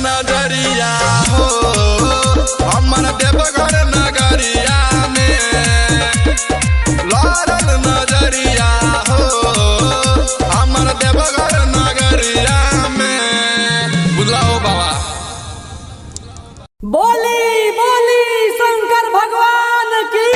नजरिया हो हमर देवघर नगरिया में लाल नजरिया हो हमर देवघर नगरिया में बुलाओ बाबा। बोली बोली शंकर भगवान की।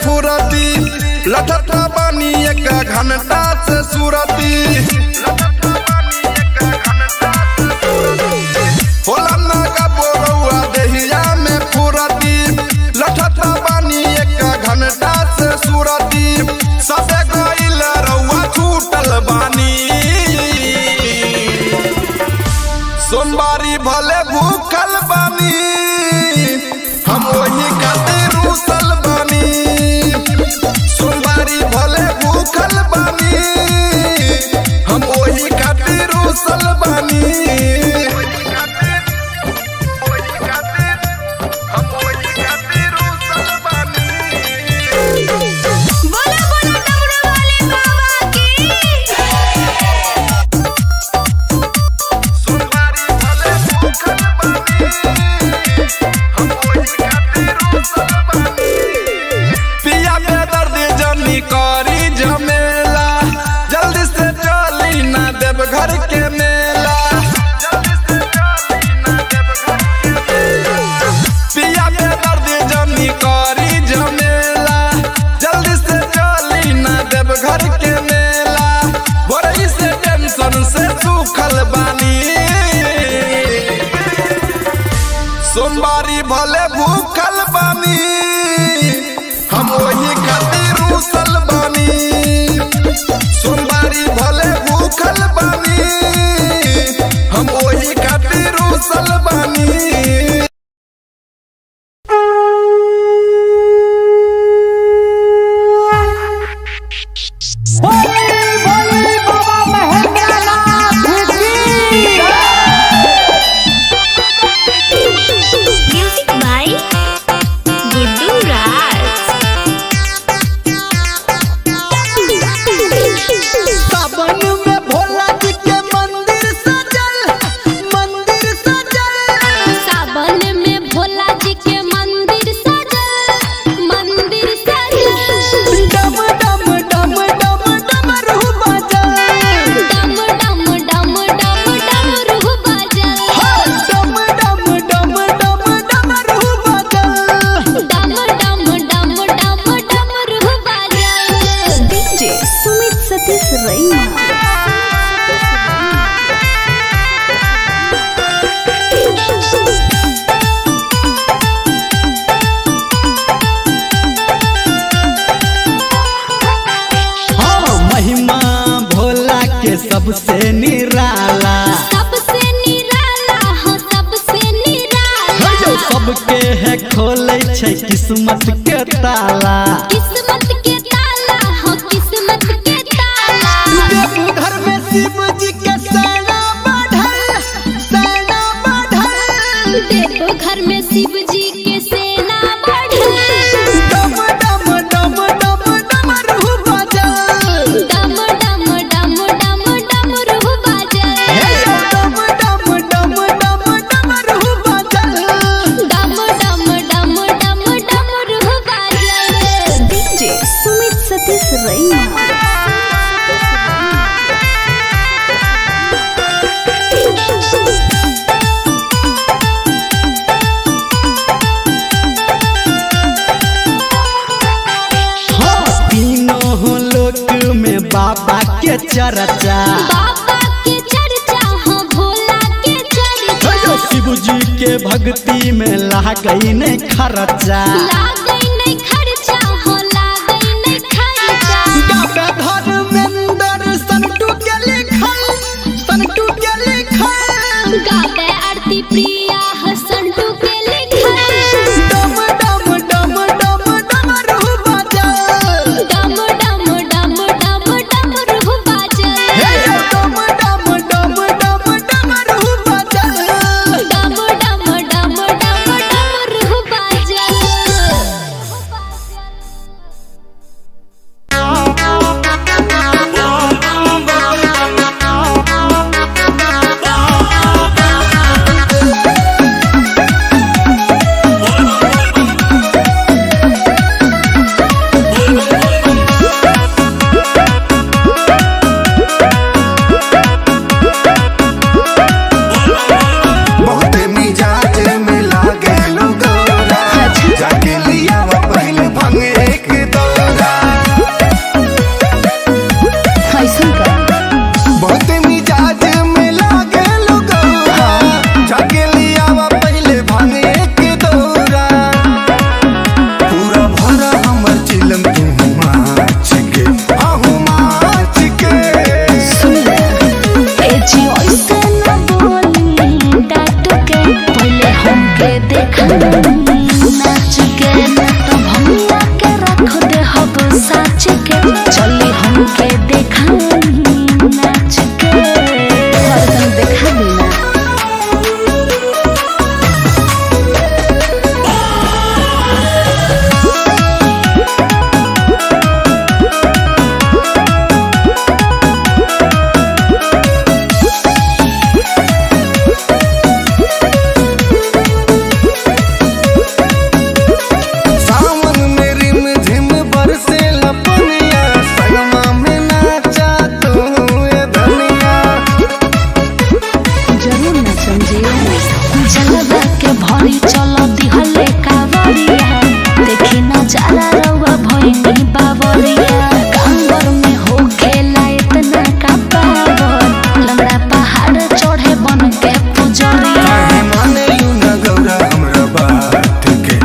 फुरती लठत बानी एक घंटा से सुरती होला ना का बोरौआ देहिया में फुरती लठत बानी एक घंटा से सुरती सबे गइल रउआ छूटल बानी सोमवारी भले भूखल बानी हम वही खातिर रुसल बानी सोमवारी भले भूखल बानी हम वही खातिर रुसल बानी करी जमेला जल्दी से चली ना देव घर के मेला पिया के दर्द जमी करी जमेला जल्दी से चली ना देव घर के मेला बड़ी से टेंशन से सूखल बानी सोमवारी भले भूखल बानी हम वही खातिर रुसल बानी सोमवारी भले भूखल बानी हम वही खातिर रुसल बानी सबसे निराला हो सबसे निराला सबके है खोले छै किस्मत के ताला किस्मत के ताला हो किस्मत के ताला घर में शिव जी के सेना बढ़ल देखो घर में शिव जी के सेना बढ़ल डम डम डम डम डम रूह बजल डम डम डम डम डम रूह बजल डम डम डम डम डम रूह बजल डम डम डम डम डम रूह बजल डीजे सुमित सतीश रैना बाबा के चर्चा बाबा के चर्चा हो भोला के चर्चा शिव जी के भक्ति में लागई नहीं खर्चा लागई नहीं खर्चा हो लागई नहीं खर्चा गावे धर्मेंद्र संटू के लिखल गावे आरती प्रिया संटू के लिखल डम डम डम डम डम रूह बजल डम डम डम डम डम रूह बजल डम डम डम डम डम रूह बजल डम डम डम डम डम रूह बजल नाच के न तो भंगिया के रख दे हब साच के चली हमके देखा नाच के तन देखा देना सावन में रिम झिम बरसे लपनिया संगमा में नाचा तू ये धनिया जरूर ना समझिए जलवा के भरी चलो दिहले कावरिया देखी नजारा रउआ भइनी बावरिया कांवर में हो खेला इतना का पावर लंगड़ा पहाड़ चढ़े बन के पुजरिया काहे माने यू न गौरा हमरा बात के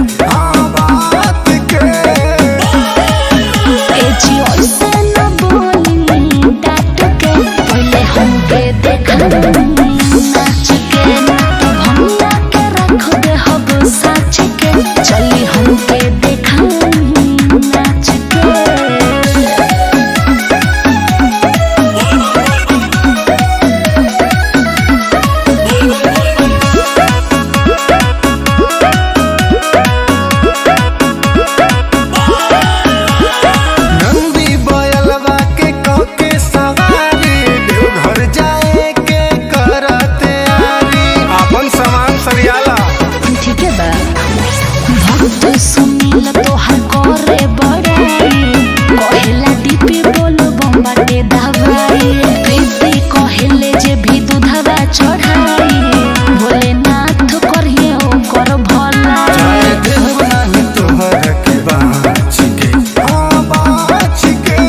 बात के ए जी ओइसे न बोली डाट के पहले हमके देखा नाच के न तो भंगिया के रख दे हब साच के चली हमके देखा नाच के नंदी बयलवा के कके सवारी देवघर जाए के करते आरी अपन सामान सरियाला ठीक है बा भक्त सुनील तोहर करे बड़ाई कहेला दीपी बोलो बम्बाटे दवाई प्रीति कहेले जे भी दूधवा चढ़ाई भोलेनाथ करिए ओकर भलाई चाहे देव नाही तोहर के बाच के बाच के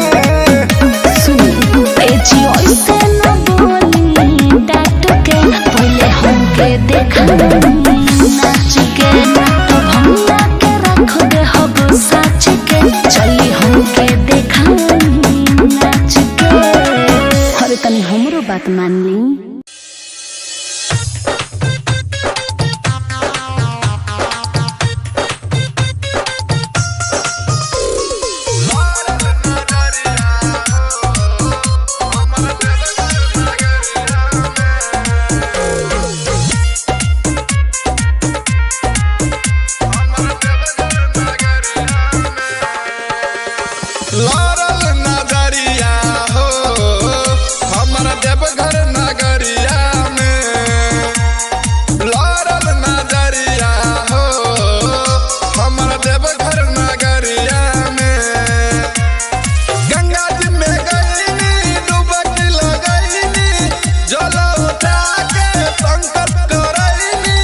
ए जी ओइसे न बोली डाट के पहले हमके देखा नाच के न तो भंगिया के रख दे हब साच के चली हमके देखा नाच के अरे तनी हमरो बात मान ली लारल नजरिया हो हमर देवघर नगरिया में लारल नजरिया हो हमर देवघर नगरिया में गंगा जी में गईनी डुबकी लगईनी जल उठा के संकट करईनी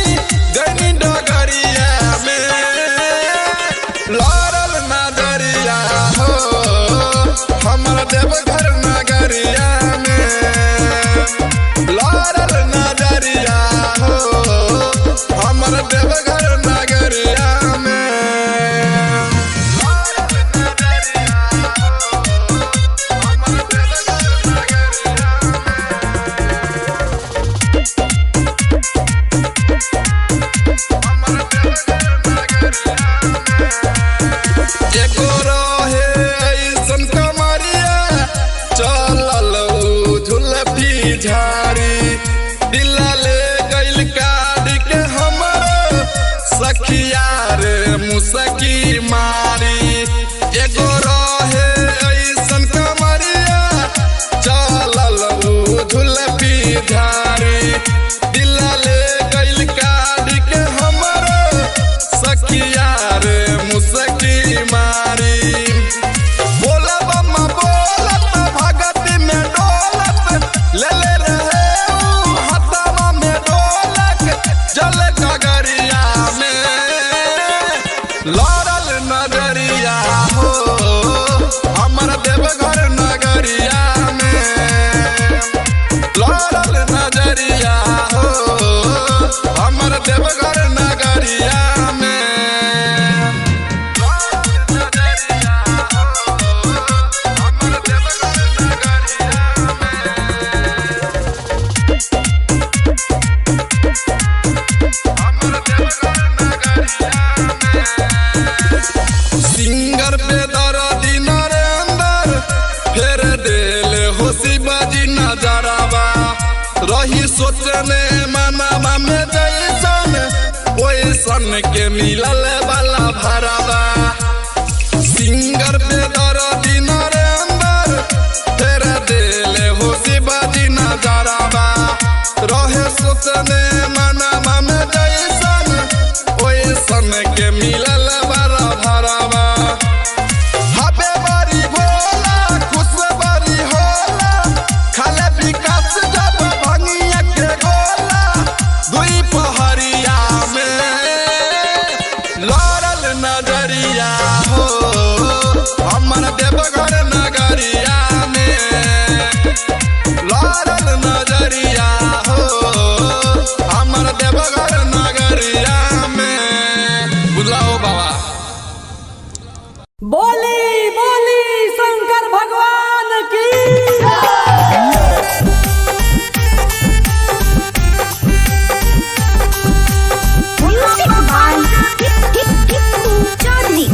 गईनी डगरिया में लारल नजरिया हो हमर देवघर नगरिया में लारल नजरिया हो हमर देवघर नगरिया में लारल नजरिया हो हमर देवघर नगरिया एगो रहे ऐसन कमरिया चलल झुलफी झाड़ी दिला ले गइल काट के हमर सखिया रे मुसकी मारी एगो रहे ऐसन कमरिया चलल झुलफी झाड़ी दिला ले गइल काट के हमर सखिया रे मुसकी मारी बोला बम्मा बोलत भगती में डोलत ले ले रहे ऊ हथवा में ढोलक जल गगरिया में लारल नजरिया हो हमर देवघर नगरिया में लारल नजरिया हो हमर देवघर नगरिया में सोचने मनवा में जैसन ओइसन के मिलल वाला भरावा सिंगर पे दर्दी नरेंद्र तेरे दिल हो शिवाजी नजरावा रहे सोचने मनवा में जैसन ओइसन के मिलल वाला भरावा हबे बड़ी भोला खुश बड़ी होला खाले विकास जब भंगिया के गोला दुई पहरिया में लड़ल नजरिया हो हमर देवघर नगरिया में लड़ल नजरिया हो हमर देवघर नगरिया में बुलाओ बाबा बोली बोली शंकर भगवान की म्यूजिक बाय चार्ली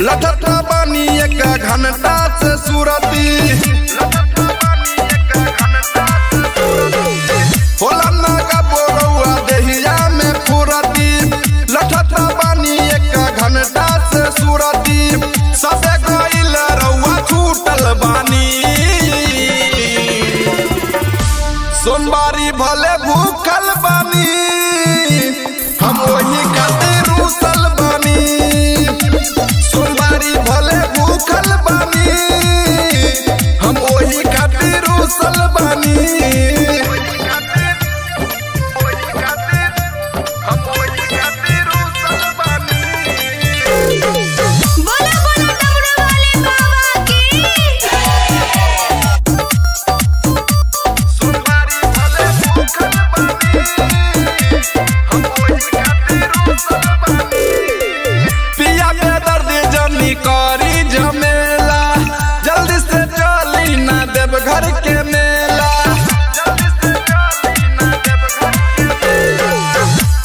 लठत बानी एक घंटा से सुरती होला ना गबो रउआ देहिया में फुरती लठत बानी एक घंटा से सुरती सबे गइल रउआ छूटल बानी सोमवारी भले भूखल बानी हम वही खातिर रुसल बानी सोमवारी भले भूखल बानी हम वही खातिर रुसल बानी बोला बोला डमरू वाले बाबा की सोमवारी भले भूखल बानी हम वही खातिर रुसल बानी पिया के दर्द जनी करी झमेला जल्दी से चली ना देव घर के मेला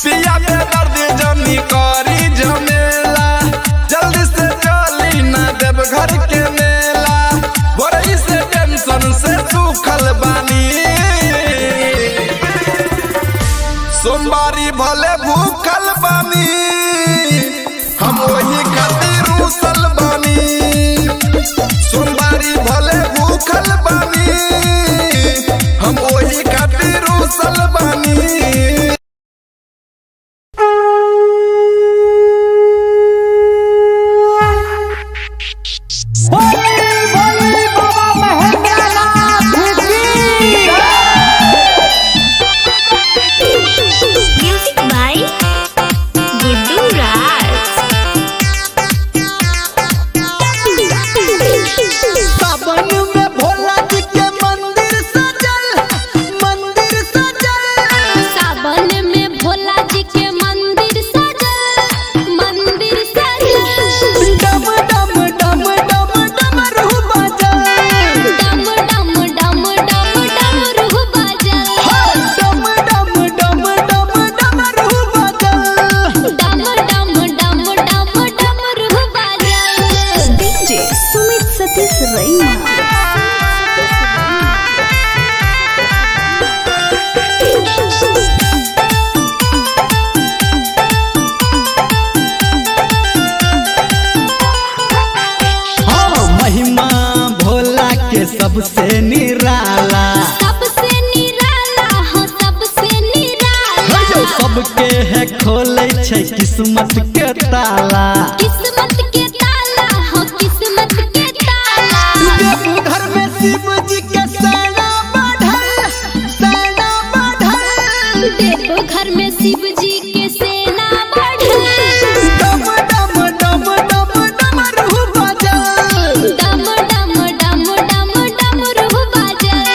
पिया के दर्द जनी करी झमेला जल्दी से चली ना देव घर के मेला बड़ी से टेंशन से सूखल बानी सोमवारी भले भूखल बानी हम वही खातिर रुसल बानी सोमवारी भले भूखल बानी हम वही खातिर रुसल बानी बोली बोली बाबा महेंद्रनाथ की म्यूजिक बाय गुड्डू राज सावन में भोला जी के मंदिर सजल सावन में भोला जी के मंदिर सजल डम डम डम डम डमरू बजल डम डम डम डम डमरू बजल डम डम डम डम डमरू बजल डम डम डम डम डमरू बजल डीजे सुमित सतीश रैना हाँ महिमा भोला के सबसे निराला सबसे निराला हो सबसे निराला जो सबके है खोले छै किस्मत के ताला किस्मत के ताला हो किस्मत के ताला देवघर में शिव जी के सेना बढ़ल देवघर में शिव जी के सेना बढ़ल डम डम डम डम डमरू बजल डम डम डम डम डमरू बजल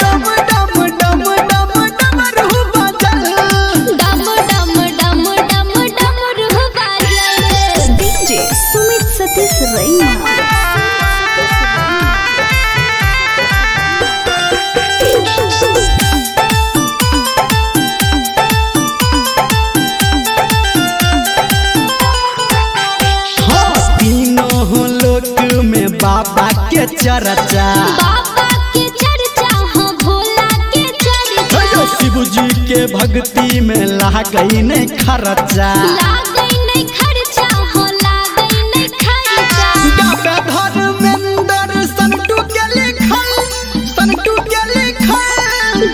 डम डम डम डम डमरू बजल डम डम डम डम डमरू बजल डीजे सुमित सतीश रैना हाँ तीनों लोक में बाबा के चर्चा बाबा के चर्चा हो भोला के चर्चा शिव जी के भक्ति में लागई नहीं खर्चा लागई नहीं खर्चा हो लागई नहीं खर्चा गावे धर्मेंद्र संटू के लिखल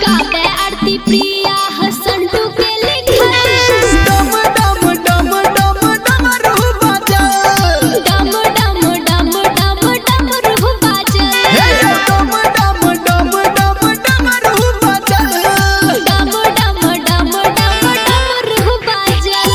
गावे आरती प्रिया हसंटू के लिखल डम डम डम डम डमरू बजल डम डम डम डम डमरू बजल डम डम डम डम डमरू बजल डम डम डम डम डमरू बजल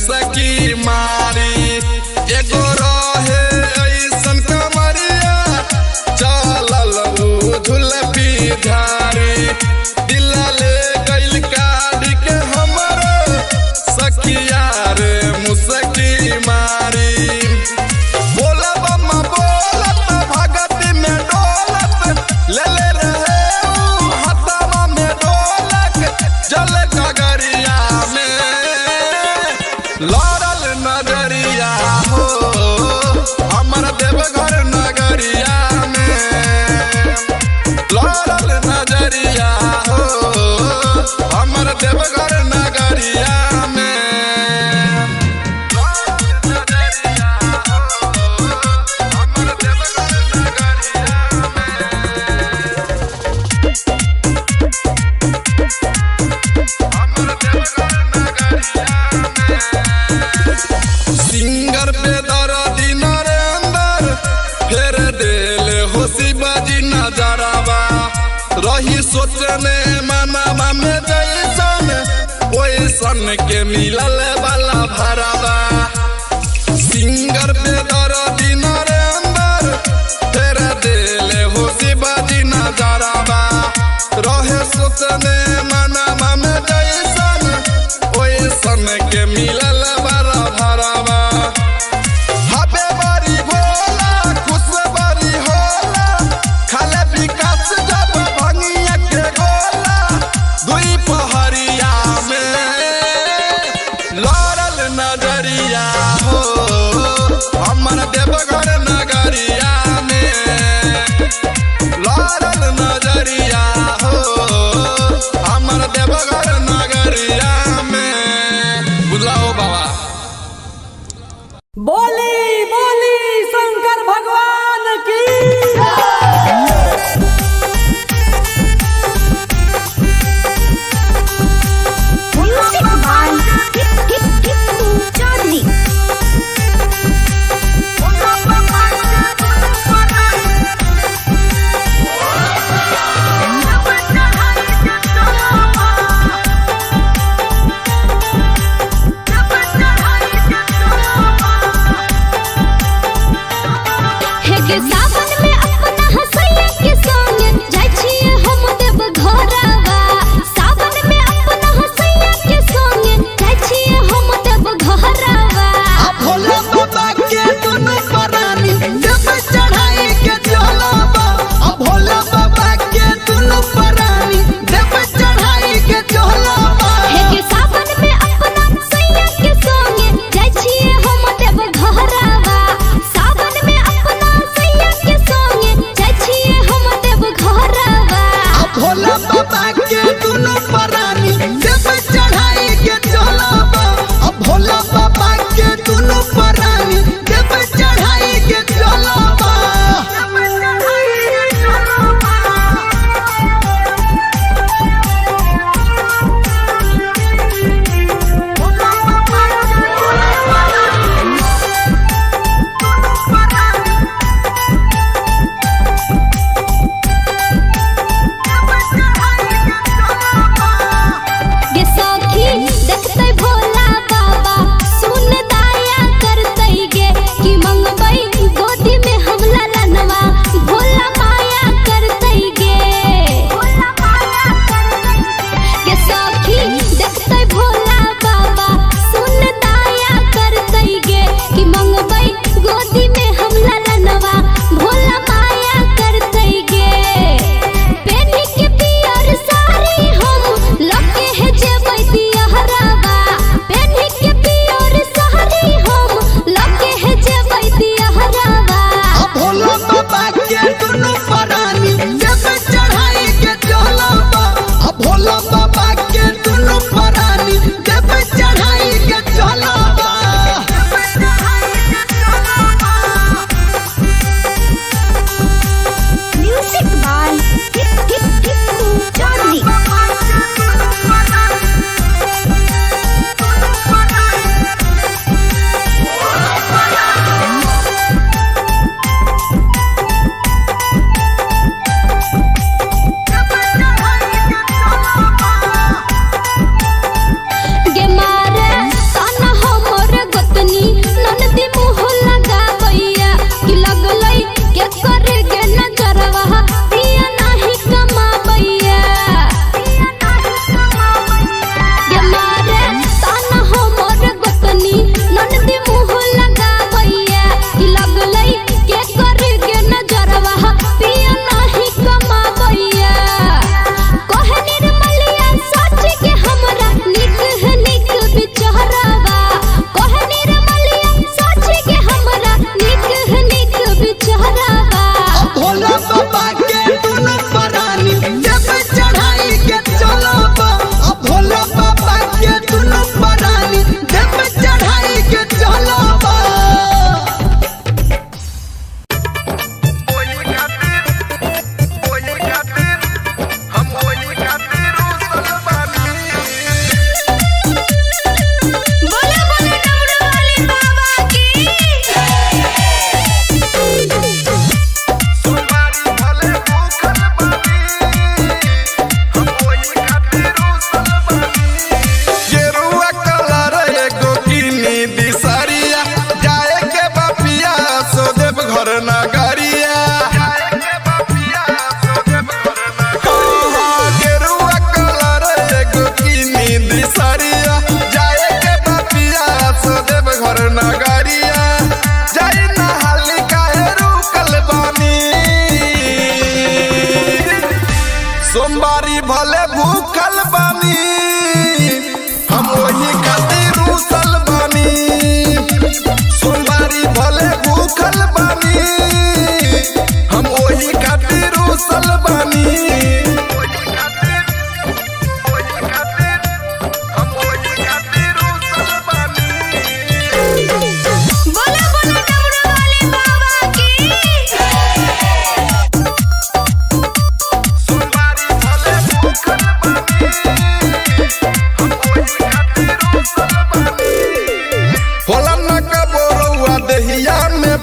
मुसकी मारी एगो रहे ऐसन कमरिया चलल झुलपी धारी दिल ले गइल काढ़ी के हमरो सखिया रे मुसकी मारी बोला बम्मा बोलत भगती में डोलत ले ले रहे हथवा में ढोलक जल गगरिया में लड़ल नजरिया हो हमर देवघर नगरिया में लड़ल नजरिया हो हमर देवघर नगरिया में लड़ल नजरिया हो हमर देवघर नगरिया सिंगर पे दर्दी नरेंद्र फेर दिल हो शिवाजी नजरवा रही सोचने मनवा में जैसन ओइसन के मिलल वाला भरवा सिंगर पे दर्दी नरेंद्र फेर दिल हो शिवाजी नजरवा रहे सोचने मनवा में जैसन ओइसन के मिलल वाला भरवा हबे बड़ी भोला खुश बड़ी होला खाले विकास जब भंगिया के गोला दुई पहरिया में लड़ल नजरिया हो हमर देवघर नगरिया में लड़ल नजरिया हो हमर देवघर नगरिया में बुलाओ बाबा बोली बोली शंकर भगवान की म्यूजिक बाय टिप टिप टिप चौधरी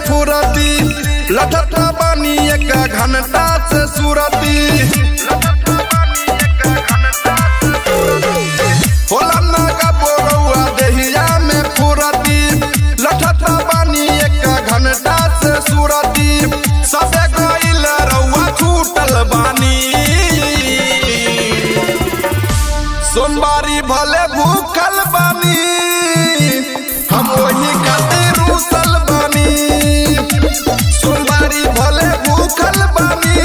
फुरती लठत बानी एक घंटा से सुरती होला ना गबो रउआ देहिया में फुरती लठत बानी एक घंटा से सुरती सबे गइल रउआ छूटल बानी सोमवारी भले भूखल बानी हम वही खातिर रुसल बानी सोमवारी भले भूखल बानी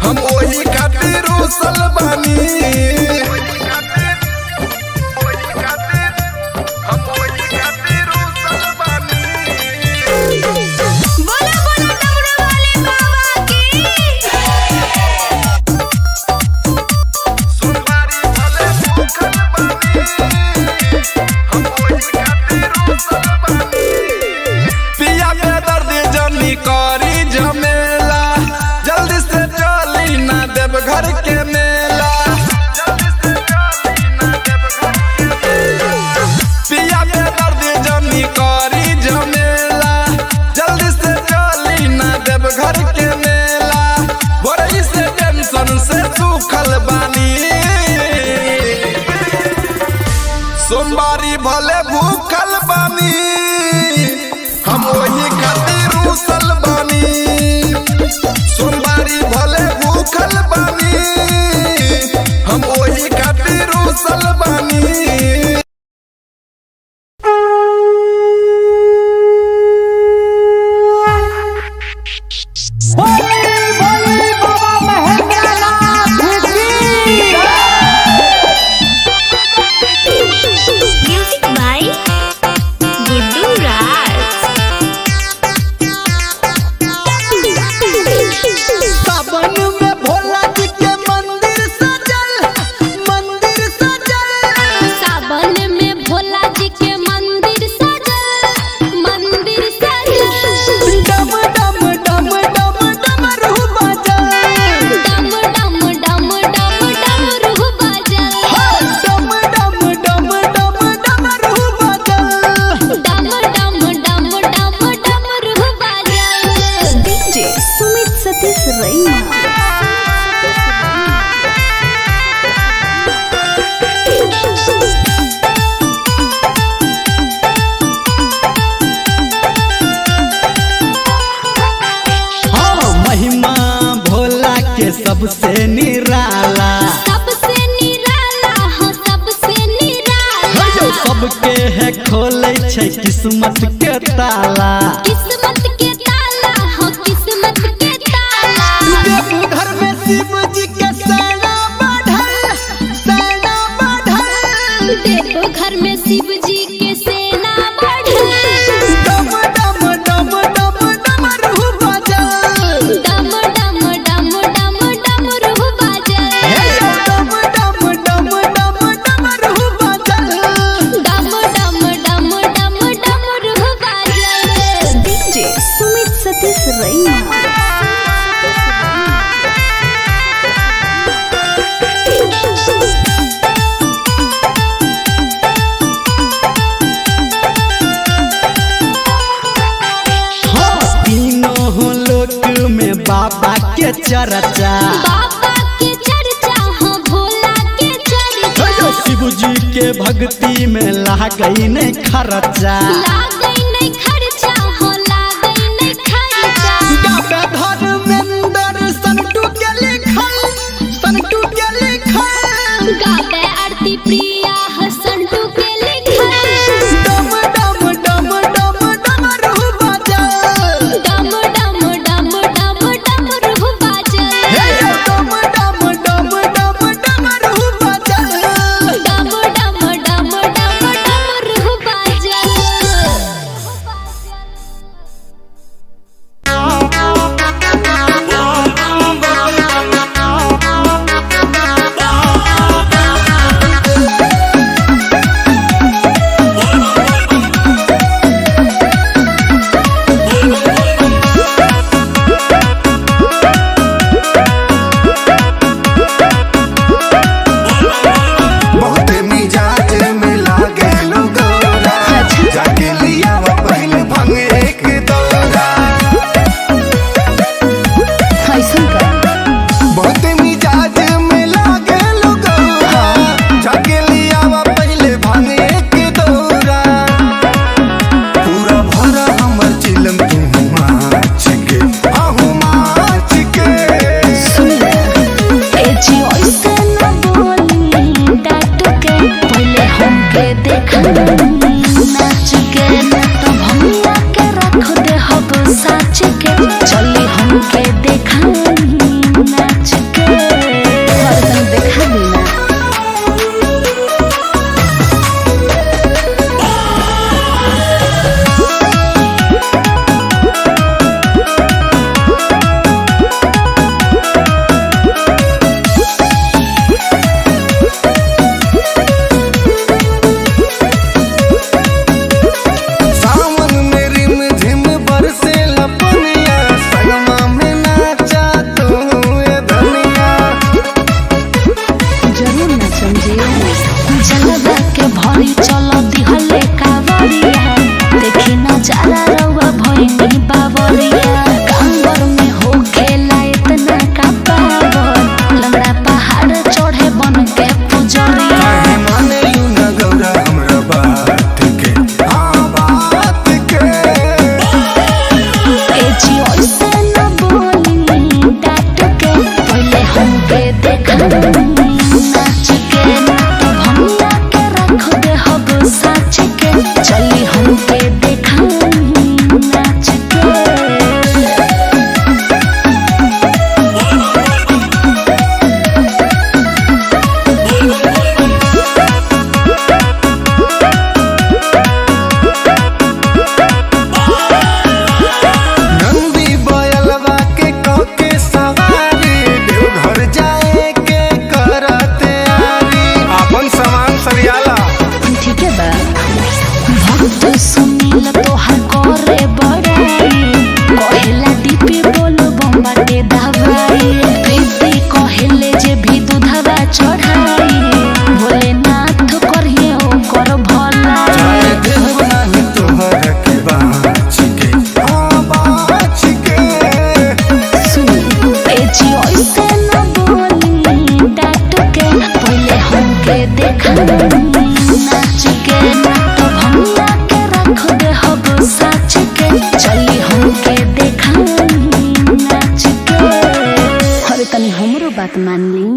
हम वही खातिर रुसल बानी बोला बोला डमरू वाले बाबा की सोमवारी भले भूखल बानी हम वही खातिर रुसल बानी पिया में दर्द जनी करी झमेला जल्दी से चली ना देव घर के मेला पिया में दर्द जनी करी झमेला जल्दी से चली ना देव घर के मेला बड़ी से टेंशन से सूखल बानी सोमवारी भले भूखल बानी हम वही खातिर रुसल बानी सोमवारी भले भूखल बानी हम वही खातिर रुसल बानी म्यूजिक बाय गुड्डू राज सावन में भोला जी के मंदिर सजल सावन में भोला जी के मंदिर सजल डम डम डम डम डमरू बजल डम डम डम डम डमरू बजल डम डम डम डम डमरू बजल डम डम डम डम डमरू बजल डीजे सुमित सतीश रैना हाँ महिमा भोला के सबसे निराला सबसे निराला हो सबसे निराला जो सबके है खोले छै किस्मत के ताला किस्मत के ताला हो किस्मत के ताला देवघर में शिव जी के सेना बढ़ल देवघर में शिव जी के सेना बढ़ल डम डम डम डम डमरू बजल डम डम डम डम डमरू बजल डम डम डम डम डमरू बजल डम डम डम डम डमरू बजल डीजे सुमित सतीश रैना हाँ तीनों लोक में बाबा के चर्चा बाबा के चर्चा हो भोला के चर्चा जो शिव जी के भक्ति में लागई नहीं खर्चा लागई नहीं खर्चा हो लागई नहीं खर्चा गावे धर्मेंद्र संटू के लिखल गावे आरती प्रिया हसन टू के लिखल डम डम डम डम डमरू बजल डम डम डम डम डमरू बजल डम डम डम डम डमरू बजल डम डम डम डम डमरू बजल संत सुनील तोहर करे बड़ाई कहेला दीपी बोलो बम्बाटे दवाई प्रीति कहेले जे भी दूधवा चढ़ाई भोलेनाथ करिए ओकर भला देव नाही तोहर के बाँच के बाँच के ए जी ऐसे न बोली डांट के पहले हमके देखा नाच के ना तो भैया के रख दे हब साच के चली हमके देखा नाच के अरे तनी हमरो बात मान ली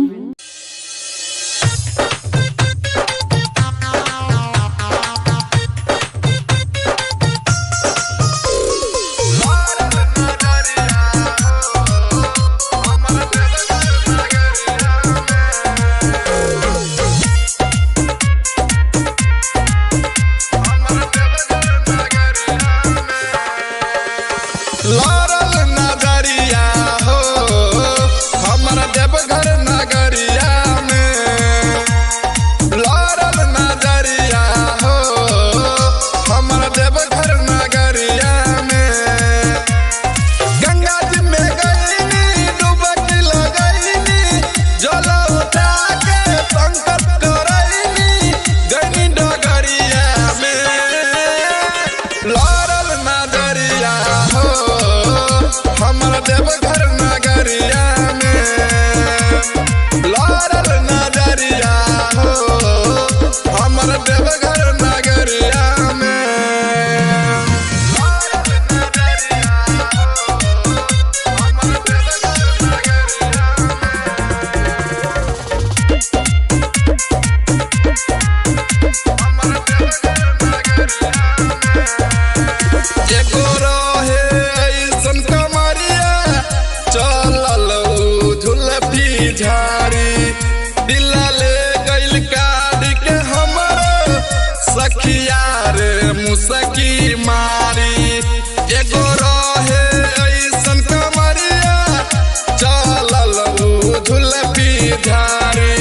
लारल नजरिया हो हमर देवघर नगरिया में लारल नजरिया हो हमर देवघर नगरिया में गंगा जी में गईनी डुबकी लगईनी जल उठा के संकट करईनी गईनी डगरिया में लारल नजरिया हो हमर देवघर नगरिया में लारल नजरिया हो हमर देवघर नगरिया में लारल नजरिया हो हमर देवघर नगरिया एगो रहे ऐसन कमरिया चलल झुलफी झाड़ी दिला ले गइल काढ़ के हमर सखिया रे मुसकी मारी एगो रहे ऐसन कमरिया चलल झुलफी झाड़ी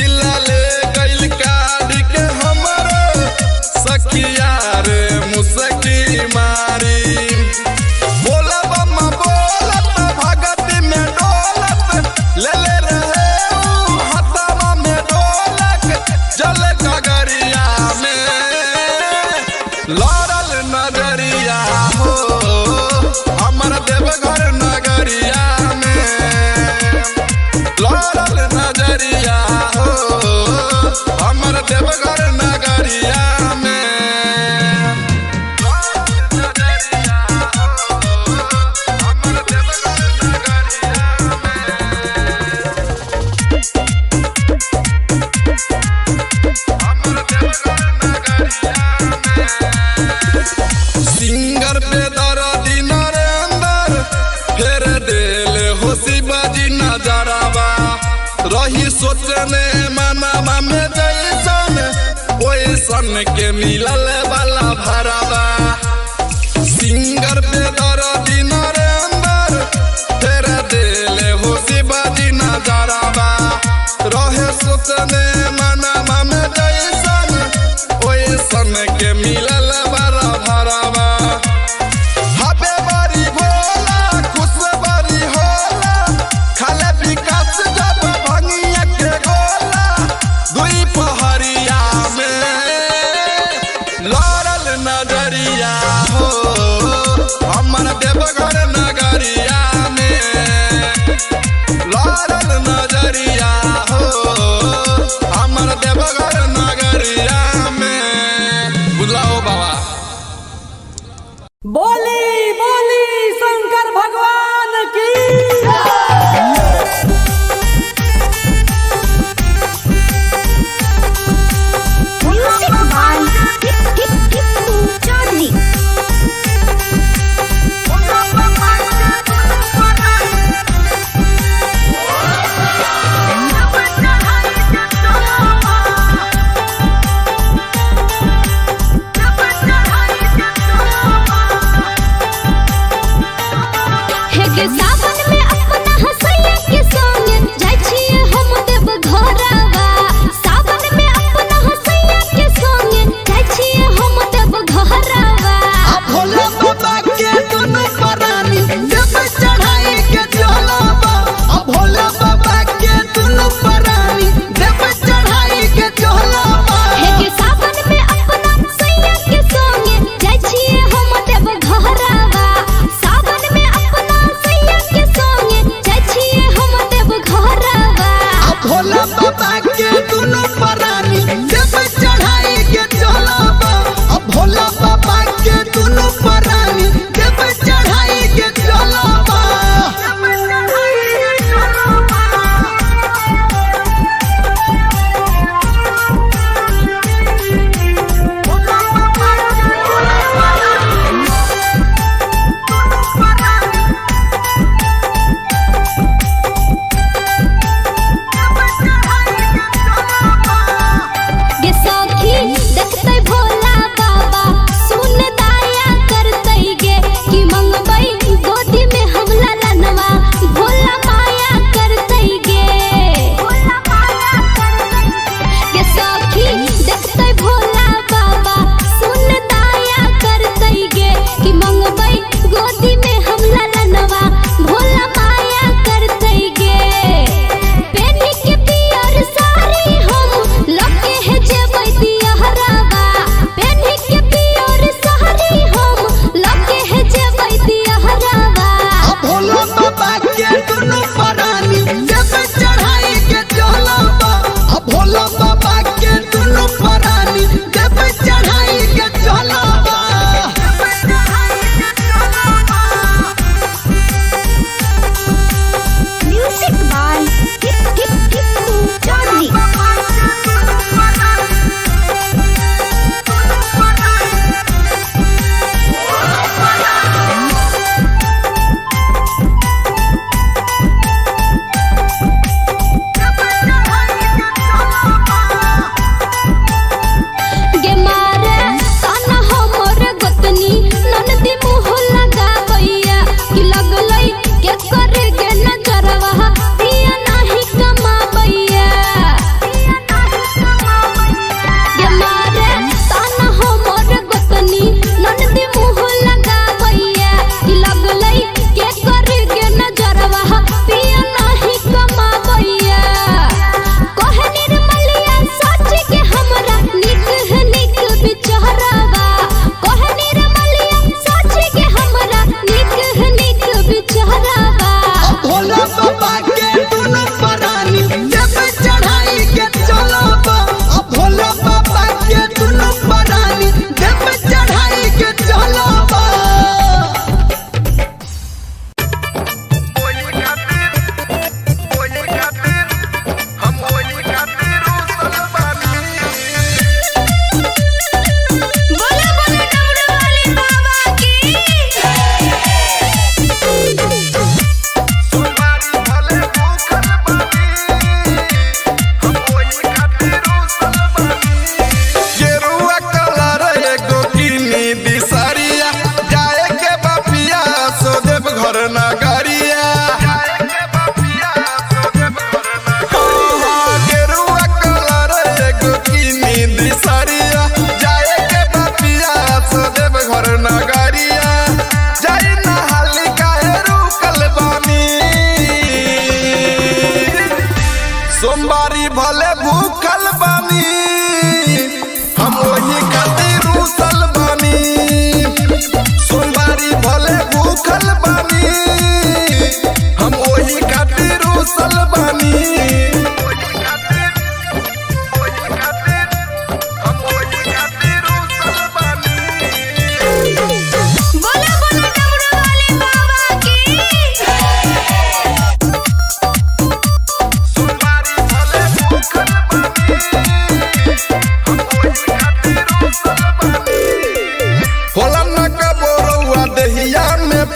दिला ले गइल काढ़ के हमर सखिया रे मुसकी मारी बोला बम्मा बोलत भगती में डोलत ले ले रहे ऊ हथवा में ढोलक जल गगरिया में लारल नजरिया हो हमर देवघर नगरिया में लारल नजरिया हो हमर देवघर नगरिया में सिंगर पे दर्दी नरेंदर फेर देल होशी बाजी नजरावा रही सोचने मनवा में जैसन ओइसन के मिलल वाला भरावा सिंगर पे दर्दी नरेंदर फेर देल होशी बाजी नजरावा रहे सोचने मनवा में जैसन ओइसन के मिलल वाला भरावा हबे बारी भोला खुश बारी होला खाले विकास जब भंगिया के गोला दुई पहरिया में लारल नजरिया हो हमर देवघर नगरिया में लारल नजरिया हो हमर देवघर नगरिया में बुलाओ बाबा बोली बोली शंकर भगवान की म्यूजिक बाय चांदनी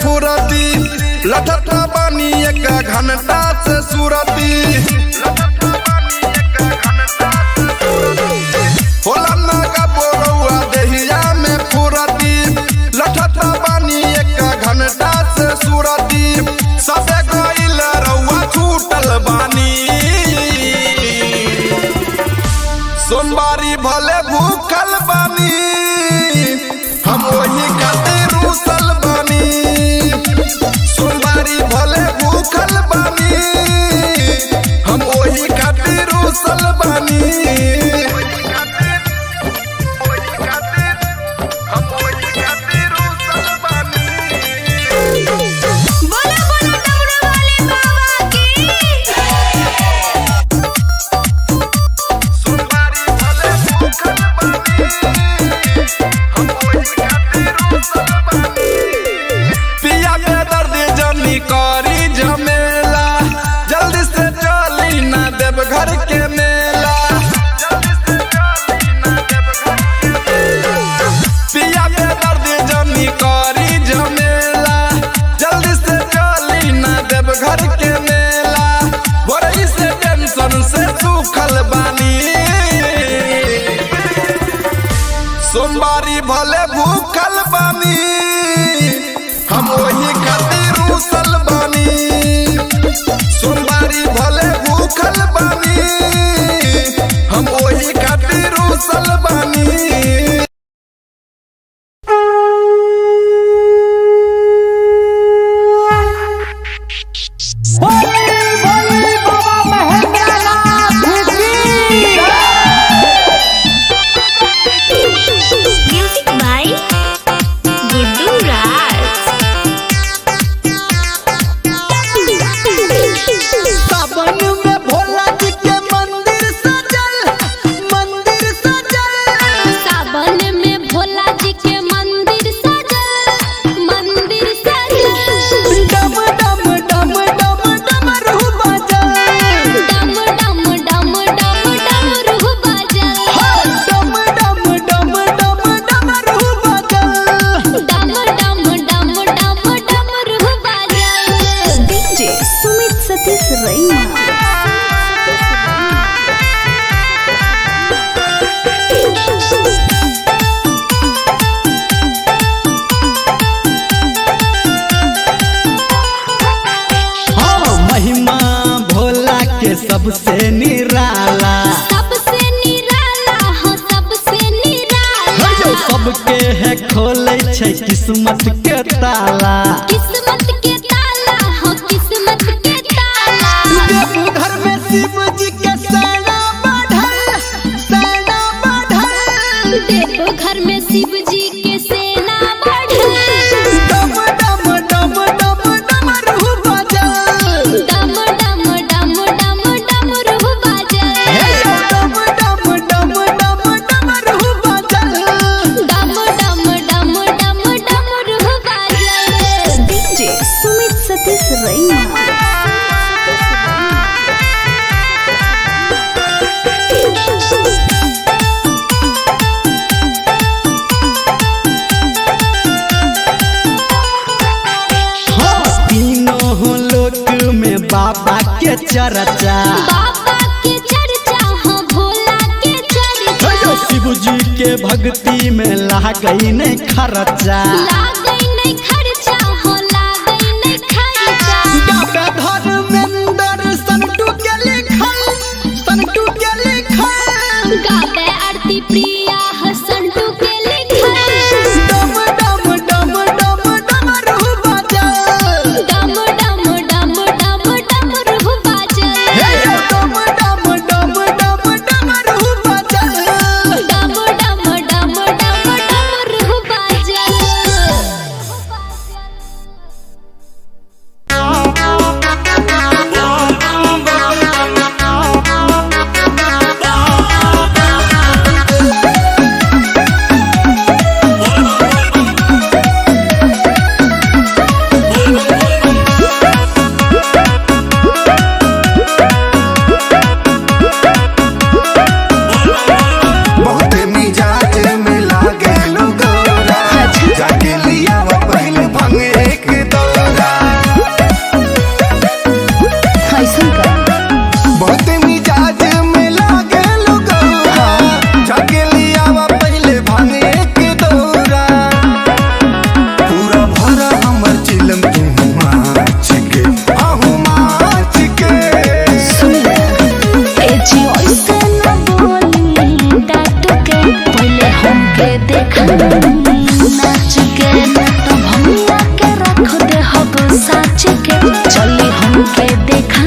फुरती लठत बानी एक घंटा से सुरती होला ना गबो रउआ देहिया में फुरती लठत बानी एक घंटा से सुरती सबे गइल रउआ छूटल बानी सोमवारी भले भूखल बानी हम वही खातिर रुसल बानी सोमवारी भले भूखल बानी हम वही खातिर रुसल बानी बोला बोला डमरू वाले बाबा की सोमवारी भले भूखल बानी हम वही खातिर रुसल बानी पिया में दर्द जमी करी झमेला जल्दी से चली ना देव घर के मेला पिया में दर्द जमी करी झमेला जल्दी से चली ना देव घर के मेला भोरही से टेंशन से सूखल बानी सोमवारी भले भूखल बानी हम वही खातिर रुसल बानी सोमवारी भले भूखल बानी हम वही खातिर रुसल बानी म्यूजिक बाय गुड्डू राज सावन में भोला जी के मंदिर सजल सावन में भोला जी के मंदिर सजल डम डम डम डम डमरू बजल डम डम डम डम डमरू बजल डम डम डम डम डमरू बजल डम डम डम डम डमरू बजल डीजे सुमित सतीश रैना हाँ महिमा भोला के सबसे निराला सबसे निराला हो सबसे निराला जो सबके है खोले छै किस्मत के ताला किस्मत के ताला हो किस्मत के ताला देवघर में शिव जी के सेना बढ़ल देवघर में शिव जी के सेना बढ़ल डम डम डम डम डमरू बजल डम डम डम डम डमरू बजल डम डम डम डम डमरू बजल डम डम डम डम डमरू बजल डीजे सुमित सतीश रैना हाँ तीनों लोक में बाबा के चर्चा बाबा के चर्चा हो भोला के चर्चा जो शिव जी के भक्ति में लागई नहीं खर्चा लागई नहीं खर्चा हो लागई नहीं खर्चा धर्मेंद्र संटू के लिखल गावे आरती प्रिया हसंटू के लिखल डम डम डम डम डमरू बजल डम डम डम डम डमरू बजल डम डम डम डम डमरू बजल डम डम डम डम डमरू बजल नाच के न तो भैया के रख दे हब साच के चली हमके देखा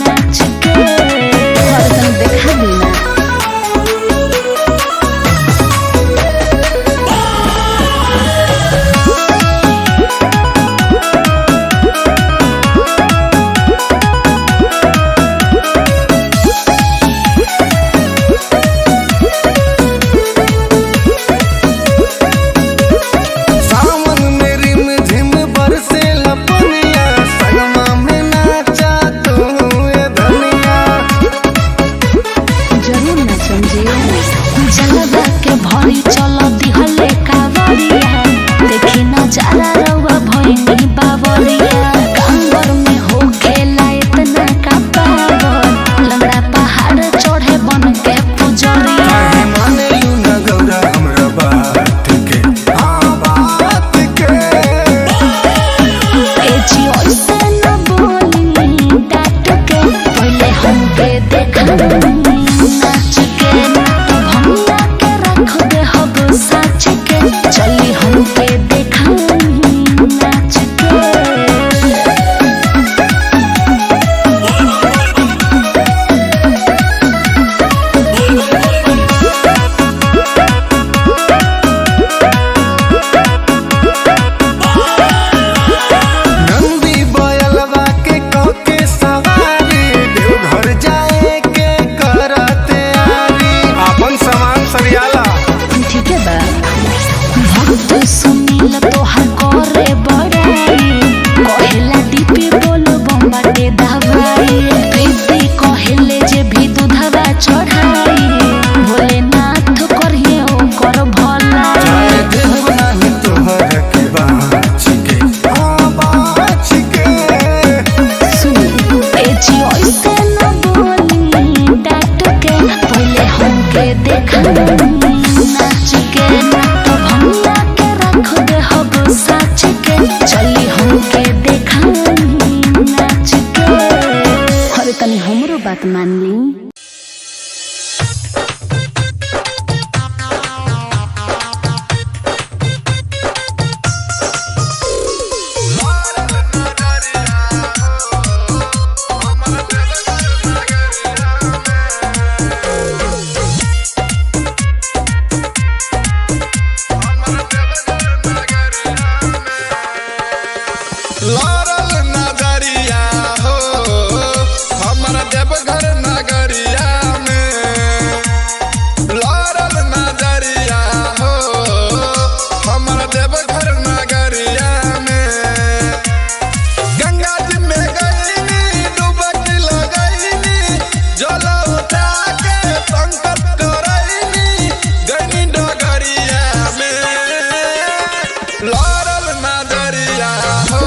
नाच के और तन देखा दी ना सावन में रिम झिम बरसे लपनिया संगमा में नाचा तू ये धनिया। जरूर ना समझिए जलवा के भरी चलो दिहले कावरिया देखी ना जाला रउआ भइनी बावरिया कांवर में हो खेला इतना का पावर लंगड़ा पहाड़ चढ़े बन के पुजरिया काहे माने यू न गौरा हमरा बात के बात के। ए जी ओइसे न बोली डाट के पहले हमके देखा नाच के ना तो भैया के रख दे हब साच के चली हमके देखा नाच के नंदी बयलवा के कके सवारी देवघर जाए के करते आरी अपन सामान सरियाला। ठीक है बा भक्त सुनील तोहार करे बड़ाई कहेला दीपी बोलो बम्बाटे दवाई प्रीति कहेले जे भी दूधवा चढ़ाई भोलेनाथ करिए ओकर भलाई चाहे देव नाही तोहर के बाच के बाच के। सुन ए जी ओइसे न बोली डाट के पहले हमके देखा नाच के ना तो भैया के रख दे हब साच के चली हमके देखा नाच के अरे तनी हमरो बात मान ली लारल नगरिया हो हमर देवघर नगरिया में लारल नगरिया हो हमर देवघर नगरिया में गंगा जी में गईनी डुबकी लगईनी जल उठा के संकट करईनी गईनी डगरिया में लारल नगरिया हो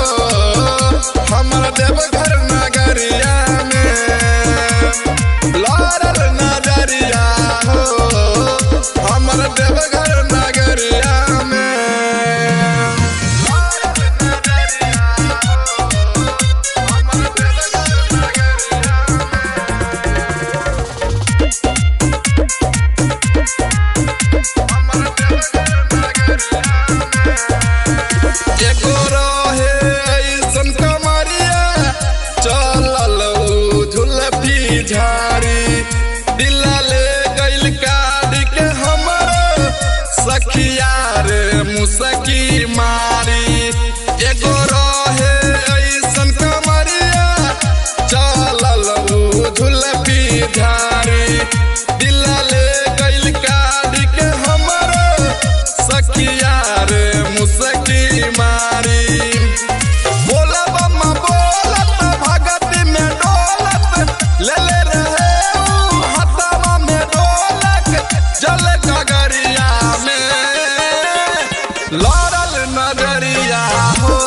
हमर देवघर नगरिया में लारल नगरिया हो हमर देवघर नगरिया में लारल नगरिया हो हमर देवघर एगो रहे ऐसन कमरिया चलल झुलफी झाड़ी दिला ले गइल काट के हमर सखिया रे मुसकी मारी एगो रहे ऐसन कमरिया चलल झुलफी झाड़ी दिला ले गइल काट के हमर सखिया रे मुसकी मारी बोला बम्मा बोलत भगती में डोलत ले ले रहे ऊ हथवा में ढोलक जल गगरिया में लारल नगरिया हो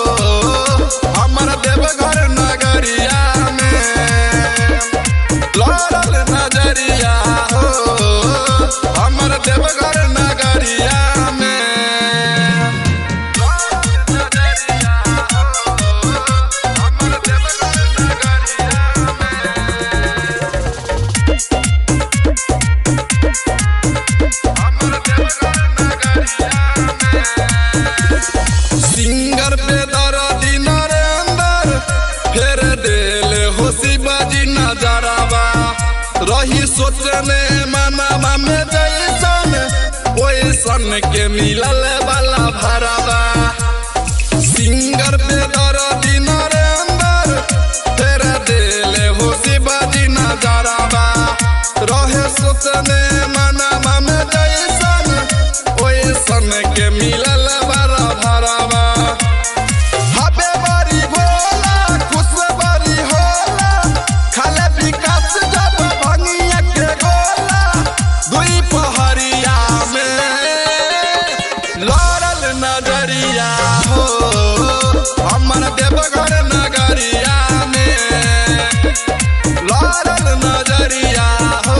हमर देवघर नगरिया में लारल नगरिया हो हमर देवघर नगरिया में नगरिया सोचने मनवा में जैसन ओइसन के मिलल वाला भरावा सिंगर पे दर्दी नरेंद्र फेर दिले हो शिवाजी नजरावा रहे सोचने मनवा में जैसन ओइसन के मिलल वाला भरावा हबे बड़ी भोला खुश बड़ी होला खाले विकास जब भंगिया के गोला दुई पहरिया में लड़ल नजरिया हो हमर देवघर नगरिया में लड़ल नजरिया हो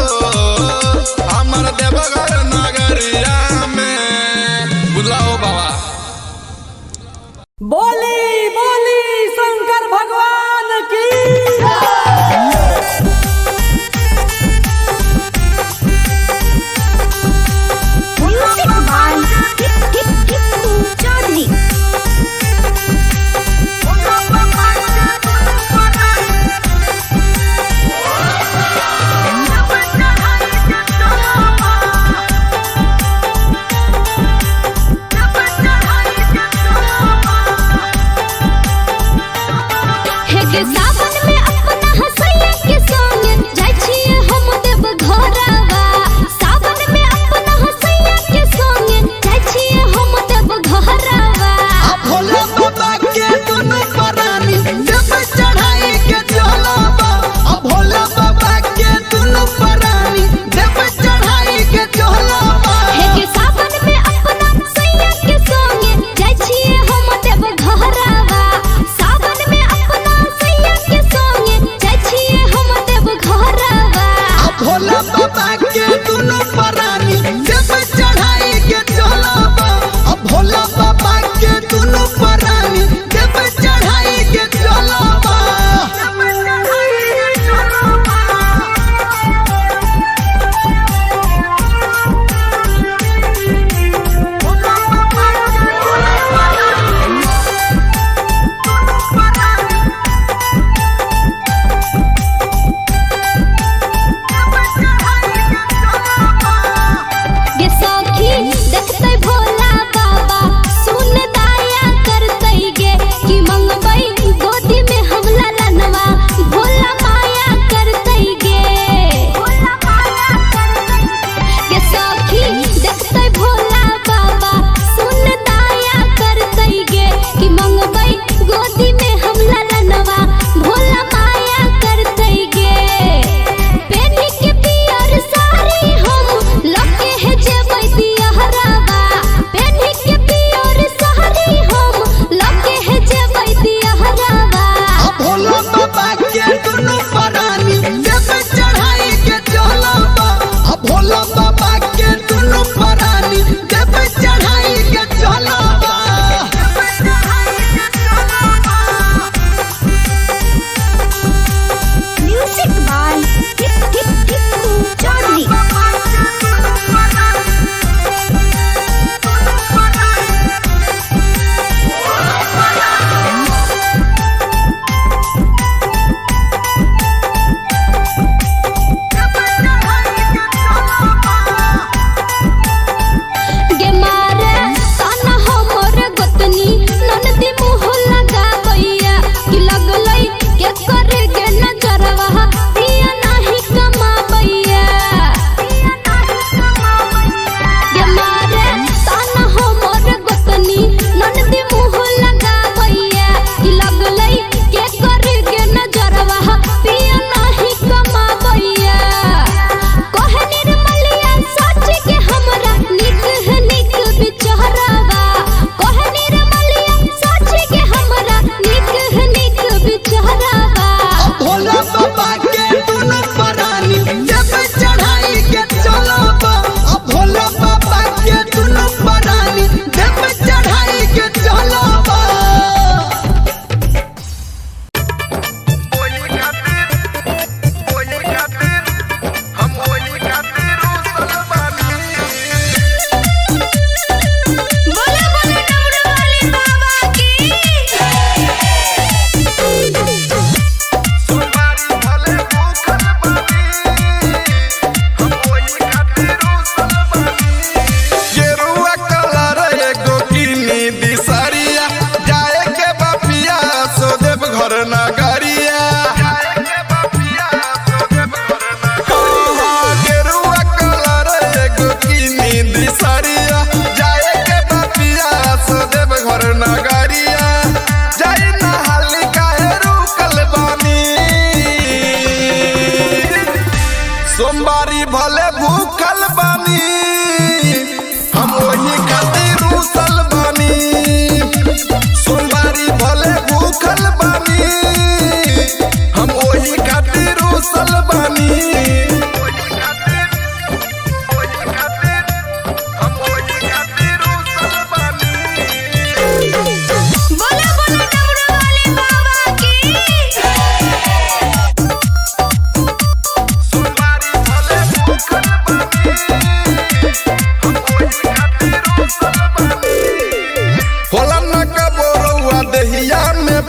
हमर देवघर नगरिया में बुलाओ बाबा बोली बोली शंकर भगवान की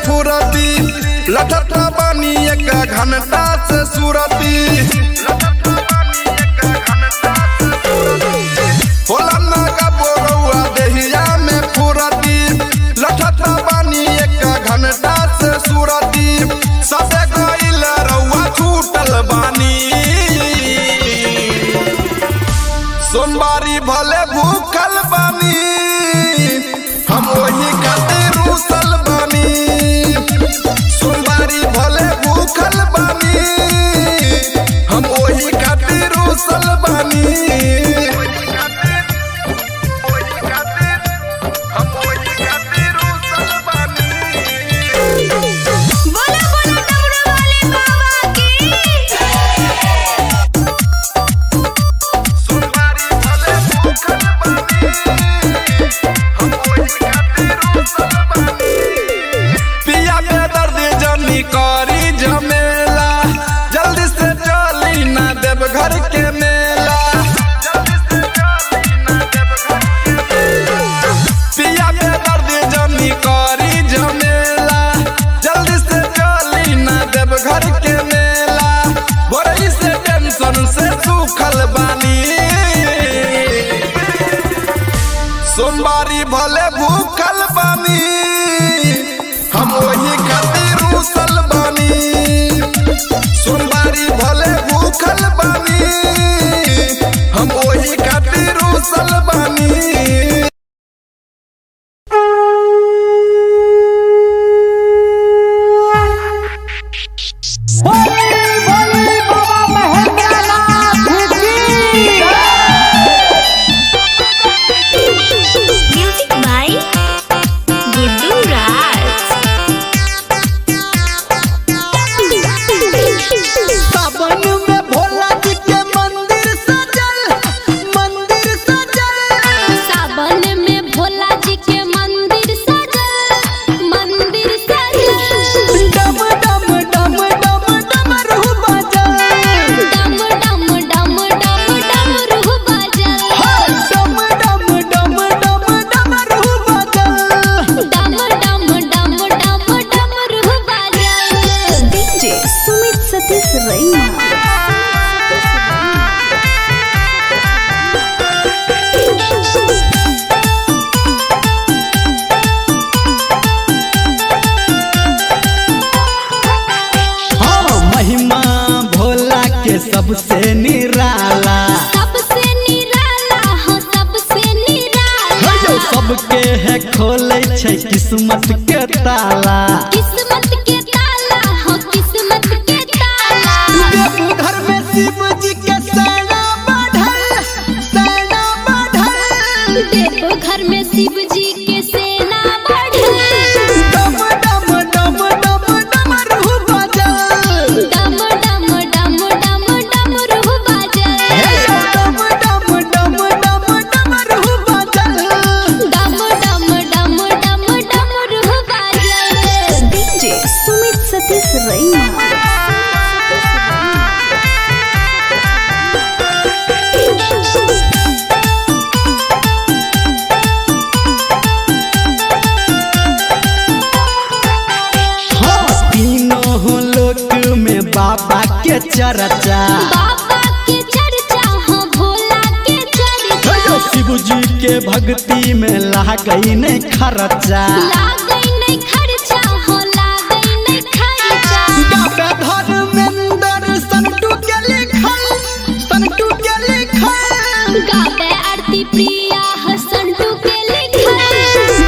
फुरती लठत बानी एक घंटा से सुरती होला ना का बोरौआ देहिया में फुरती लठत बानी एक घंटा से सुरती सबे गइल रउआ छूटल बानी सोमवारी भले भूखल बानी हम वही खातिर रुसल बानी सोमवारी भले भूखल बानी हम वही खातिर रुसल बानी बोला बोला डमरू वाले बाबा की सोमवारी भले भूखल बानी हम वही खातिर रुसल बानी पिया के दर्द जनी करी झमेला जल्दी से चली ना देव घर के मेला पिया के दर्द जनी करी झमेला जल्दी से चली ना देव घर के मेला बोरई से टेंशन से सूखल बानी सोमवारी भले भूखल बानी हम वही खातिर रुसल बानी सोमवारी भले भूखल बानी हम वही खातिर रुसल बानी म्यूजिक बाय गुड्डू राज सावन में भोला जी के मंदिर सजल सावन में भोला जी के मंदिर सजल डम डम डम डम डमरू बजल डम डम डम डम डमरू बजल डम डम डम डम डमरू बजल डम डम डम डम डमरू बजल डीजे सुमित सतीश रैना हाँ महिमा भोला के सबसे निराला सबसे निराला हो सबसे निराला जो सबके है खोले छै किस्मत के ताला किस्मत के ताला हो किस्मत के ताला देवघर में शिव जी के सेना बढ़ल देव घर में शिव जी के सेना बढ़ल डम डम डम डम डमरू बजल डम डम डम डम डमरू बजल डम डम डम डम डमरू बजल डम डम डम डम डमरू बजल डीजे सुमित सतीश रैना हाँ तीनों लोक में बाबा के चर्चा बाबा के चर्चा हो भोला के चर्चा शिव जी के भक्ति में लागई नहीं खर्चा लागई नहीं खर्चा हो लागई नहीं खर्चा गावे धर्मेंद्र संटू के लिखल गावे आरती प्रिया हसंटू के लिखल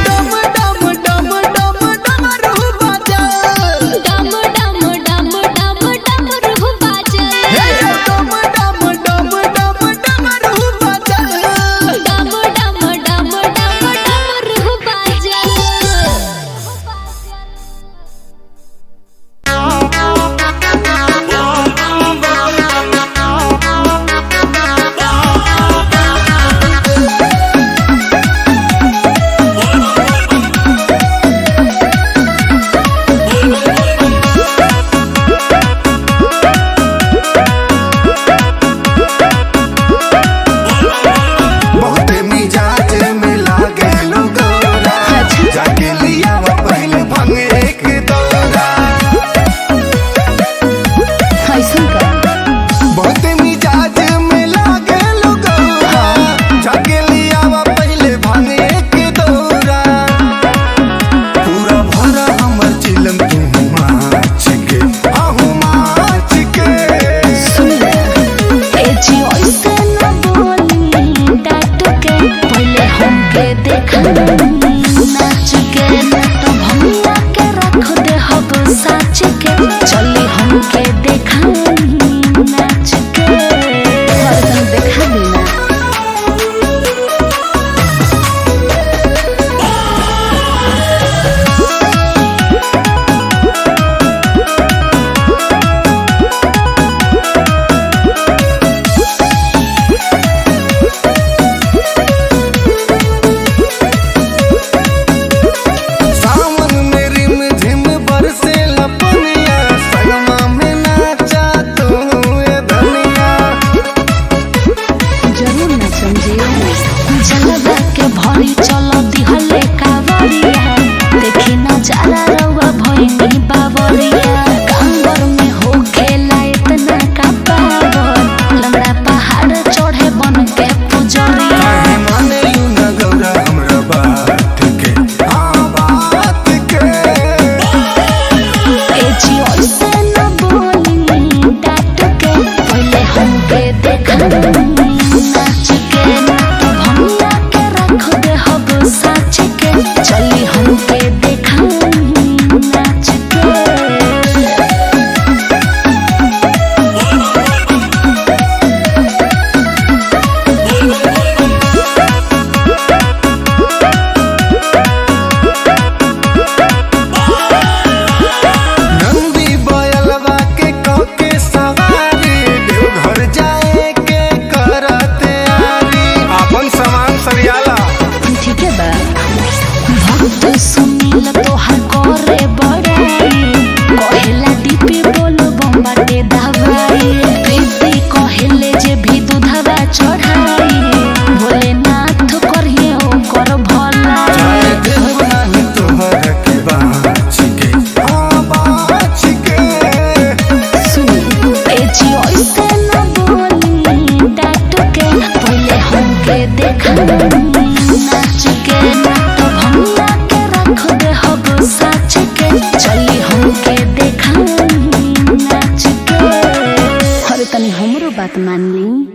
डम डम डम डम डमरू बजल डम डम डम डम डमरू बजल डम डम डम डम डमरू बजल डम डम डम डम डमरू बजल देखा नाच के तो भैया के रख दे हब साच के चली हमके देखा नाच के हरदम देखा बिना बात मान ली।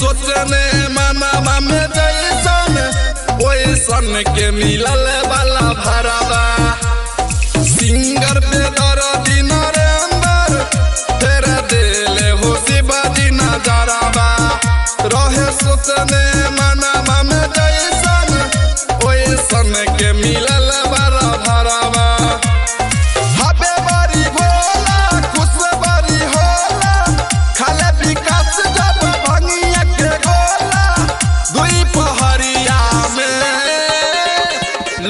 सोचने मनवा में जैसन ओइसन के मिलल वाला भरावा सिंगर पे दर्दी नरेंद्र फेर दिले हो शिवाजी नजरावा रहे सोचने मनवा में जैसन ओइसन के मिलल वाला भरावा हबे बड़ी भोला खुश बड़ी होला खाले विकास जब भंगिया के गोला दुई पहरिया में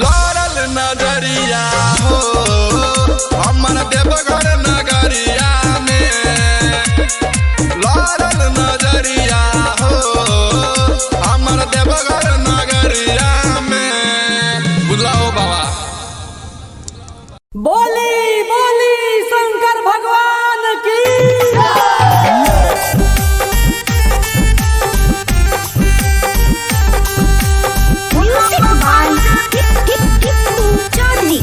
लड़ल नजरिया हो हमर देवघर नगरिया में लड़ल नजरिया हो हमर देवघर नगरिया में बुलाओ बाबा बोली बोली शंकर भगवान की म्यूजिक बाय टिप्पू चौधरी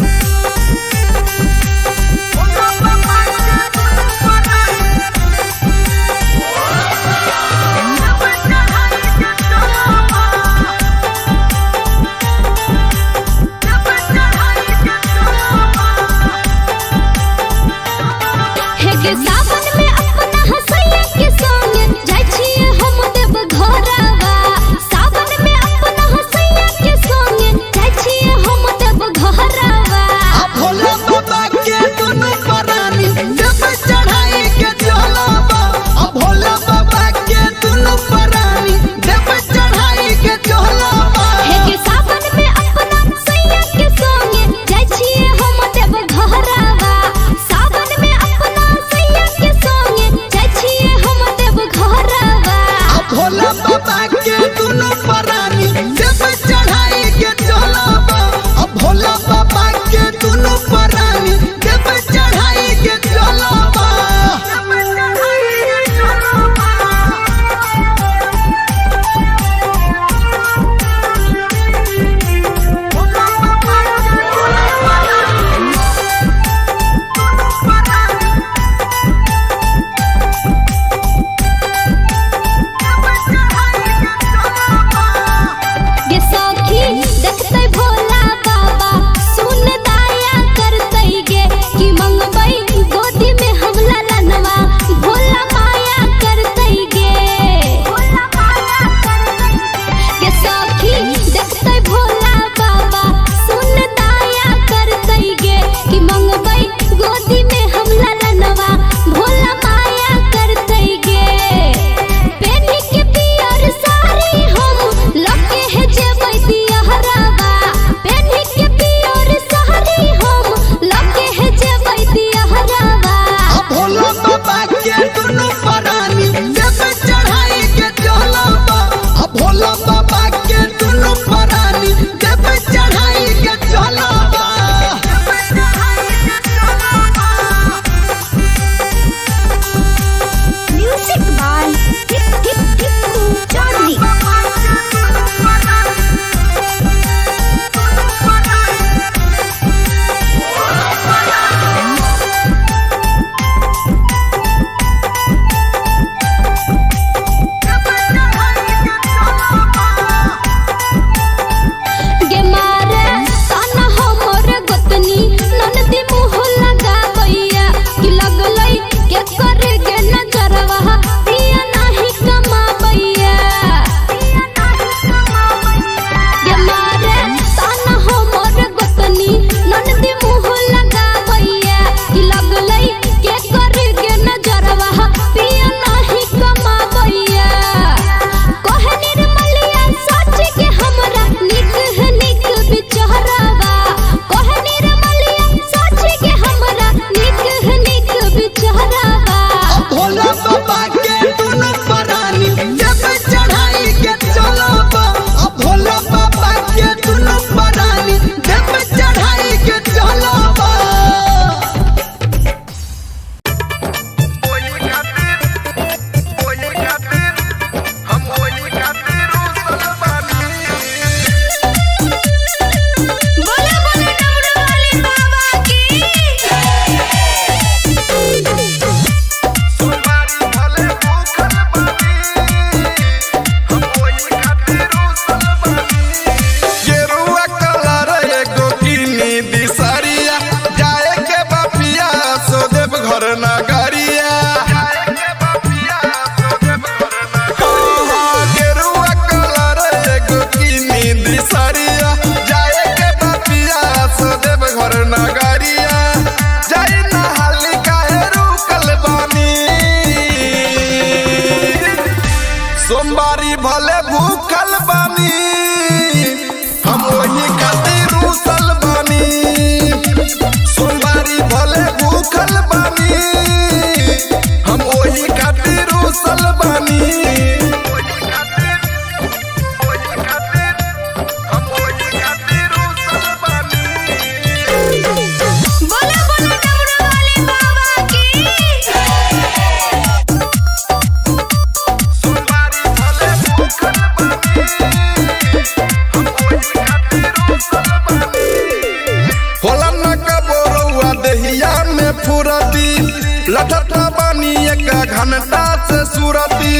लठत बानी एक घंटा से सुरती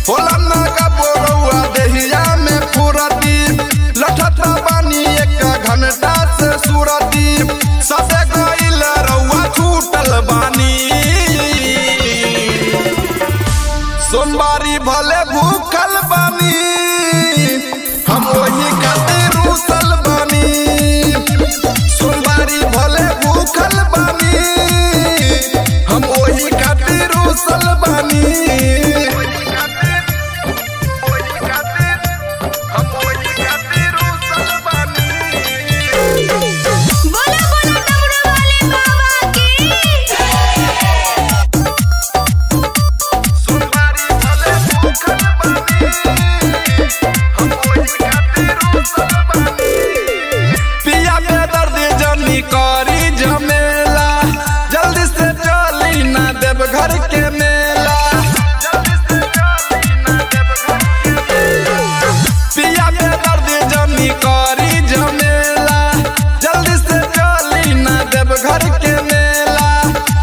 होला ना गबो रउआ देहिया में फुरती लठत बानी एक घंटा से सुरती सबे गइल रउआ छूटल बानी सोमवारी भले भूखल बानी हम वही खातिर रुसल बानी सोमवारी भले भूखल बानी हम वही खातिर रुसल बानी बोला बोला डमरू वाले बाबा की पिया के दर्द जनी करी झमेला जल्दी से चली ना देव घर के मेला पिया के दर्द जनी करी झमेला जल्दी से चली ना देव घर के मेला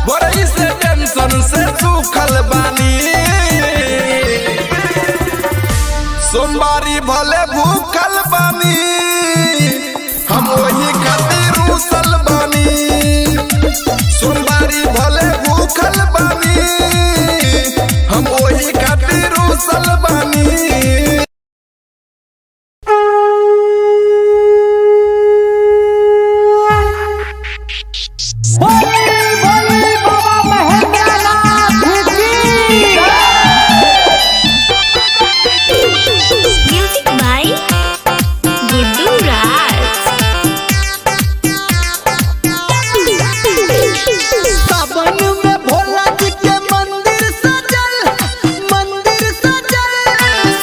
बड़ी से टेंशन से सूखल बानी सोमवारी भले भूखल बानी हम वही खातिर रुसल बानी सोमवारी भले भूखल बानी हम वही खातिर रुसल बानी म्यूजिक बाय गुड्डू राज सावन में भोला जी के मंदिर सजल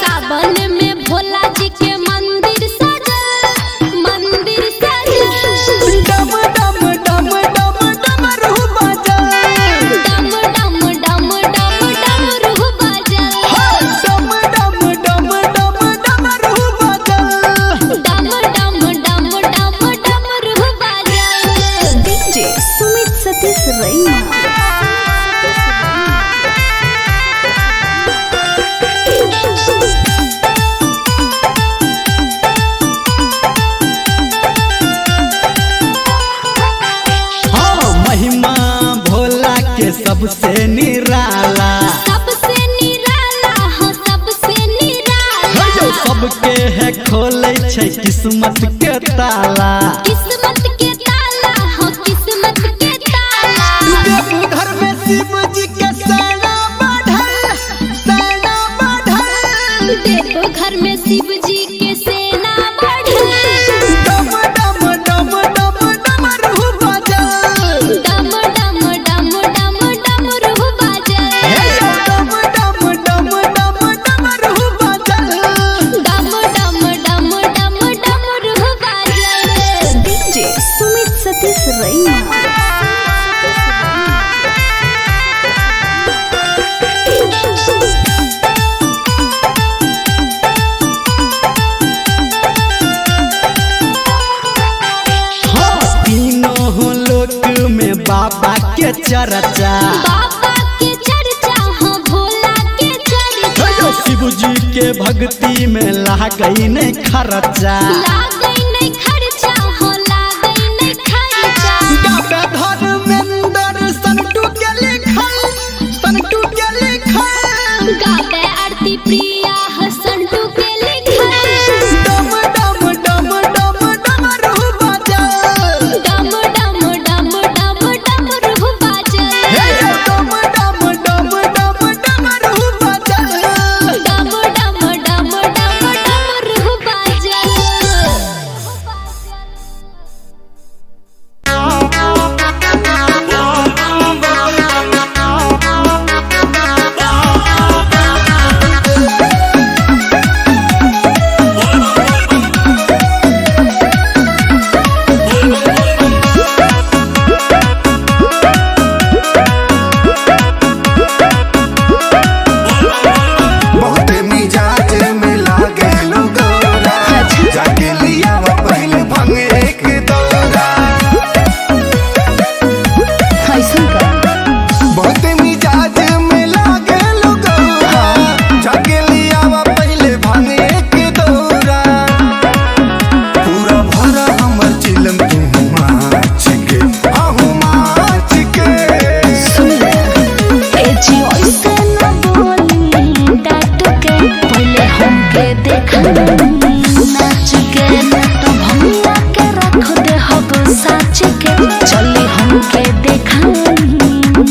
सावन में भोला जी के मंदिर सजल डम डम डम डम डमरू बजल डम डम डम डम डमरू बजल डम डम डम डम डमरू बजल डम डम डम डम डमरू बजल डीजे सुमित सतीश रैना हाँ महिमा भोला के सबसे निराला सबसे निराला हो सबसे निराला जो सबके है खोले छै किस्मत के ताला किस्मत के ताला हो किस्मत के ताला घर में शिव जी के सेना बढ़ल देखो घर में शिव जी के सेना बढ़ल डम डम डम डम डमरू बजल डम डम डम डम डमरू बजल डम डम डम डम डमरू बजल डम डम डम डम डमरू बजल डीजे सुमित सतीश रैना हाँ तीनों लोक में बाबा के चर्चा बाबा के चर्चा हो भोला के चर्चा शिव जी के भक्ति में लागई नहीं खर्चा लागई नहीं खर्चा हो लागई नहीं खर्चा गाबे धर्मेंद्र संटू के लिखल गावे आरती प्रिया हसंटू के लिखल डम डम डम डम डमरू बजल डम डम डम डम डमरू बजल डम डम डम डम डमरू बजल डम डम डम डम डमरू बजल नाच के तो भमिया के रख दे हब साच के चली हमके देखा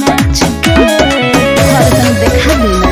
नाच के हरदम देखा बिना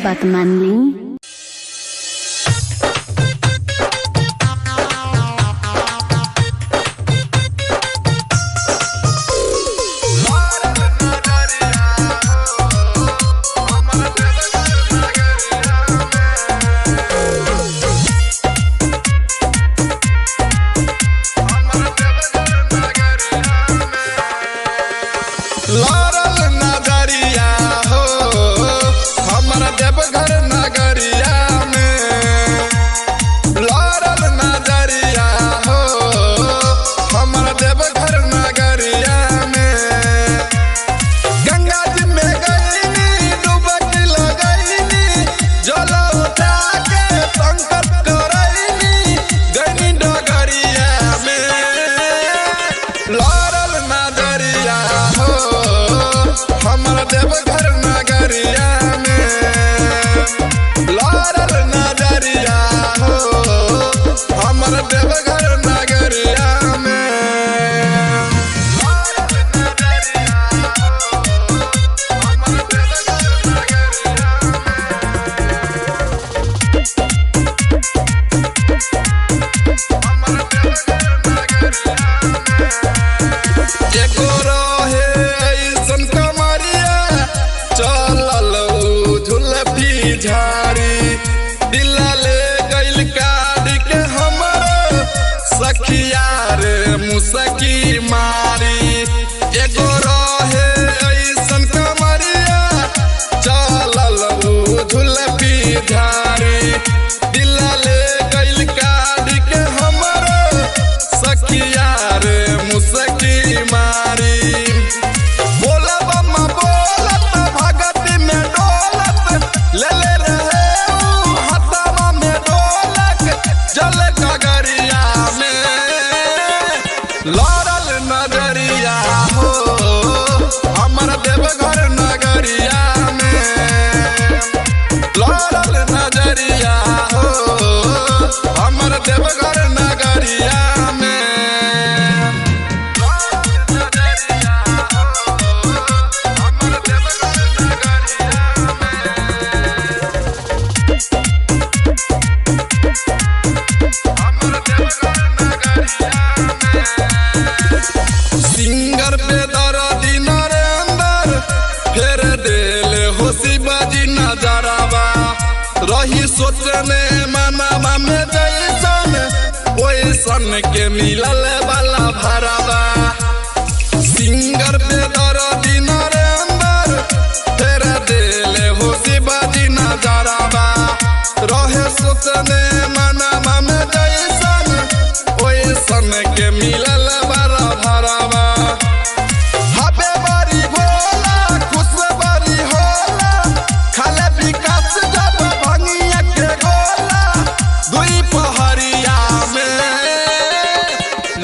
बात मान ली। सोचने मनवा में जैसन ओइसन के मिलल वाला भरावा सिंगर पे दर्दी नरेंद्र फेर दिले हो शिवाजी नजरावा रहे सोचने मनवा में जैसन ओइसन के मिलल वाला भरावा हबे बारी भोला खुश बारी होला खाले विकास जब भंगिया के गोला दुई पहरिया में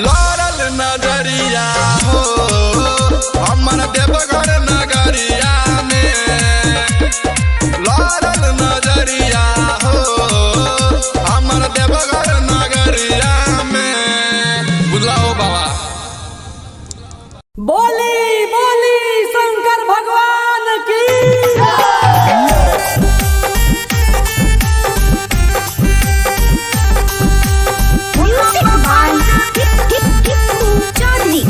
लड़ल नजरिया हो हमर देवघर नगरिया में लड़ल नजरिया हो हमर देवघर नगरिया में बुलाओ बाबा बोली बोली शंकर भगवान की म्यूजिक बाय टिप टिप टिप चौधरी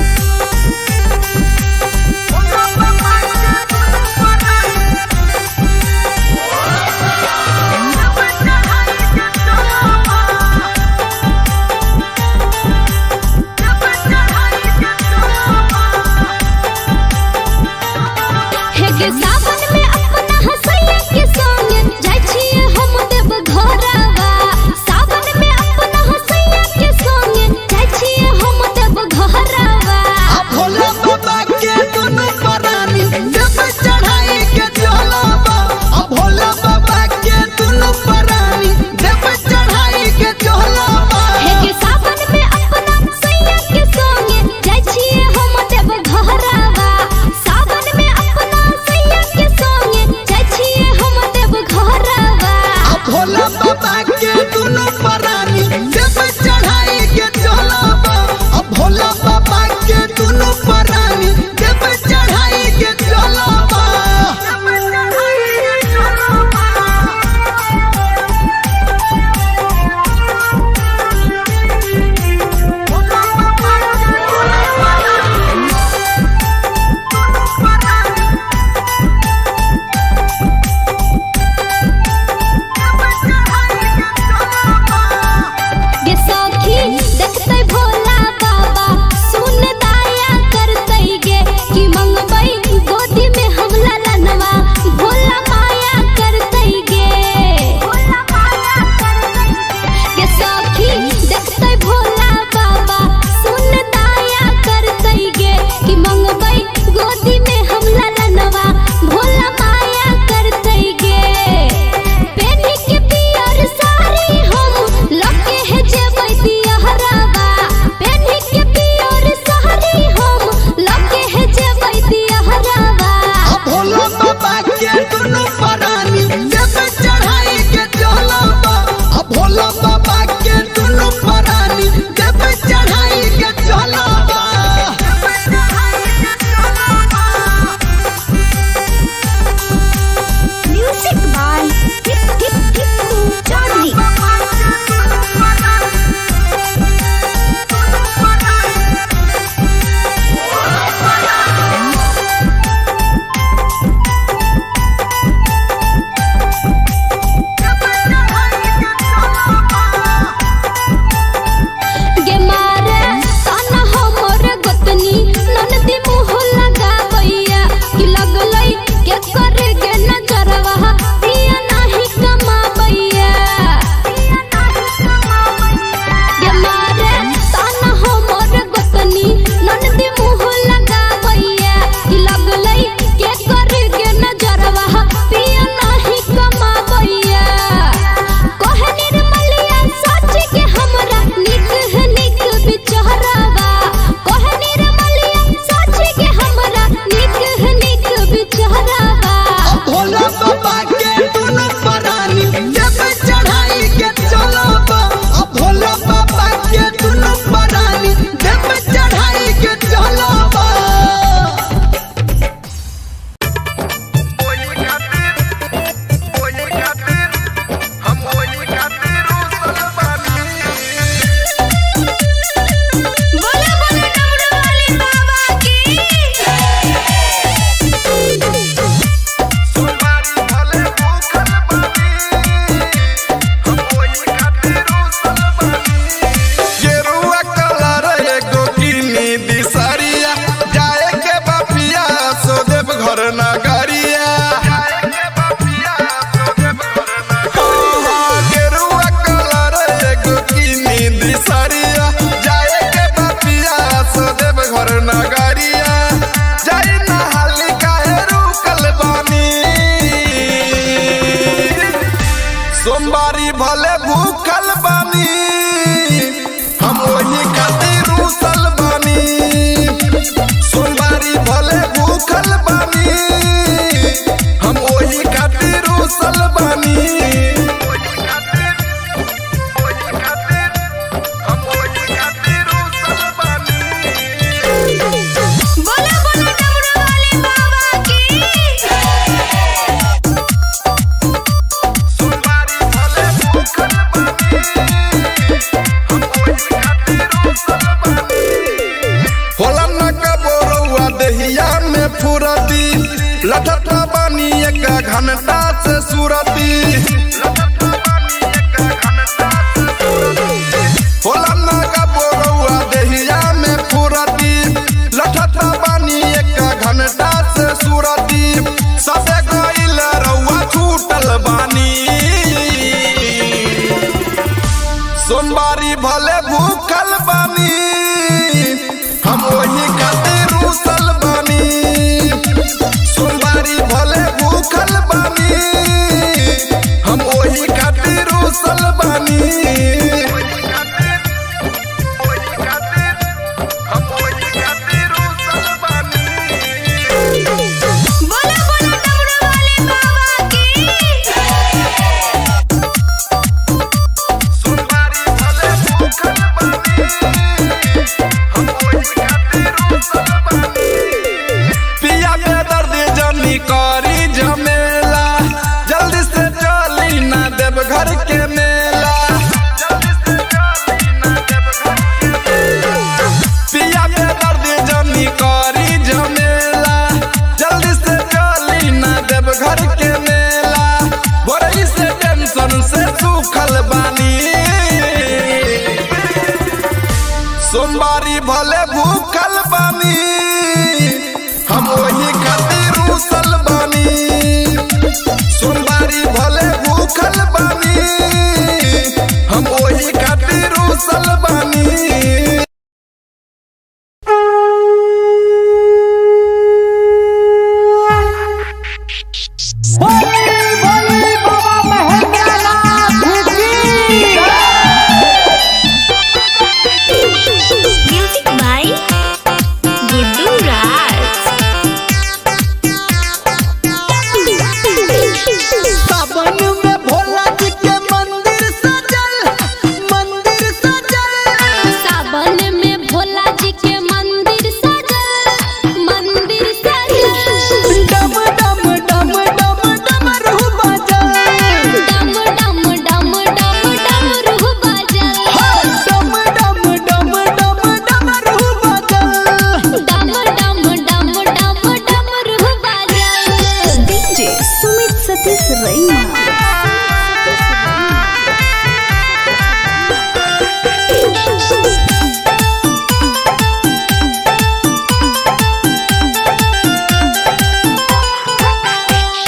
लठत बानी एक घंटा से सुरती होला ना गबो रउआ देहिया में फुरती लठत बानी एक घंटा से सुरती सबे गइल रउआ छूटल बानी सोमवारी भले भूखल बानी हम वही खातिर रुसल बानी सोमवारी भले भूखल बानी हम वही खातिर रुसल बानी बोला बोला डमरू वाले बाबा की पिया के दर्द जनी करी झमेला जल्दी से चली ना देव घर के मेला पिया के दर्द जनी करी झमेला जल्दी से चली ना देव घर के मेला बोरई से टेंशन से सूखल बानी सोमवारी भले भूखल बानी हम वही खातिर रुसल बानी सोमवारी भले भूखल बानी हम वही खातिर रुसल बानी म्यूजिक बाय गुड्डू राज सावन में भोला जी के मंदिर सजल सावन में भोला जी के मंदिर सजल डम डम डम डम डमरू बजल डम डम डम डम डमरू बजल डम डम डम डम डमरू बजल डम डम डम डम डमरू बजल डीजे सुमित सतीश रैना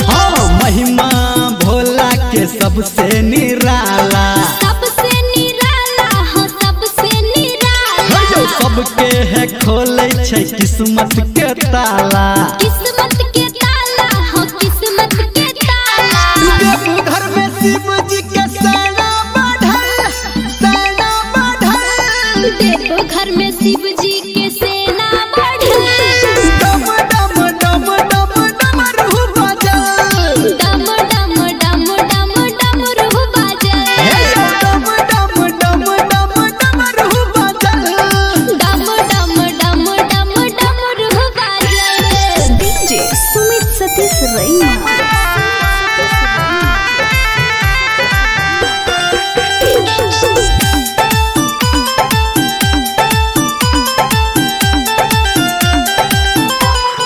हाँ महिमा भोला के सबसे निराला सबसे निराला हो सबसे निराला जो सबके है खोले छै किस्मत के ताला किस्मत के ताला हो किस्मत के ताला देवघर में शिव जी के सेना बढ़ल देव घर में शिव जी के सेना बढ़ल डम डम डम डम डमरू बजल डम डम डम डम डमरू बजल डम डम डम डम डमरू बजल डम डम डम डम डमरू बजल डीजे सुमित सतीश रैना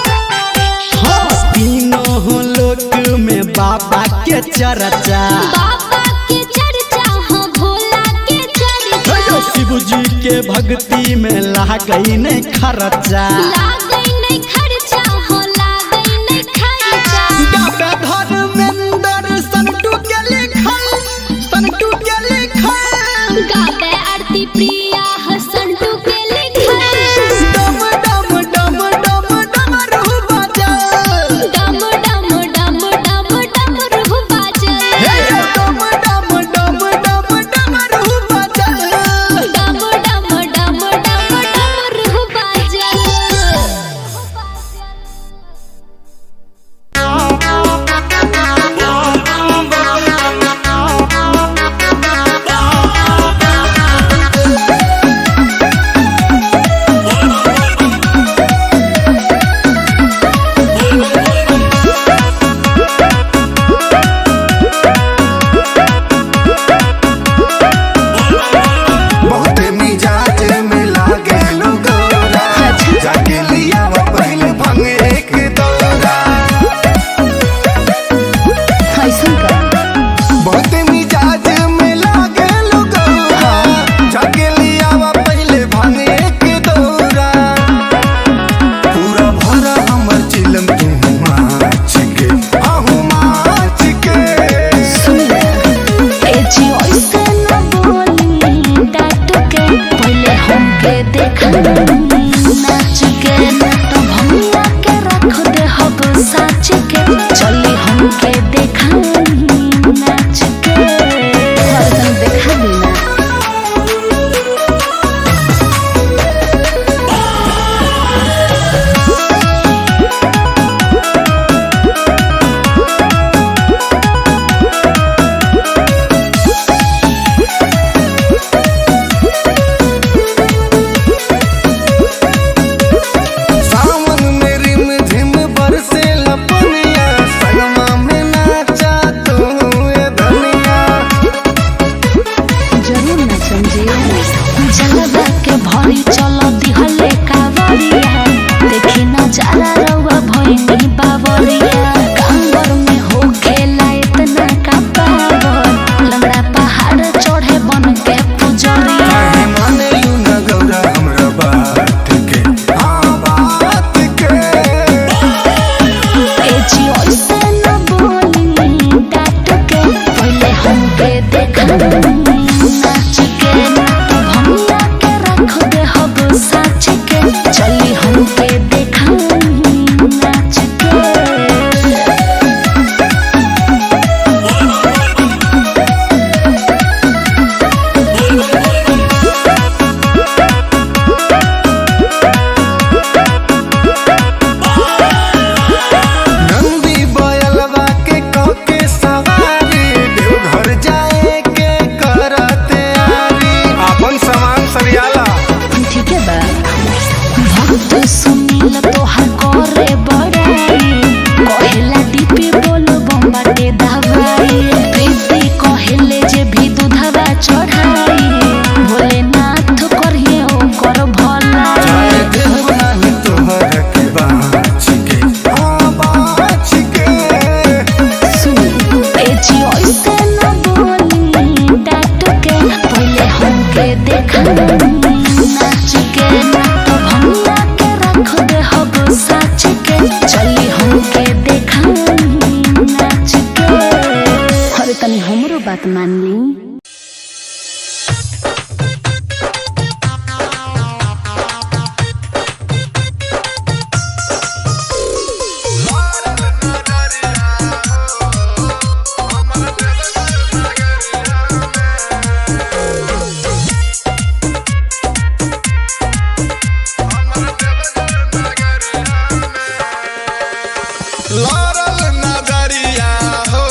हाँ तीनों लोक में बाबा के चर्चा बाबा के चर्चा हो भोला के चर्चा शिव जी के भक्ति में लागई नहीं खर्चा लागई नहीं खर्चा हो लागई नहीं खर्चा गावे धर्मेंद्र संटू के लिखल गावे आरती प्रिया हसंटू के लिखल डम डम डम डम डमरू बजल डम डम डम डम डमरू बजल डम डम डम डम डमरू बजल डम डम डम डम डमरू बजल नाच के ना तो भैया के रख दे हब साच के चली हमके देखा नाच के हरदम देखा बिना सावन में रिम झिम बरसे लपनिया सनमा में नाचा तू ए धनिया जरूर ना समझिए जलवा के भरी चलो दिहले कावरिया देखी ना जाला रउआ भइनी बावरिया कांवर में हो खेला इतना का पावर लंगड़ा पहाड़ चढ़े बन के पुजरिया काहे माने यू न गौरा हमरा बात के हाँ बात के ए जी ओइसे न बोली डाट के पहले हमके देखा नाच के ना तो भैया के रख दे हब साच के चली हमके देखा नाच के नंदी बयलवा के कके सवारी देवघर जाए के करते आरी अपन सामान सरियाला ठीक है बा भक्त सुनील तोहर करे बड़ाई कहेला डीपी बोलो बम्बाटे दवाई प्रीति कहेले जे भी दूधवा चढ़ाई भोलेनाथ करिए ओकर भलाई चाहे देव नाही तोहर के बाँच के हाँ बाँच के सुन ए जी ओइसे न बोली डाट के पहले हमके देखा नाच के ना तो भैया के रख दे हब साच के चली हमके देखा नाच के अरे तनी हमरो बात मान ली लारल नगरिया हो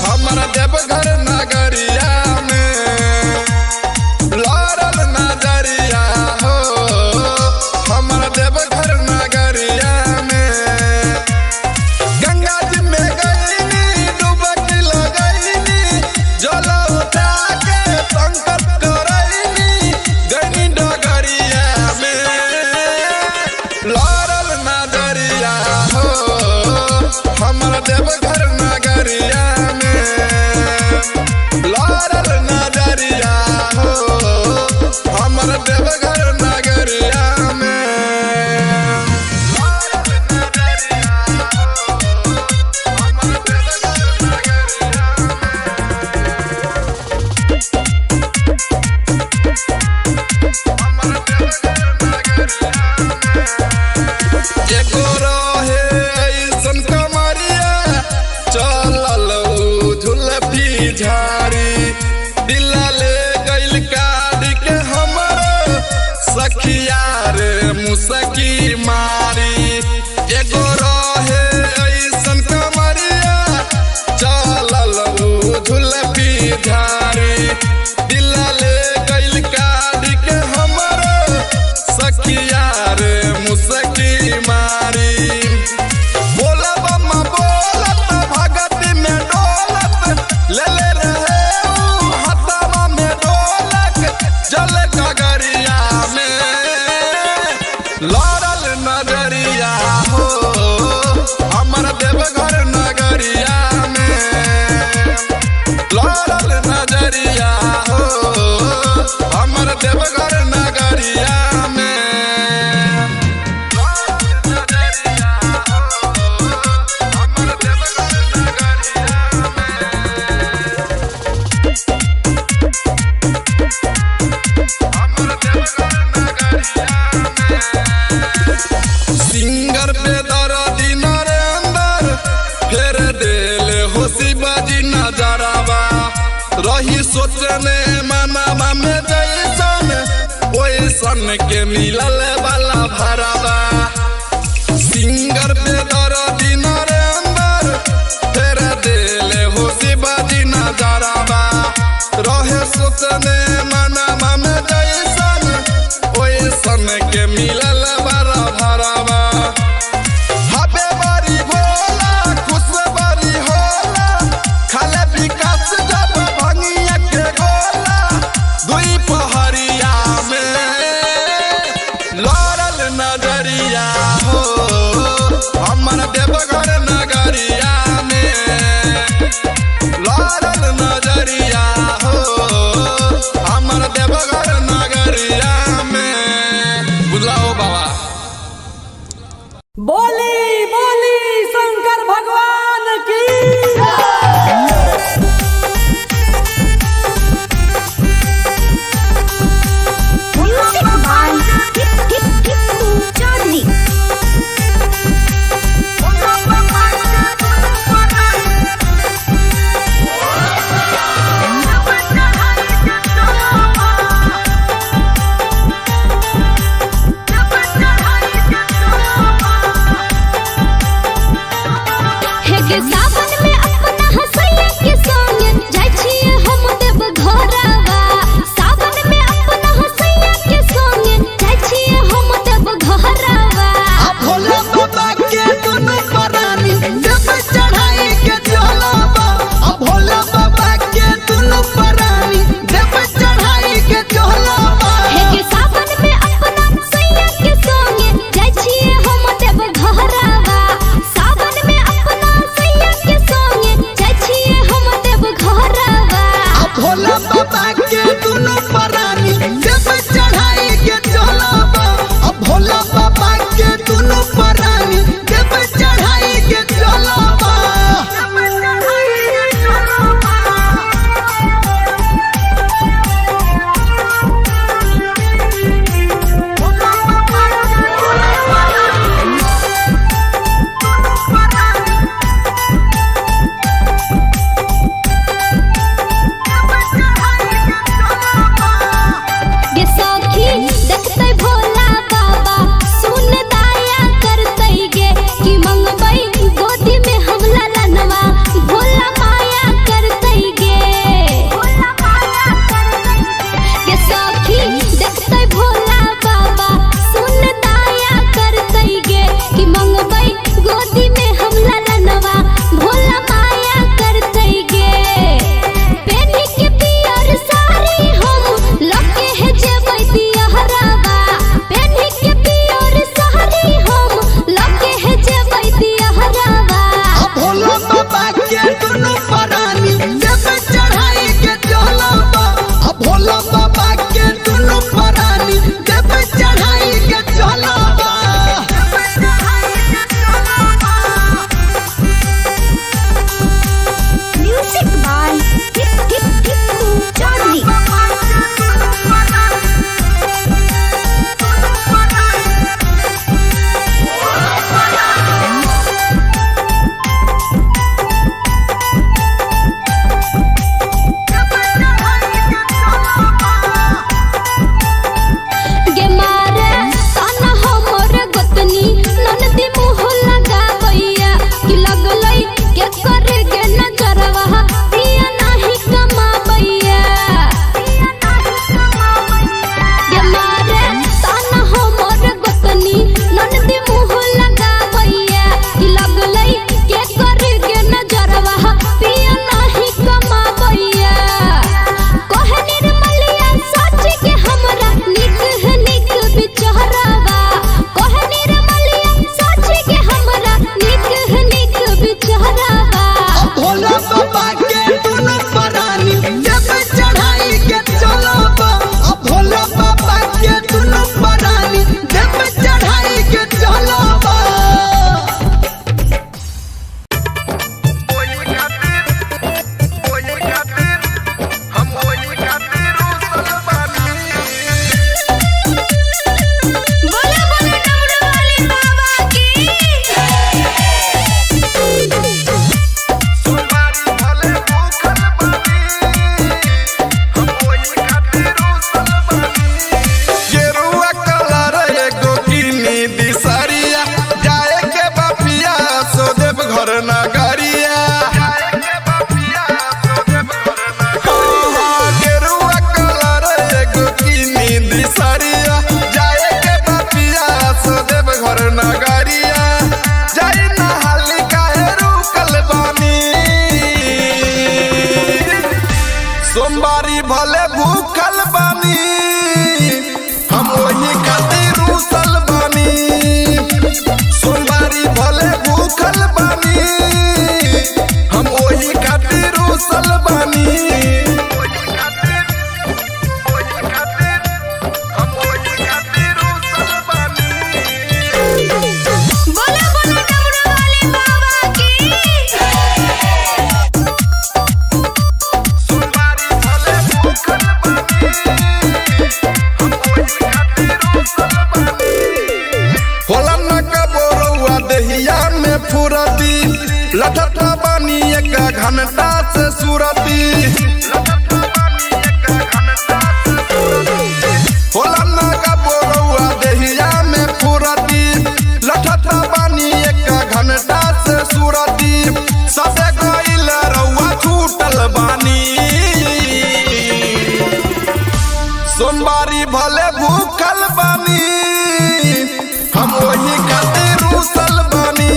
हमरा देवघर नगरिया में लारल नगरिया हो हमरा देवघर नगरिया में गंगा जी में गईनी डुबकी लगईनी जल उठा के संकट करईनी गईनी डगरिया में लारल नगरिया हो हमरा देवघर नगरिया में लारल नगरिया हो हमरा देवघर नगरिया में लारल नगरिया हो हमरा देवघर नगरिया एगो रहे ऐसन कमरिया चलल झुलफी झाड़ी दिला ले गइल काट के हमर सखिया रे मुसकी मारी एगो रहे ऐसन कमरिया चलल झुलफी झाड़ी दिला ले गइल काट के हमर सखिया रे मुसकी मारी बोला बम्मा बोलत भगती में डोलत ले ले रहे ऊ हथवा में ढोलक जल गगरिया में लारल नगरिया हो हमर देवघर नगरिया में लारल नगरिया हो हमर देवघर नगरिया में नगरिया सोचने मनावा में जैसन ओइसन के मिलल वाला भरावा सिंगर पे दर्दी नरेंद्र फेर दिले हो शिवाजी नजरावा रहे सोचने मनावा में जैसन ओइसन के मिलल वाला भरावा हबे बारी भोला खुश बारी होला खाले विकास जब भंगिया के गोला दुई पहरिया में लड़ल नजरिया हो हमर देवघर नगरिया में लड़ल नजरिया हो हमर देवघर नगरिया में बुलाओ बाबा बोली बोली शंकर भगवान की फुरती लठत बानी एक घंटा से सुरती होला ना का बोरौआ देहिया में फुरती लठत बानी एक घंटा से सुरती सबे गइल रउआ छूटल बानी सोमवारी भले भूखल बानी हम वही खातिर रुसल बानी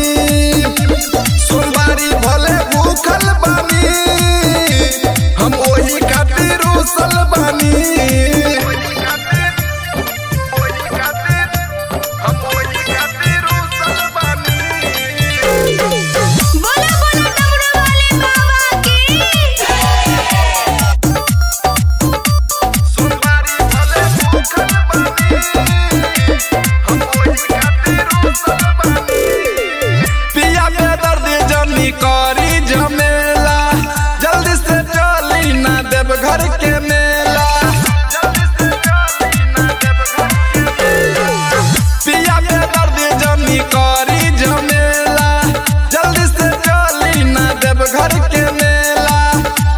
सोमवारी भले भूखल बानी हम वही खातिर रुसल बानी बोला बोला डमरू वाले बाबा की सोमवारी भले भूखल बानी हम वही खातिर रुसल बानी पिया के दर्द जमी करी झमेला जल्दी से चली ना देव घर के मेला पिया के दर्द जमी करी झमेला जल्दी से चली ना देव घर के मेला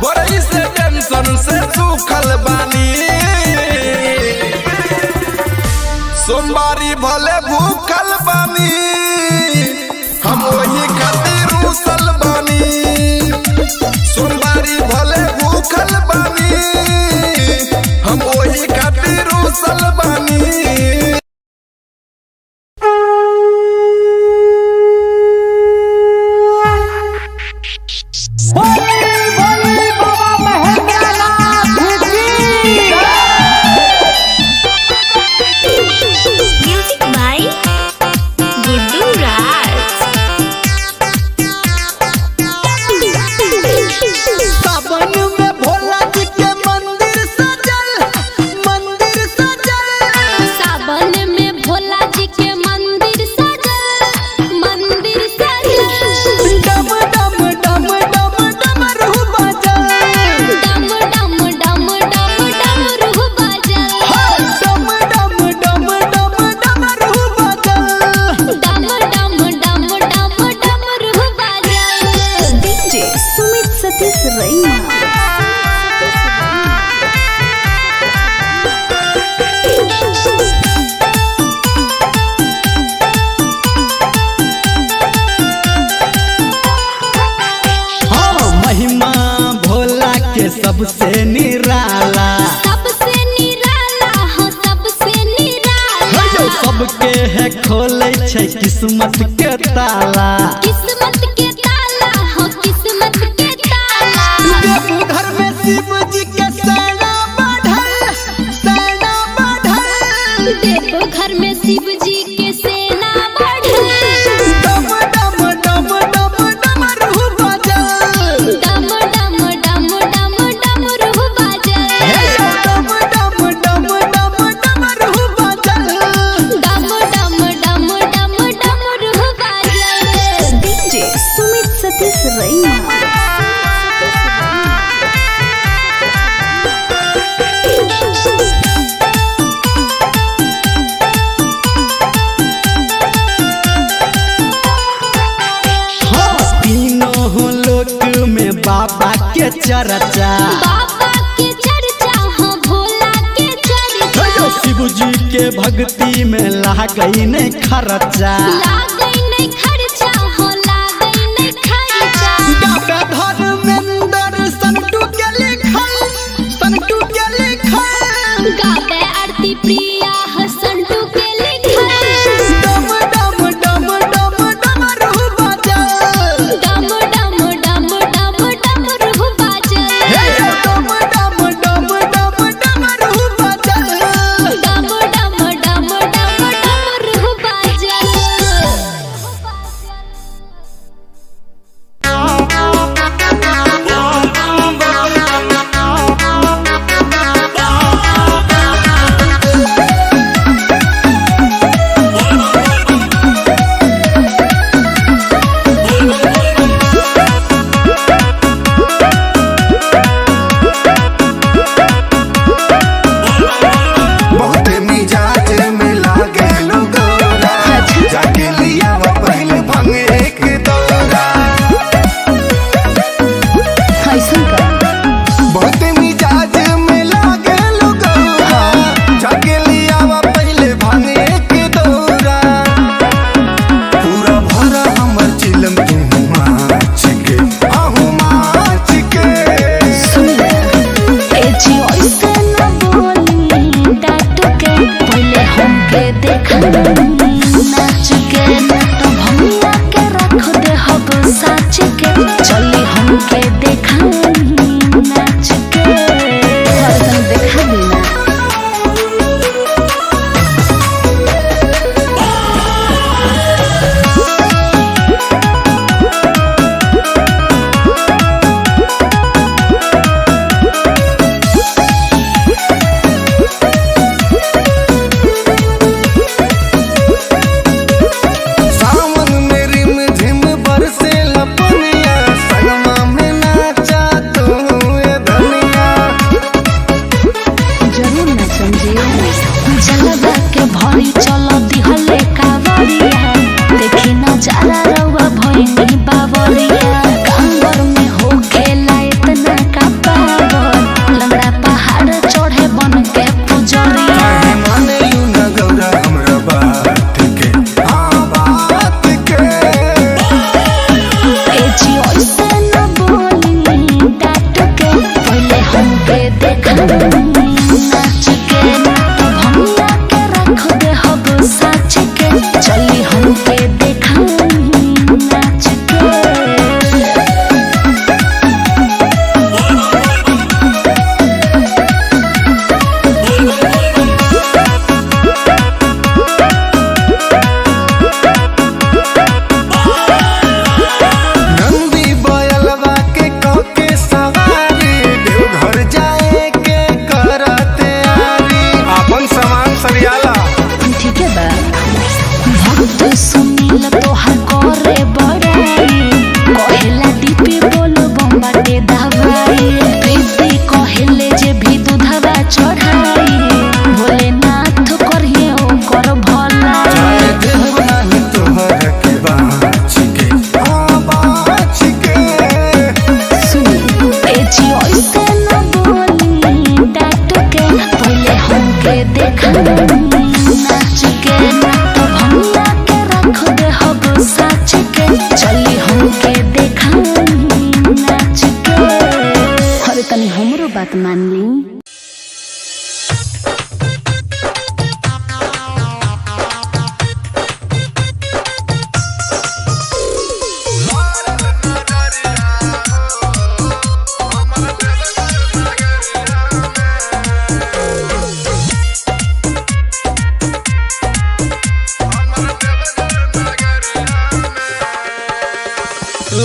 बोरई से टेंशन से सूखल बानी सोमवारी भले भूखल बानी हम वही खातिर रुसल बानी सोमवारी भले भूखल बानी हम वही खातिर रुसल बानी म्यूजिक बाय गुड्डू राज सावन में भोला जी के मंदिर सजल सावन में भोला जी के मंदिर सजल मंदिर सजल डम डम डम डम डमरू बजल डम डम डम डम डमरू बजल डम डम डम डम डमरू बजल डम डम डम डम डमरू बजल डीजे सुमित सतीश रैना हाँ महिमा भोला के सबसे निराला सबसे निराला हो सबसे निराला जो सबके है खोले छै किस्मत के ताला किस्मत के ताला हो किस्मत के ताला देवघर में शिव जी के सेना बढ़ल देव घर में शिव जी के सेना बढ़ल डम डम डम डम डमरू बजल डम डम डम डम डमरू बजल डम डम डम डम डमरू बजल डम डम डम डम डमरू बजल डीजे सुमित सतीश रैना हाँ तीनों लोक में बाबा के चर्चा बाबा के चर्चा हो भोला के चर्चा शिव जी के भक्ति में लागई नहीं खर्चा लागई नहीं खर्चा हो लागई नहीं खर्चा गावे धर्मेंद्र संटू के लिखल गावे आरती प्रिया हो संटू के लिखल डम डम डम डम डमरू बजल डम डम डम डम डमरू बजल डम डम डम डम डमरू बजल डम डम डम डम डमरू बजल देखा नाच के तो भैया के रख दे हब साच के चली हमके देखा नाच के हरदम देखा बिना सावन में रिम झिम बरसे लपनिया सनमा में नाचा तू ए धनिया जरूर ना समझिए जलवा के भरी चलो दिहले कावरिया देखी ना जाला रउआ भइनी बावरिया कांवर में हो खेला इतना का पावर लंगड़ा पहाड़ चढ़े बन के पुजरिया काहे माने यू न गौरा हमरा बात के हाँ बात के ए जी ओइसे न बोली डाट के पहले हमके देखा नाच के तो भैया के रख दे हब साच के चली हमके देखा नाच के नंदी बयलवा के कके सवारी देवघर जाए के करते आरी अपन सामान सरियाला ठीक है बा भक्त सुनील तोहर करे बड़ाई कहेला दीपी बोलो बम्बाटे दवाई प्रीति कहेले जे भी दूधवा चढ़ाई भोलेनाथ करिए ओकर भलाई चाहे देव नाही तोहर के बाँच के हाँ बाँच के सुनी ए जी ओइसे न बोली डाट के पहले हमके देखा नाच के तो भैया के रख दे हब साच के चली हमके देखा नाच के अरे तनी हमरो बात मान ली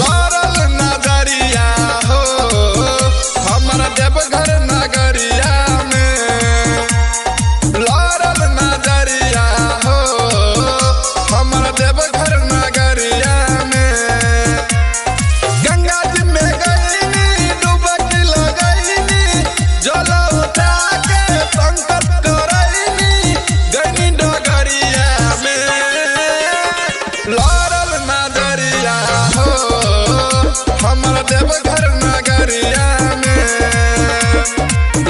लारल नजरिया हो हमर देवघर नगरिया में लारल नजरिया हो हमर देवघर नगरिया में गंगा जी में गईनी डुबकी लगईनी जल उठा के संकट करईनी गईनी डगरिया में लारल नजरिया हो हमर देवघर नगरिया में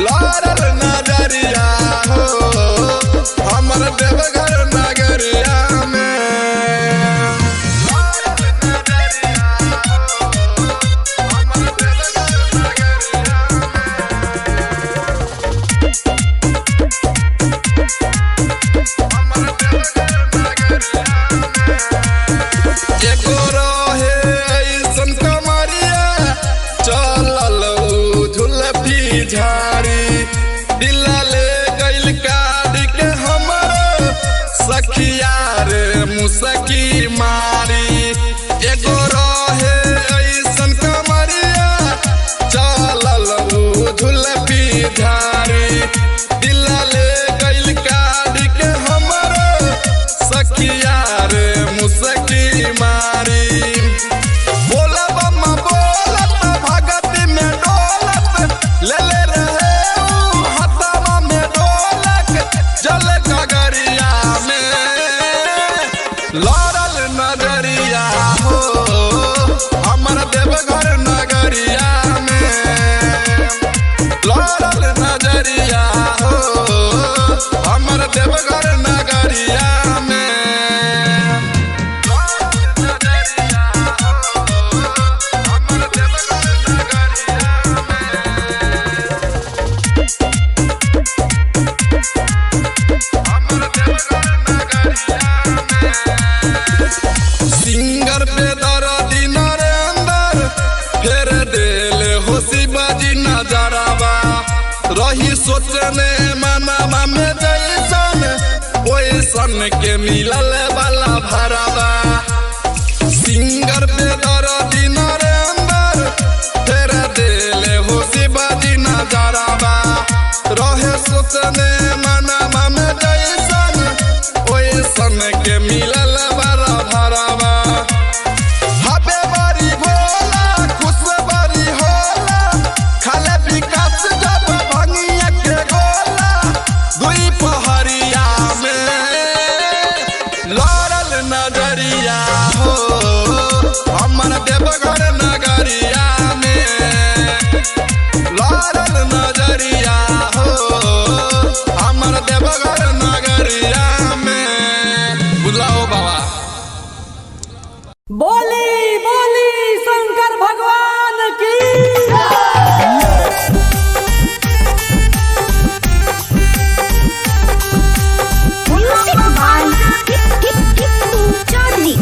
लारल नजरिया हो हमर देवघर नगरिया में लारल नजरिया हो हमर देवघर नगरिया हमर देवघर नगरिया एगो रहे ऐसन कमरिया चलल झुलफी झाड़ी दिला ले गइल काट के हमर सखिया रे मुसकी मारी एगो रहे ऐसन कमरिया चलल झुलफी झाड़ी दिला ले गइल काट के हमर सखिया रे मुसकी मारी बोला बम्मा बोलत भगती में डोलत ले ले रहे ऊ हथवा में ढोलक जल गगरिया में लारल नजरिया हो हमर देवघर नगरिया में लारल नजरिया हो हमर देवघर नगरिया में एगो सोचने मनवा में जैसन ओइसन के मिलल वाला भरावा सिंगर पे दर्दी नरेंद्र फेर देले हो शिवाजी नजरावा रहे सोचने मनवा में जैसन ओइसन के मिलल वाला भरावा हबे बड़ी भोला खुश बड़ी होला खाले विकास जब भंगिया के गोला दुई पहरिया में लड़ल नजरिया हो हमर देवघर नगरिया में लड़ल नजरिया हो हमर देवघर नगरिया में बुलाओ बाबा बोली बोली शंकर भगवान की म्यूजिक बाय टिप्पू चौधरी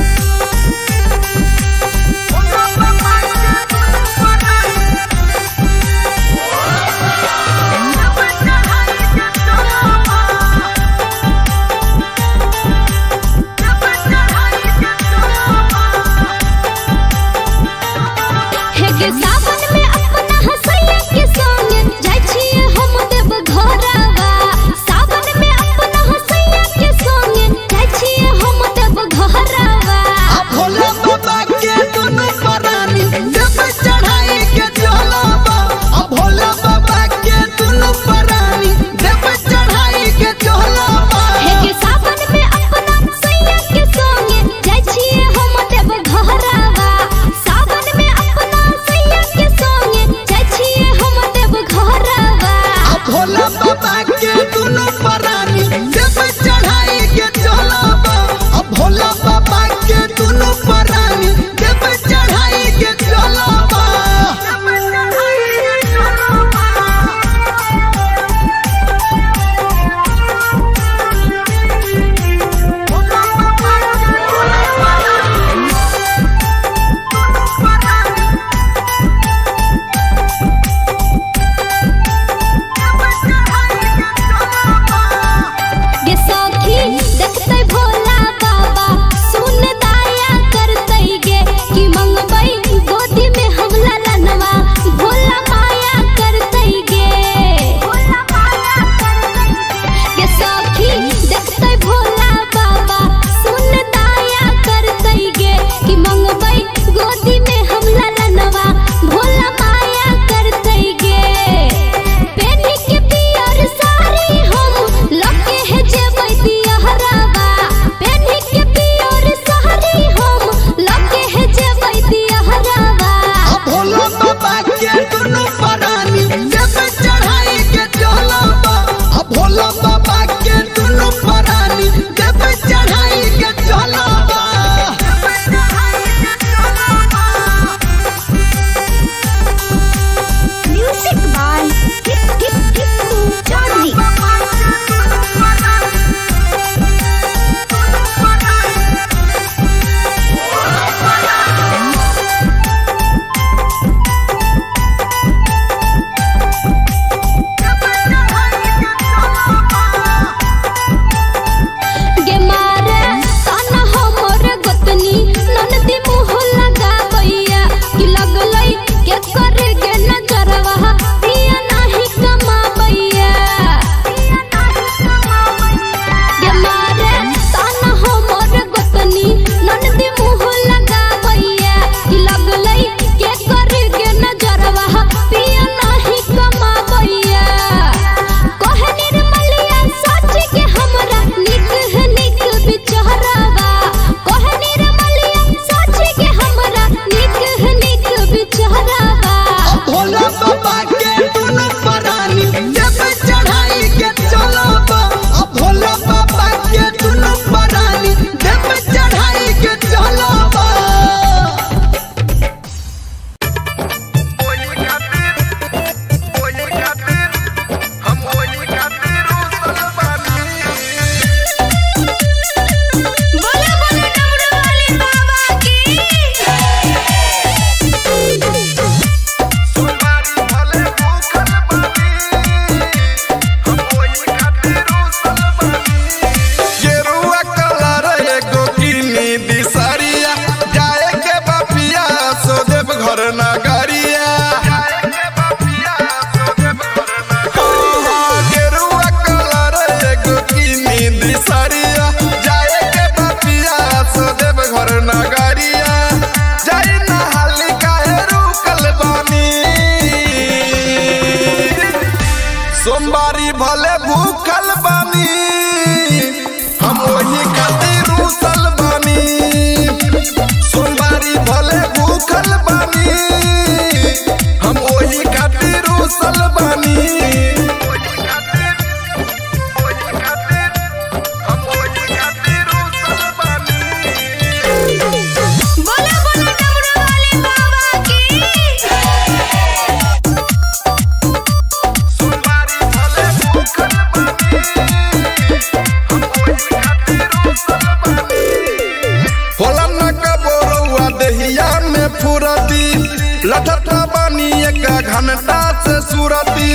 एक घंटा से सुरती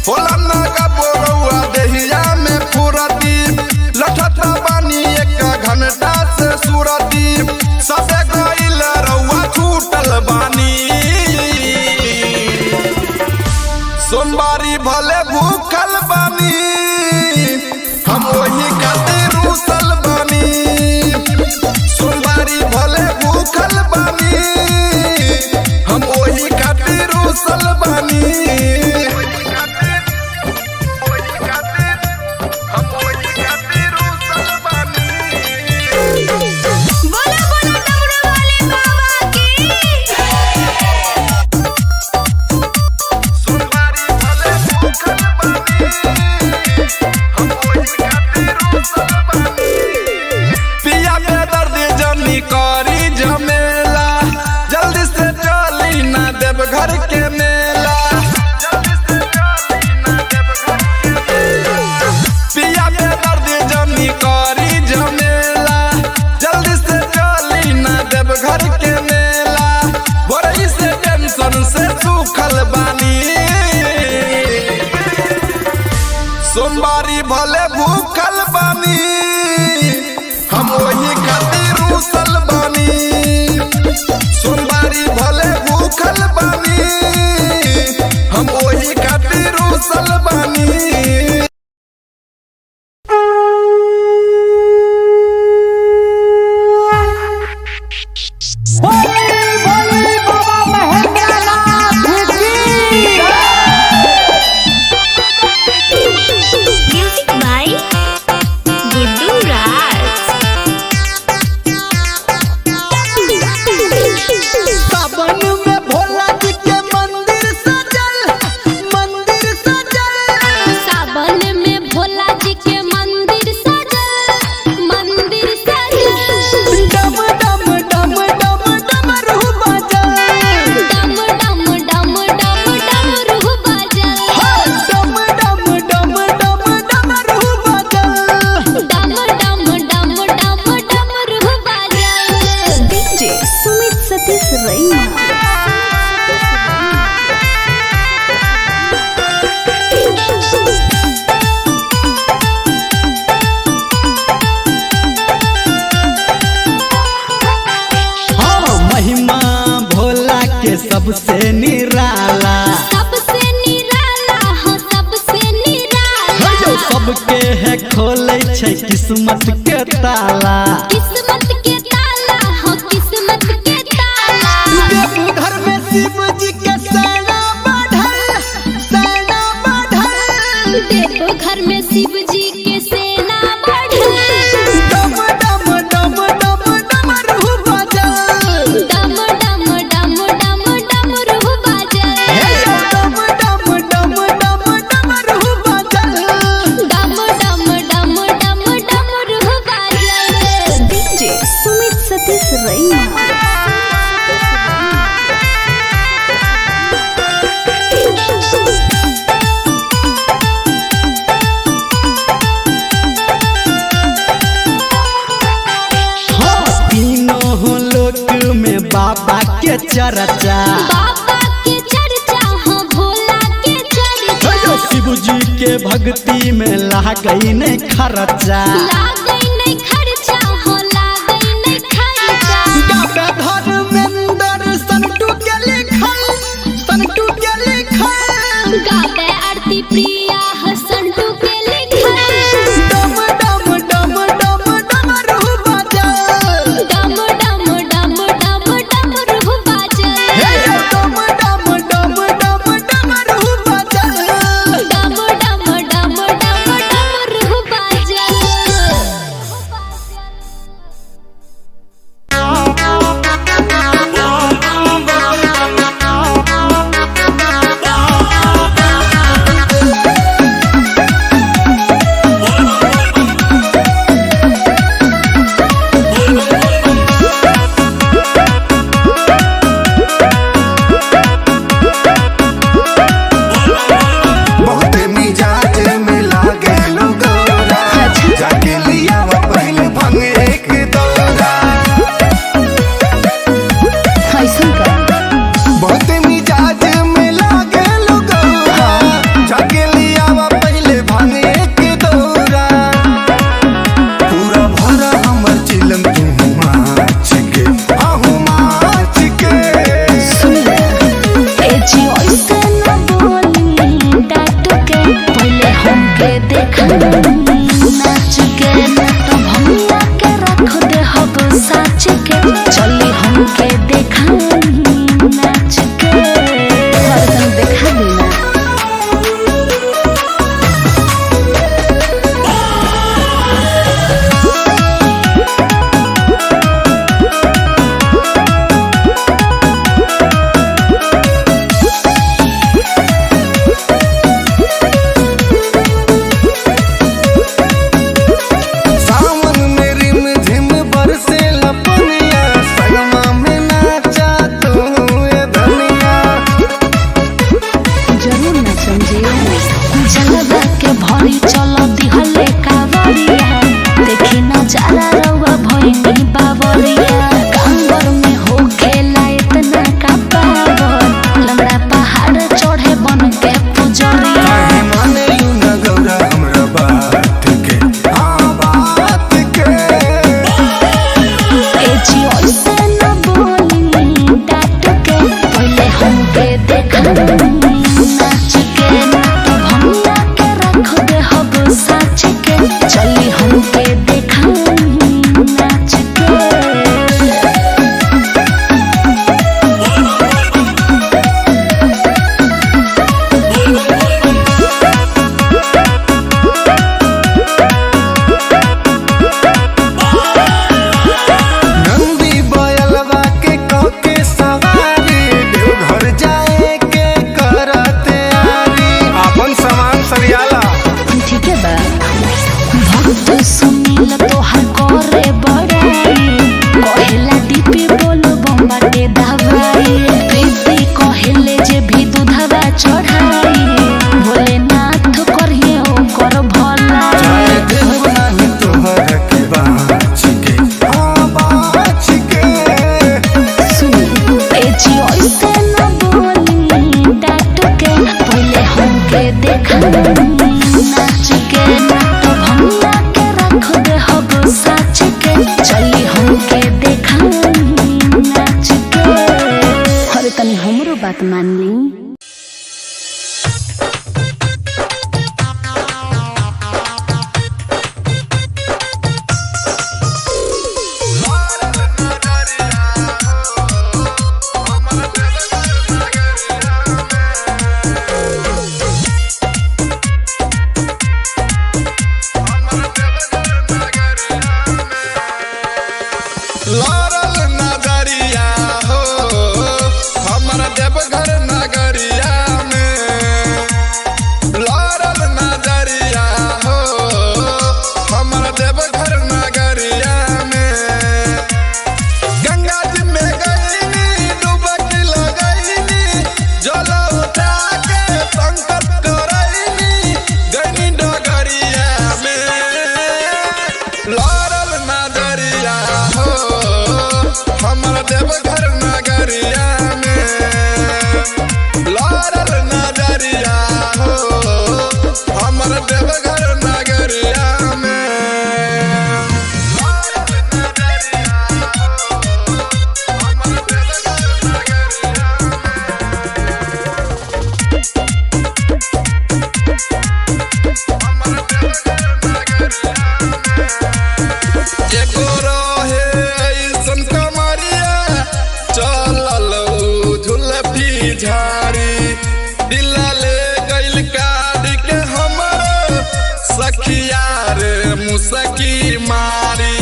होला नागा बोरौआ देहिया में फुरती लठता बानी एक घंटा से सुरती सबे गइल रउआ छूटल बानी सोमवारी भले भूखल बानी हम वही खातिर रुसल बानी सोमवारी भले भूखल बानी हम वही खातिर रुसल बानी बोला बोला डमरू वाले बाबा की पिया के दर्द जमी करी झमेला जल्दी से चली ना देव घर के मेला पिया के दर्द जमी करी झमेला जल्दी से चली ना देव घर के मेला बड़ी से टेंशन से सूखल बानी सोमवारी भले भूखल बानी हम वही खातिर रुसल बानी सोमवारी भले भूखल बानी हम वही खातिर रुसल बानी म्यूजिक बाय गुड्डू राज सावन में भोला जी के मंदिर सजल सावन में भोला जी के मंदिर सजल डम डम डम डम डमरू बजल डम डम डम डम डमरू बजल डम डम डम डम डमरू बजल डम डम डम डम डमरू बजल डीजे सुमित सतीश रैना हाँ महिमा भोला के सबसे निराला सबसे निराला हो सबसे निराला जो सबके है खोले छै किस्मत के ताला किस्मत के ताला हो किस्मत के ताला देवघर में शिव जी के सेना बढ़ल देखो घर में शिव जी के सेना बढ़ल डम डम डम डम डमरू बजल डम डम डम डम डमरू बजल डम डम डम डम डमरू बजल डम डम डम डम डमरू बजल डीजे सुमित सतीश रैना हाँ तीनों लोक में बाबा के चर्चा बाबा के चर्चा हो भोला के चर्चा शिव जी के भक्ति में लागई नहीं खर्चा लागई नहीं खर्चा हो लागई नहीं खर्चा गावे धर्मेंद्र संटू के लिखल गावे आरती प्रिया हसंटू के लिखल डम डम डम डम डमरू बजल डम डम डम डम डमरू बजल डम डम डम डम डमरू बजल डम डम डम डम डमरू बजल देखा नाच के तो भैया के रख दे हब साच के चली हमके देखा नाच के हरदम देखा देना बात मान ली। मुसकी मारी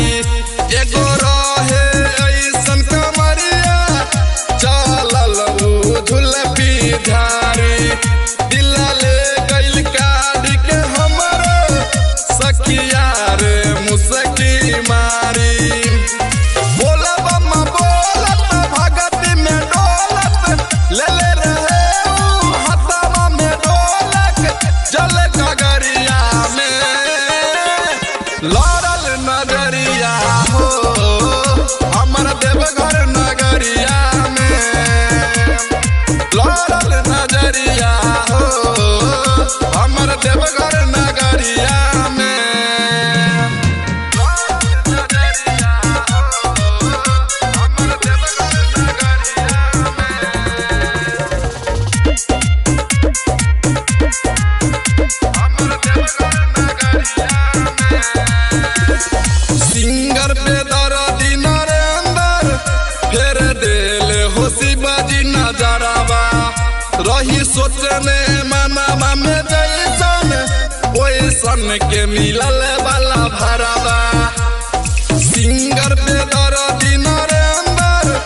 एगो रहे ऐसन कमरिया चलल झुलपी झारी दिला ले गइल काढ़ी के हमरो सखिया रे मुसकी मारी बोला बम्मा बोलत भगती में डोलत ले ले रहे हथवा में ढोलक जल गगरिया में लड़ल नगरिया हो हमर देवघर नगरिया में लड़ल नजरिया हो हमर देवघर नगरिया में एगो सोचने मनवा में जैसन ओइसन के मिलल वाला भरावा सिंगर पे दर्दी नरेंद्र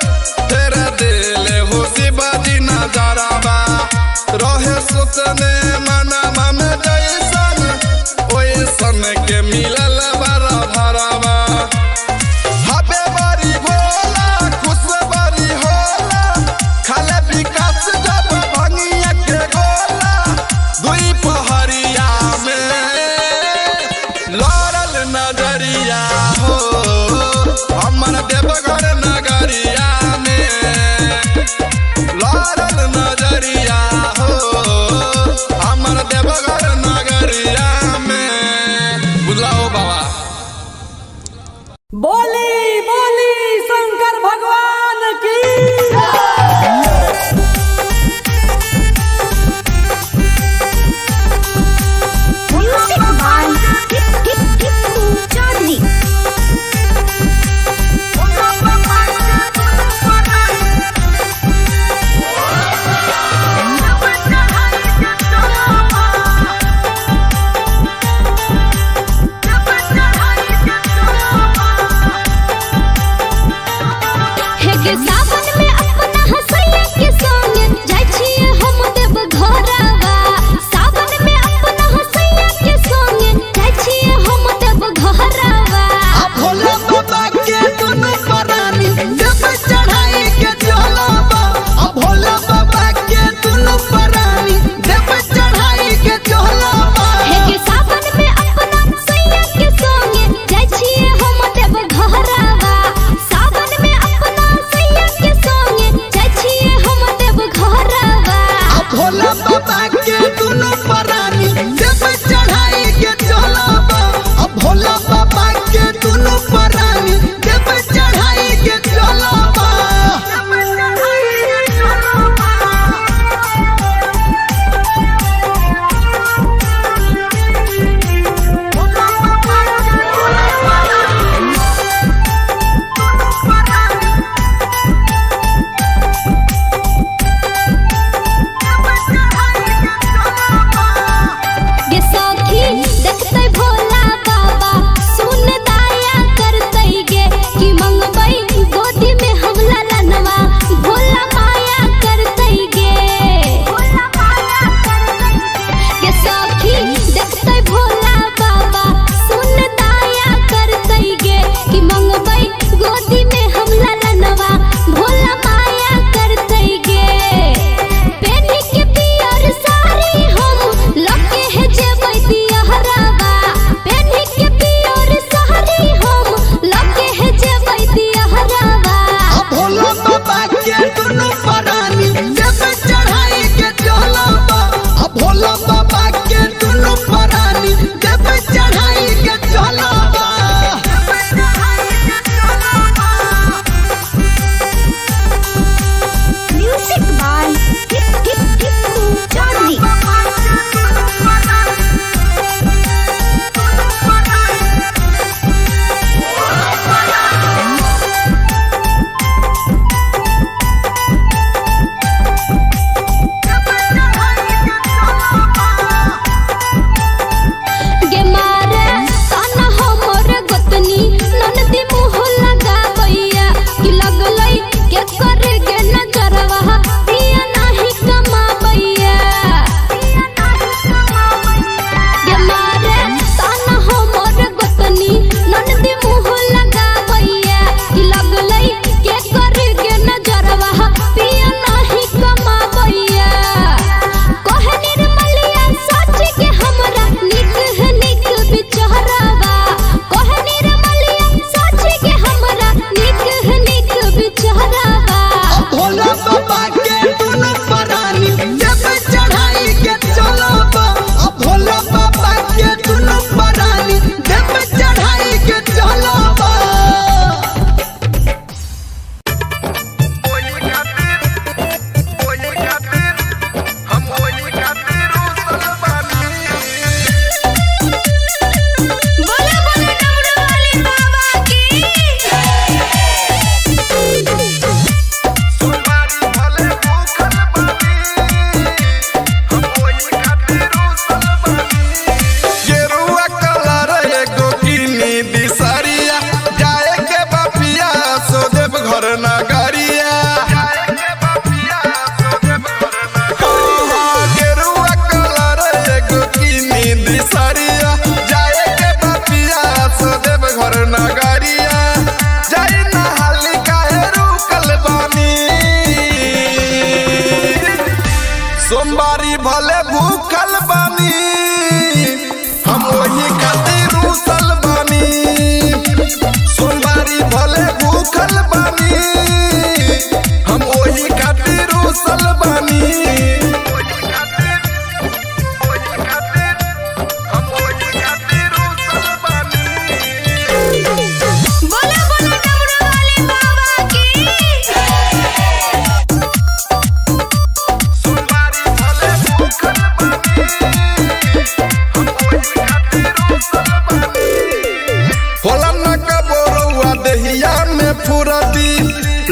फेर दिले हो शिवाजी नजरावा रहे सोचने मनवा में जैसन ओइसन के मिलल वाला भरावा हबे बड़ी भोला खुश बड़ी होला खाले विकास जब भंगिया के गोला दुई पहरिया में लड़ल नजरिया हो हमर देवघर नगरिया में लड़ल नजरिया हो हमर देवघर नगरिया में बुलाओ बाबा बोली बोली शंकर भगवान की म्यूजिक बाय टिप्पू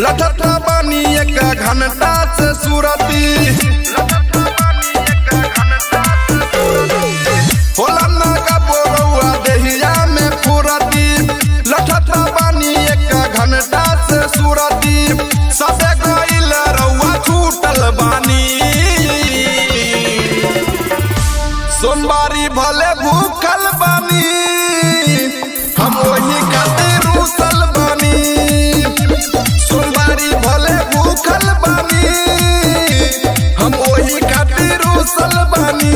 लठत बानी एक घंटा से सुरती होला ना का बोरौआ देहिया में फुरती लठत बानी एक घंटा से सुरती सबे गइल रउआ छूटल बानी सोमवारी भले भूखल बानी हम वही खातिर रूसल बानी सोमवारी भले भूखल बानी हम वही खातिर रूसल बानी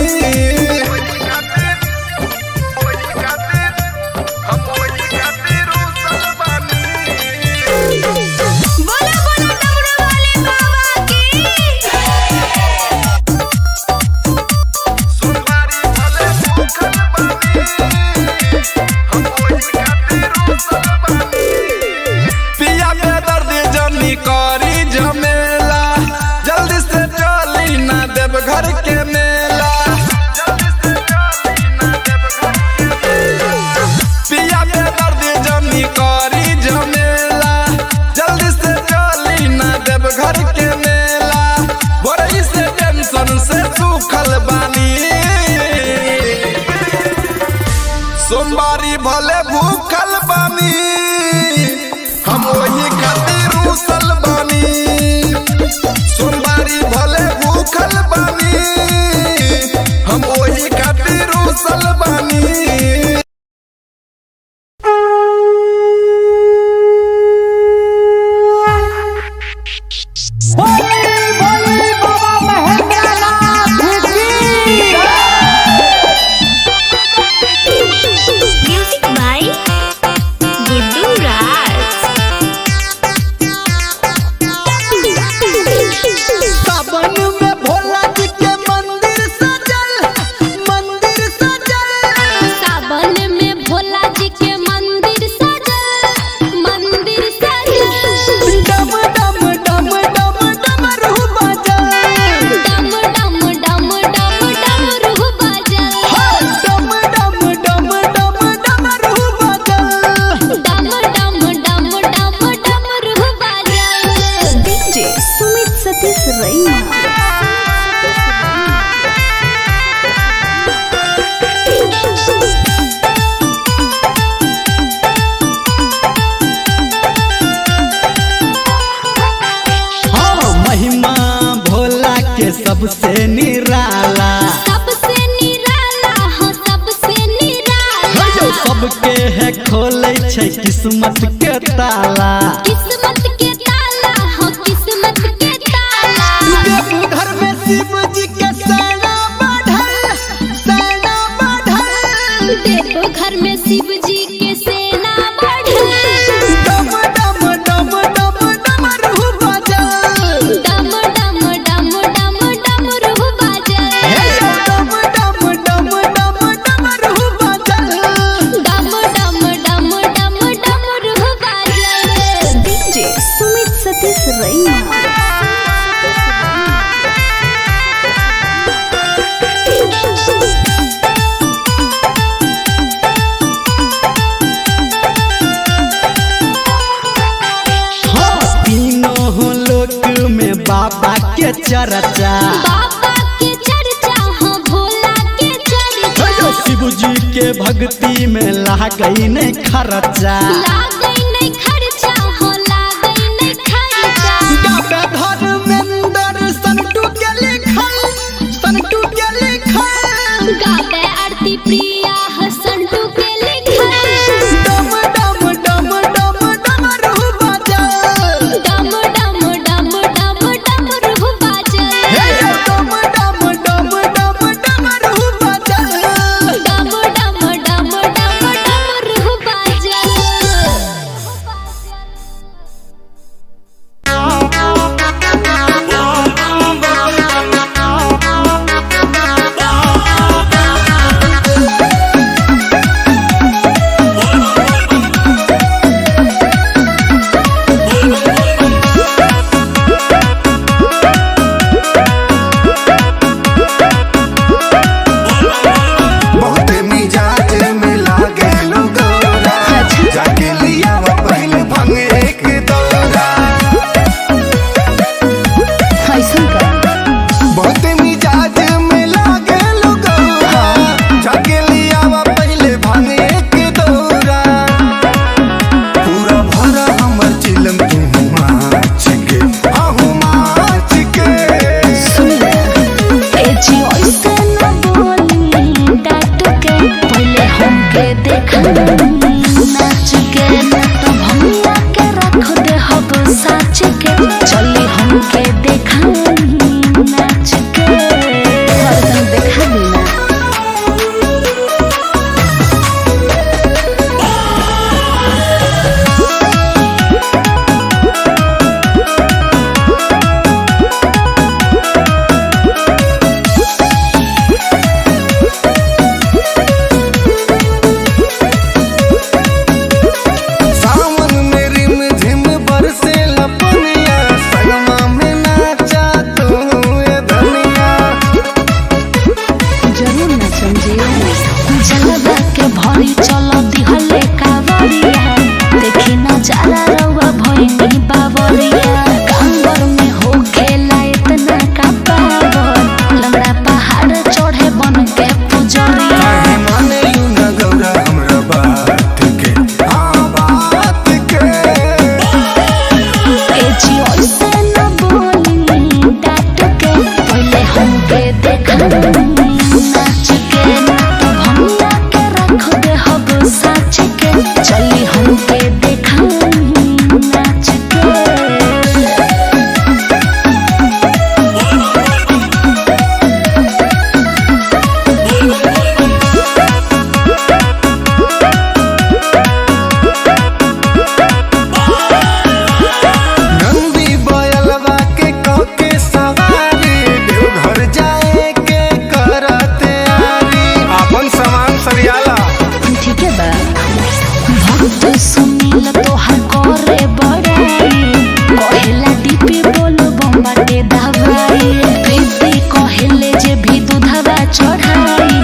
बोला बोला डमरू वाले बाबा की सोमवारी भले भूखल बानी हम वही खातिर रूसल बानी पिया के दर्द जमी करी झमेला जल्दी से चली ना देव घर के मेला पिया के दर्द जमी करी झमेला जल्दी से चली ना देव घर के मेला बड़ी से टेंशन से सूखल बानी सोमवारी भले भूखल बानी हम वही खातिर रूसल बानी सोमवारी भले भूखल बानी हम वही खातिर रूसल बानी म्यूजिक बाय गुड्डू राज सावन में भोला जी के मंदिर सजल सावन में भोला जी के मंदिर सजल डम डम डम डम डमरू बजल डम डम डम डम डमरू बजल डम डम डम डम डमरू बजल डम डम डम डम डमरू बजल डीजे सुमित सतीश रैना हाँ महिमा भोला के सबसे निराला सबसे निराला हो सबसे निराला जो सबके है खोले छै किस्मत के ताला किस्मत के ताला हो किस्मत के ताला देवघर में शिव जी के सेना बढ़ल देखो घर में शिव जी के सेना बढ़ल डम डम डम डम डमरू बजल डम डम डम डम डमरू बजल डम डम डम डम डमरू बजल डम डम डम डम डमरू बजल डीजे सुमित सतीश रैना हाँ तीनों लोक में बाबा के चर्चा बाबा के चर्चा हो भोला के चर्चा शिव जी के भक्ति में लागई नहीं खर्चा लागई नहीं खर्चा हो लागई नहीं खर्चा गावे धर्मेंद्र संटू के लिखल गावे आरती प्रिया हसंटू के लिखल डम डम डम डम डमरू बजल डम डम डम डम डमरू बजल डम डम डम डम डमरू बजल डम डम डम डम डमरू बजल नाच के नट भंगिया के रख दे हब साच के चली हमके देखा नाच के हरदम देखा बिना सावन में रिम झिम बरसे लपनिया सनमा में नाचा तू ए धनिया जरूर न समझिए जलवा के भरी चल दिहले कावरिया देखी न जाला रउआ भइनी बावरिया कांवर में हो खेला इतना का पावर लंगड़ा पहाड़ चढ़े बन के पुजरिया काहे माने यू न गौरा हमरा बात के हाँ बात के ए जी ऐसे न बोली डांट के पहले हमके देखा नाच के नट भंगिया के रख दे हब साच के चली हमके देखा नाच के नंदी बयलवा के कके सवारी देवघर जाए के करते आरी अपन सामान सरियाला ठीक है बा भक्त सुनील तोहर करे बड़ाई कहेला दीपी बोलो बम्बाटे दवाई प्रीति कहेले जे भी दूधवा चढ़ाई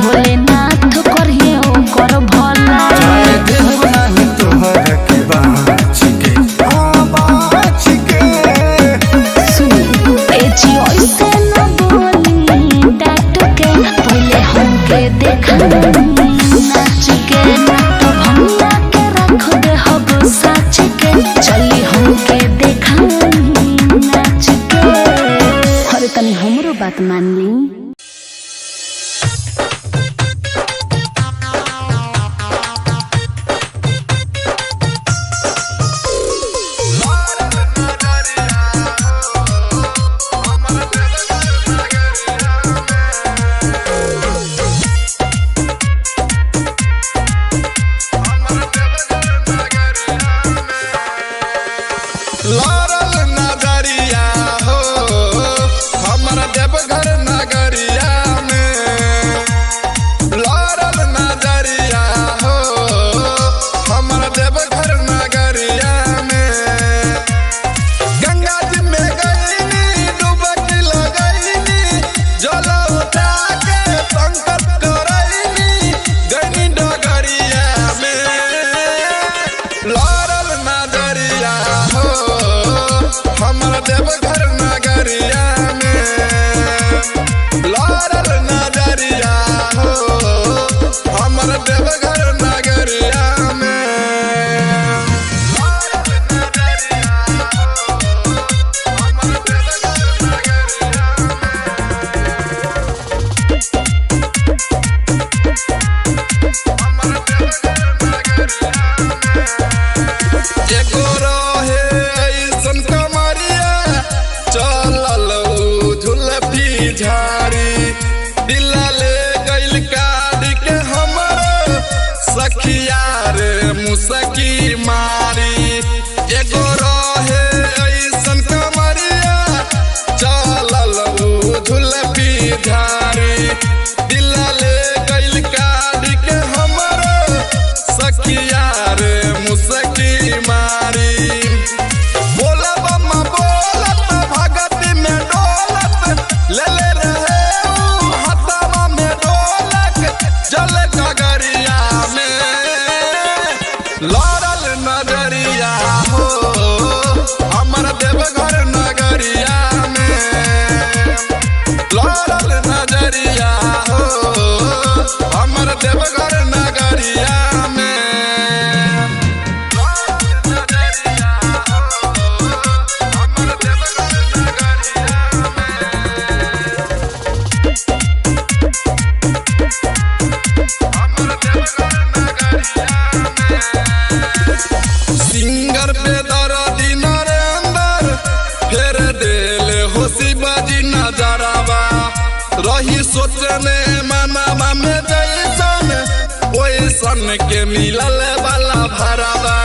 भोलेनाथ करिए ओकर भला चाहे देव नाही तोहर के बाच के हाँ बाच के सुन ए जी ऐसे न बोली डांट के पहले हमके देखा नाच के नट भंगिया के रख दे हब साच के चली हमके देखा नाच के अरे तनी हमरो बात मान ली लारल नजरिया हो हमर देवघर नगरिया में लारल नजरिया हो हमर देवघर नगरिया में गंगा जी में गईनी डुबकी लगईनी जल उठा के संकट करईनी गईनी डगरिया में लारल नजरिया हो हमर देवघर नगरिया में लारल नजरिया हो हमर देवघर नगरिया में लारल नजरिया हो हमर देवघर नगरिया हमर देवघर नगरिया एगो रहे ऐसन कमरिया चलल झुलफी झाड़ी दिला ले गइल काढ़ के हमर सखिया रे मुसकी मारी एगो रहे ऐसन कमरिया चलल झुलफी झाड़ी दिला ले गइल काढ़ के हमर सखिया रे मुसकी मारी बोला बम्मा बोलत भगती में डोलत ले ले रहे ऊ हथवा में ढोलक जल गगरिया में लारल नजरिया हो हमर देवघर नगरिया में लारल नजरिया हो हमर देवघर नगरिया में नगरिया सोचने मनवा में जैसन ओइसन के मिलल वाला भरावा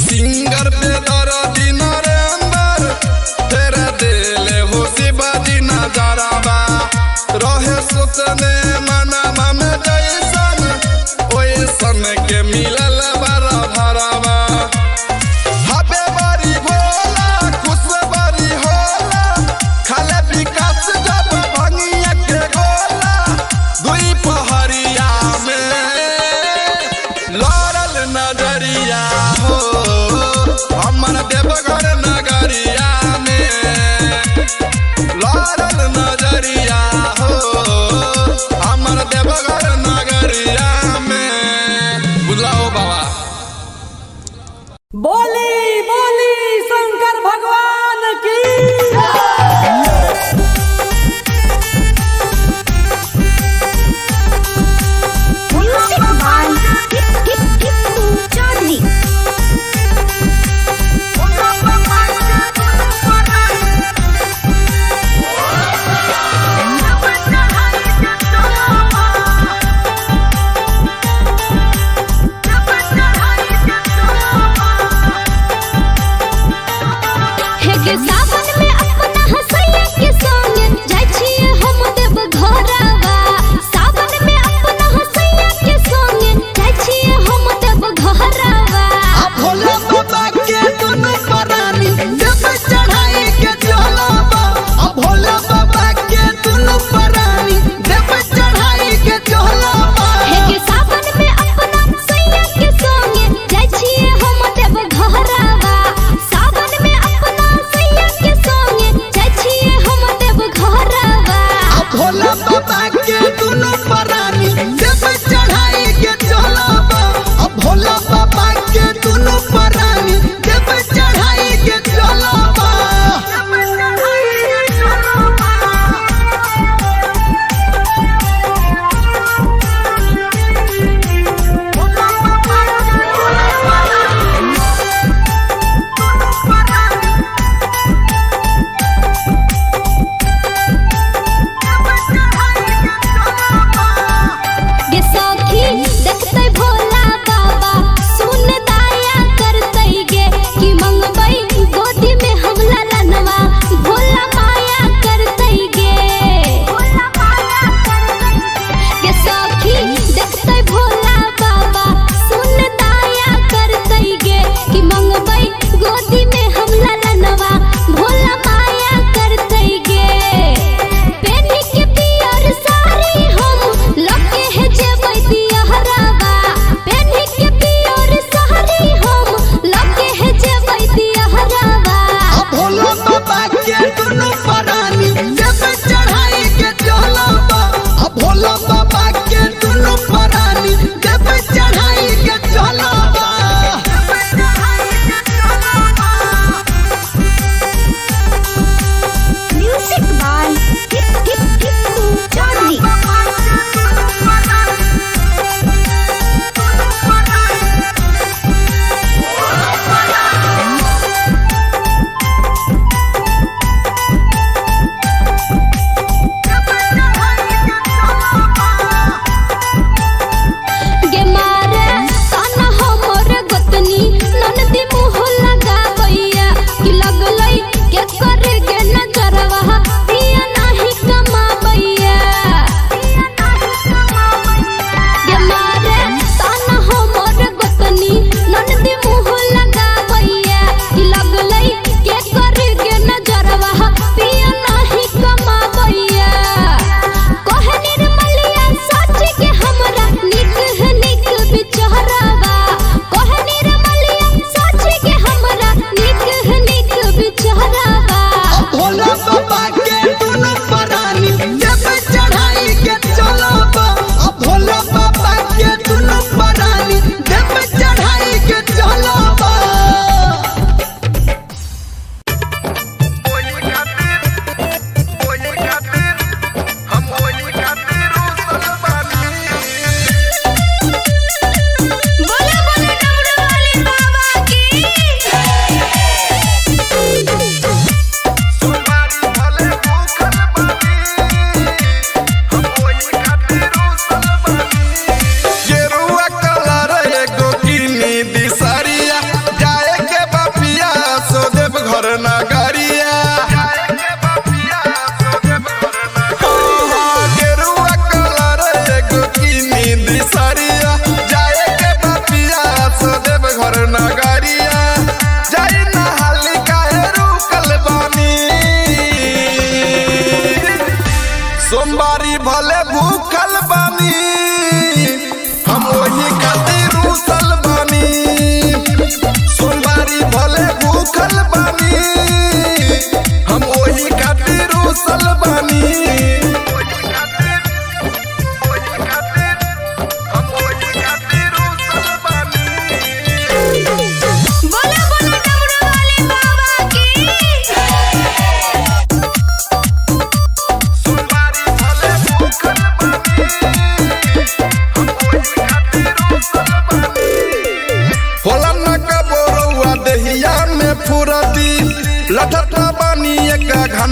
सिंगर पे दर्दी नरेंद्र फेर दिले हो शिवाजी नजरावा रहे सोचने मनवा में जैसन ओइसन के मिलल वाला भरावा हबे बड़ी भोला खुश बड़ी होला खाले विकास जब भंगिया के गोला दुई पहरिया में लड़ल नजरिया हो हमर देवघर नगरिया में लड़ल नजरिया हो हमर देवघर नगरिया में बुलाओ बाबा बोली बोली शंकर भगवान की म्यूजिक बाय चौधरी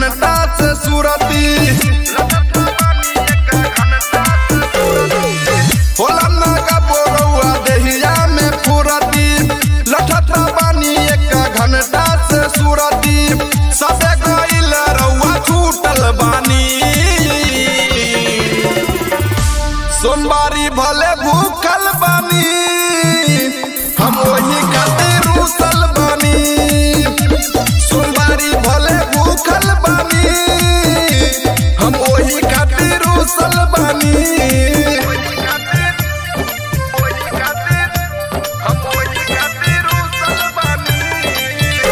घंटा से सूरती होला नागा बोरौआ देहिया में फुरती लठता बानी एक घंटा से सूरती सबे गइल रउआ छूटल बानी सोमवारी भले भूखल बानी हम वही खातिर रूसल बानी सोमवारी भले भूखल बानी हम वही खातिर रूसल बानी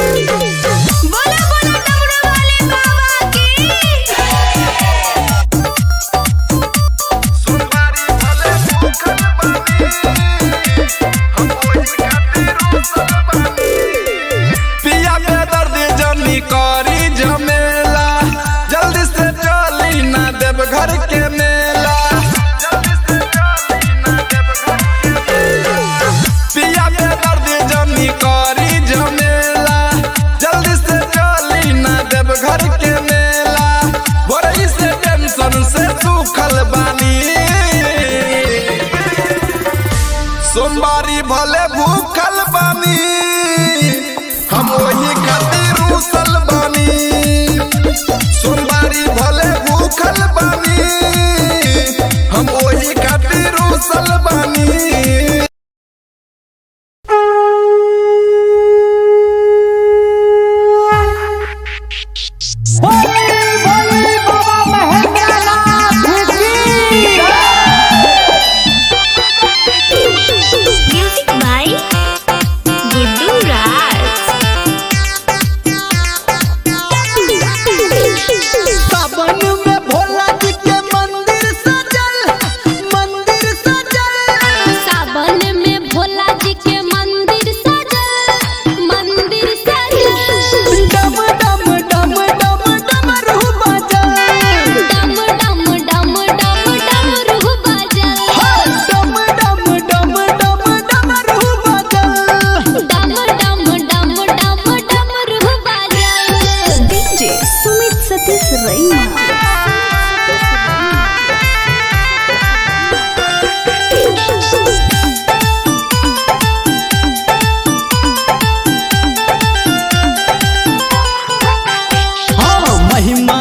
बोला बोला डमरू वाले बाबा की सोमवारी भले भूखल बानी हम वही खातिर रूसल बानी पिया के दर्द जमी करी झमेला जल्दी से चली ना देव घर के मेला पिया के दर्द जमी करी झमेला जल्दी से चली ना देव घर के मेला बड़ी से टेंशन से सूखल बानी सोमवारी भले भूखल बानी हम वही खातिर रूसल बानी सोमवारी भले भूखल बानी हम वही खातिर रूसल बानी म्यूजिक बाय गुड्डू राज सावन में भोला जी के मंदिर सजल सावन में भोला जी के मंदिर सजल डम डम डम डम डमरू बजल डम डम डम डम डमरू बजल डम डम डम डम डमरू बजल डम डम डम डम डमरू बजल डीजे सुमित सतीश रैना हाँ महिमा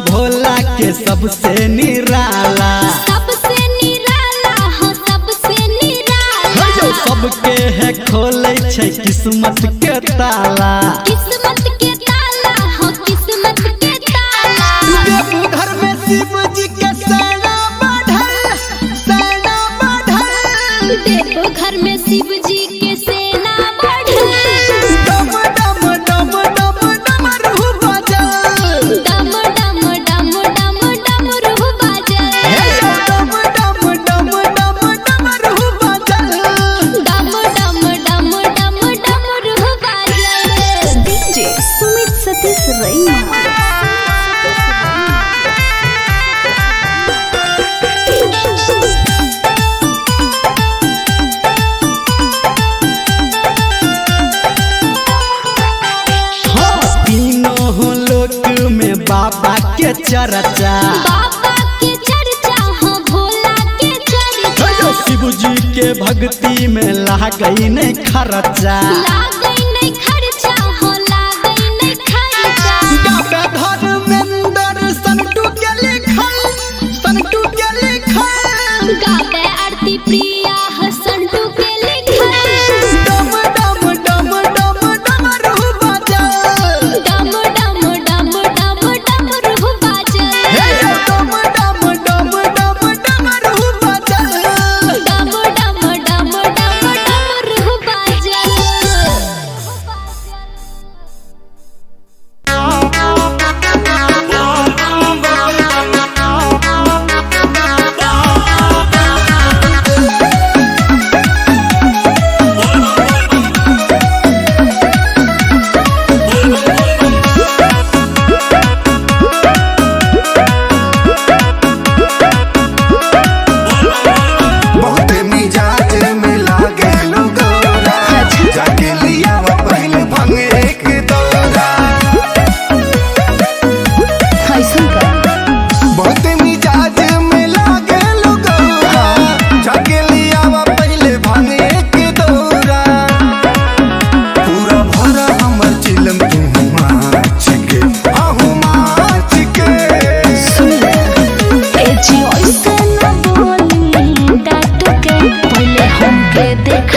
भोला के सबसे निराला सबसे निराला हो सबसे निराला जो सबके है खोले छै किस्मत के ताला किस्मत के ताला हो किस्मत के ताला देवघर में शिव जी के सेना बढ़ल देखो घर में शिव जी के सेना बढ़ल डम डम डम डम डमरू बजल डम डम डम डम डमरू बजल डम डम डम डम डमरू बजल डम डम डम डम डमरू बजल डीजे सुमित सतीश रैना हाँ तीनों लोक में बाबा के चर्चा बाबा के चर्चा हो भोला के चर्चा शिव जी के भक्ति में लागई नहीं खर्चा लागई नहीं खर्चा हो लागई नहीं खर्चा गावे धर्मेंद्र संटू के लिखल गावे आरती प्रिया हसंटू के लिखल डम डम डम डम डमरू बजल डम डम डम डम डमरू बजल डम डम डम डम डमरू बजल डम डम डम डम डमरू बजल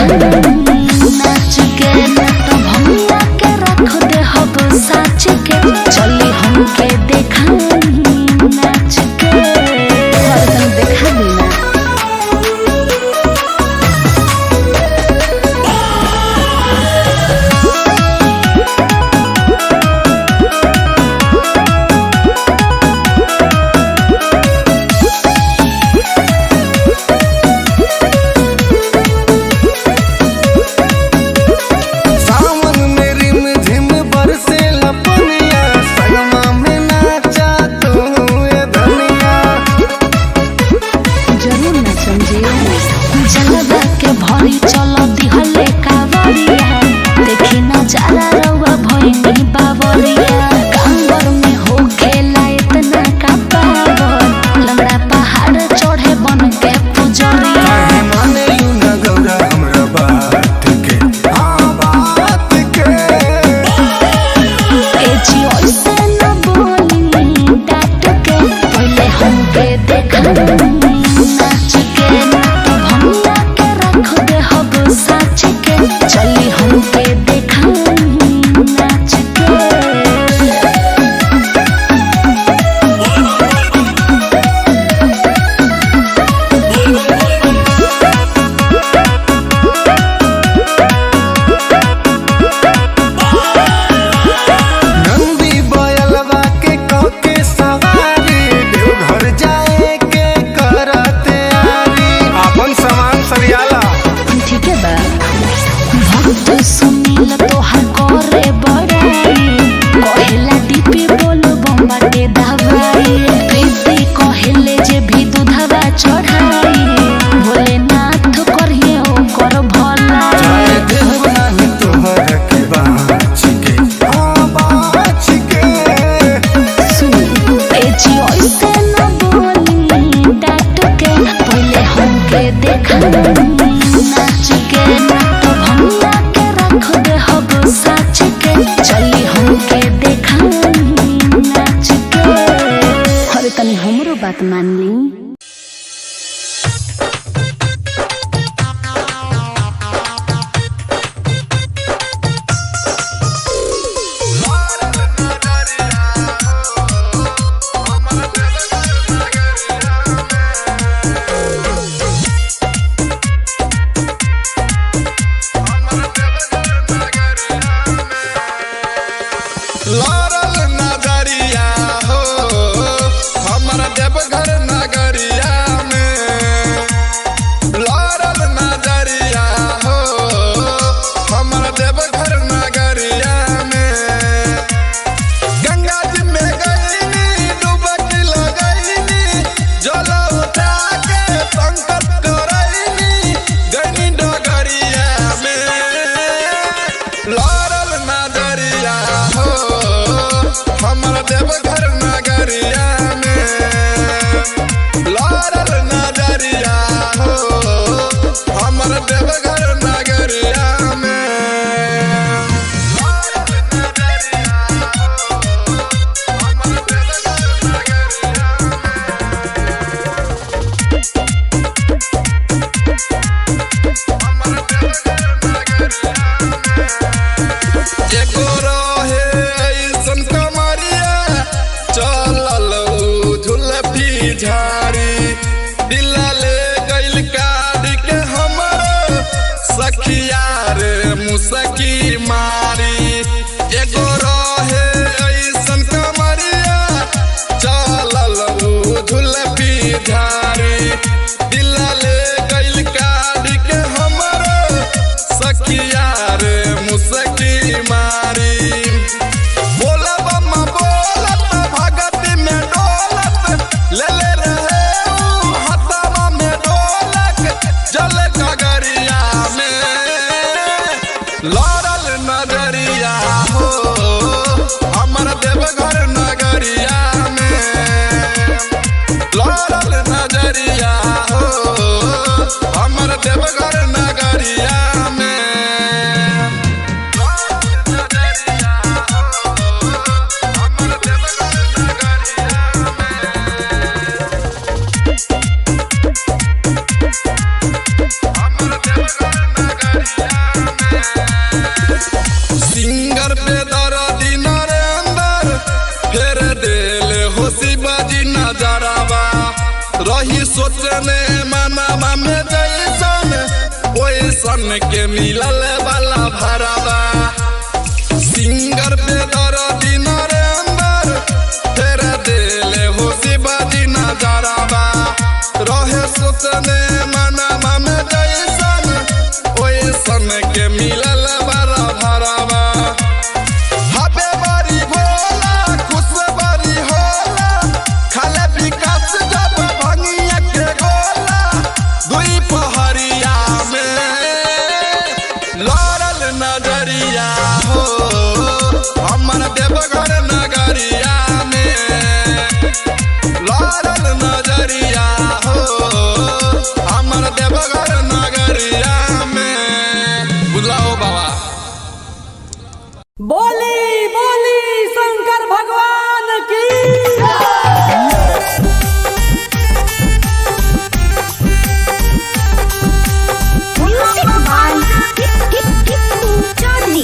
देखा नाच के ना तो भंगिया के रख दे हब साच के चली हमके देखा नाच के हरदम देखा देना सावन में रिम झिम बरसे लपनिया सनमा में नाचा तू ए धनिया जरूर ना समझिए जलवा के भरी चलो दिहले कावरिया देखी ना जाला रउआ भइनी बावरिया कांवर में हो खेला इतना का पावर लंगड़ा पहाड़ चढ़े बन के पुजरिया काहे माने लू ना गौरा हमरा बात के हाँ बात के ए जी ओइसे न बोली डाट के पहले हमके देखा नाच के ना तो भंगिया के रख दे हब साच के चली हमके देखा नाच के नंदी बयलवा के कके सवारी देवघर जाए के करते आरी अपन सामान सरियाला ठीक है बा भक्त सुनील तोहर करे बड़ाई कहेला दीपी बोलो बम्बाटे दवाई प्रीति कहेले जे भी दूधवा चढ़ाई भोलेनाथ करिए ओकर भला चाहे देव नाही तोहर के बाच के हाँ बाच के सुन ए जी ओइसे न बोली डाट के पहले हमके देखा नाच के ना तो भंगिया के रख दे हब साच के चली हमके देखा नाच के अरे तनी हमरो बात मान ली लारल नजरिया हो हमर देवघर नगरिया में लारल नजरिया हो हमर देवघर नगरिया में गंगा जी में गईनी डुबकी लगईनी जल उठा के संकट करईनी गईनी डगरिया में लारल नजरिया हो हमर देवघर नगरिया में लारल नजरिया हो हमर देवघर नगरिया में लारल नजरिया हो हमर देवघर नगरिया हमर देवघर नगरिया एगो रहे ऐसन कमरिया चलल झुलफी झाड़ी दिला ले गइल काढ़ के हमर सखिया रे मुसकी मारी एगो रहे ऐसन कमरिया चलल झुलफी झाड़ी दिला ले गइल काढ़ के हमर सखिया रे मुसकी मारी बोला बम्मा बोलत भगत में डोलत ले ले रहे ऊ हथवा में ढोलक जल गगरिया में लारल नजरिया हो हमर देवघर नगरिया में लारल नजरिया हो हमर देवघर नगरिया में नगर सोचने मनवा में जैसन ओइसन के मिलल वाला भरावा सिंगर पे दर्दी नरेंद्र फेर दिले हो शिवाजी नजरावा रहे सोचने मनवा में जैसन ओइसन के मिलल वाला भरावा हबे बड़ी भोला खुश बड़ी होला खाले विकास जब भंगिया के गोला दुई पहरिया में लड़ल नजरिया हो हमर देवघर नगरिया में लड़ल नजरिया हो हमर देवघर नगरिया में बुलाओ बाबा बोली बोली शंकर भगवान की म्यूजिक बाय टिप्पू चौधरी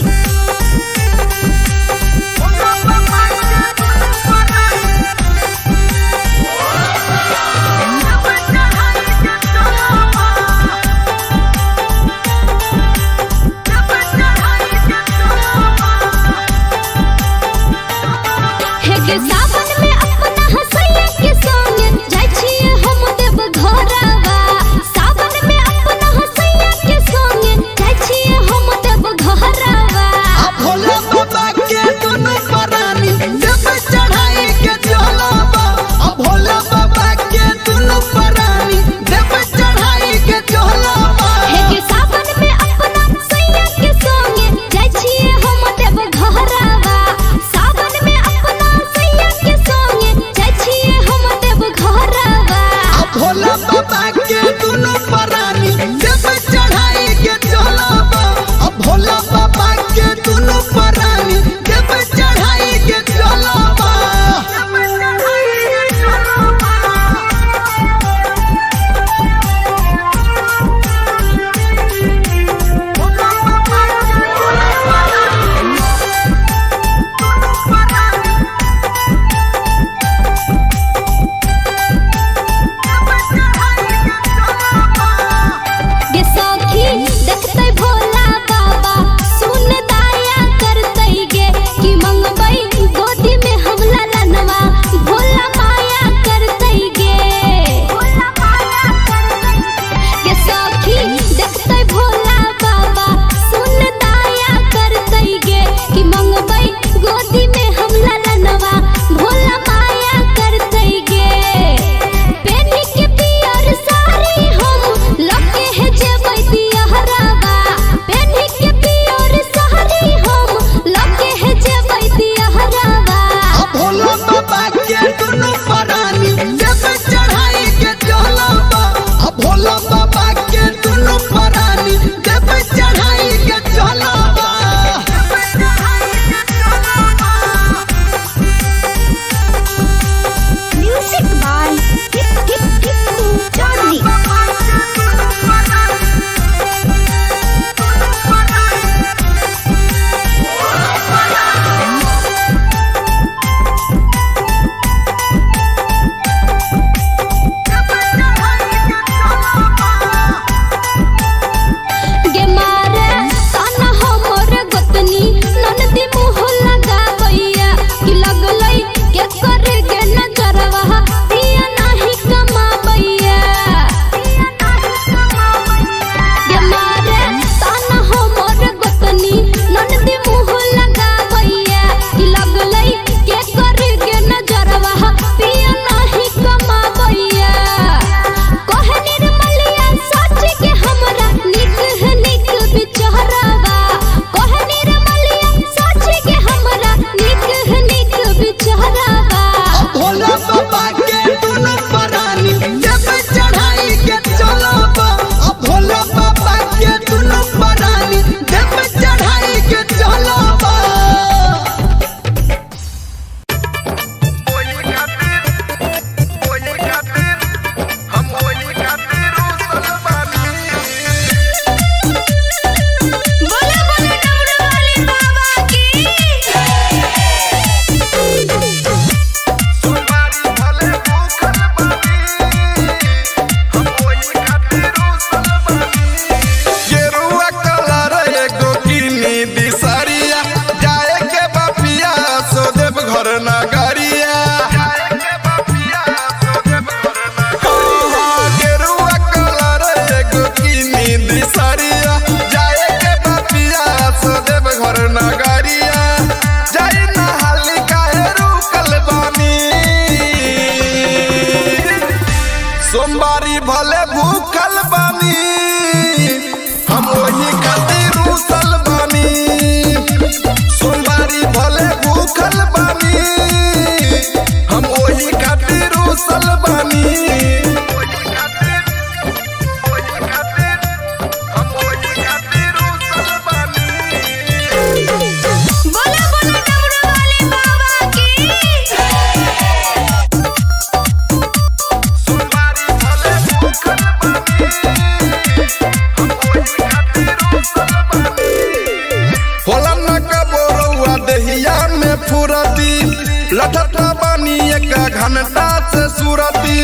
एक घंटा से सुरती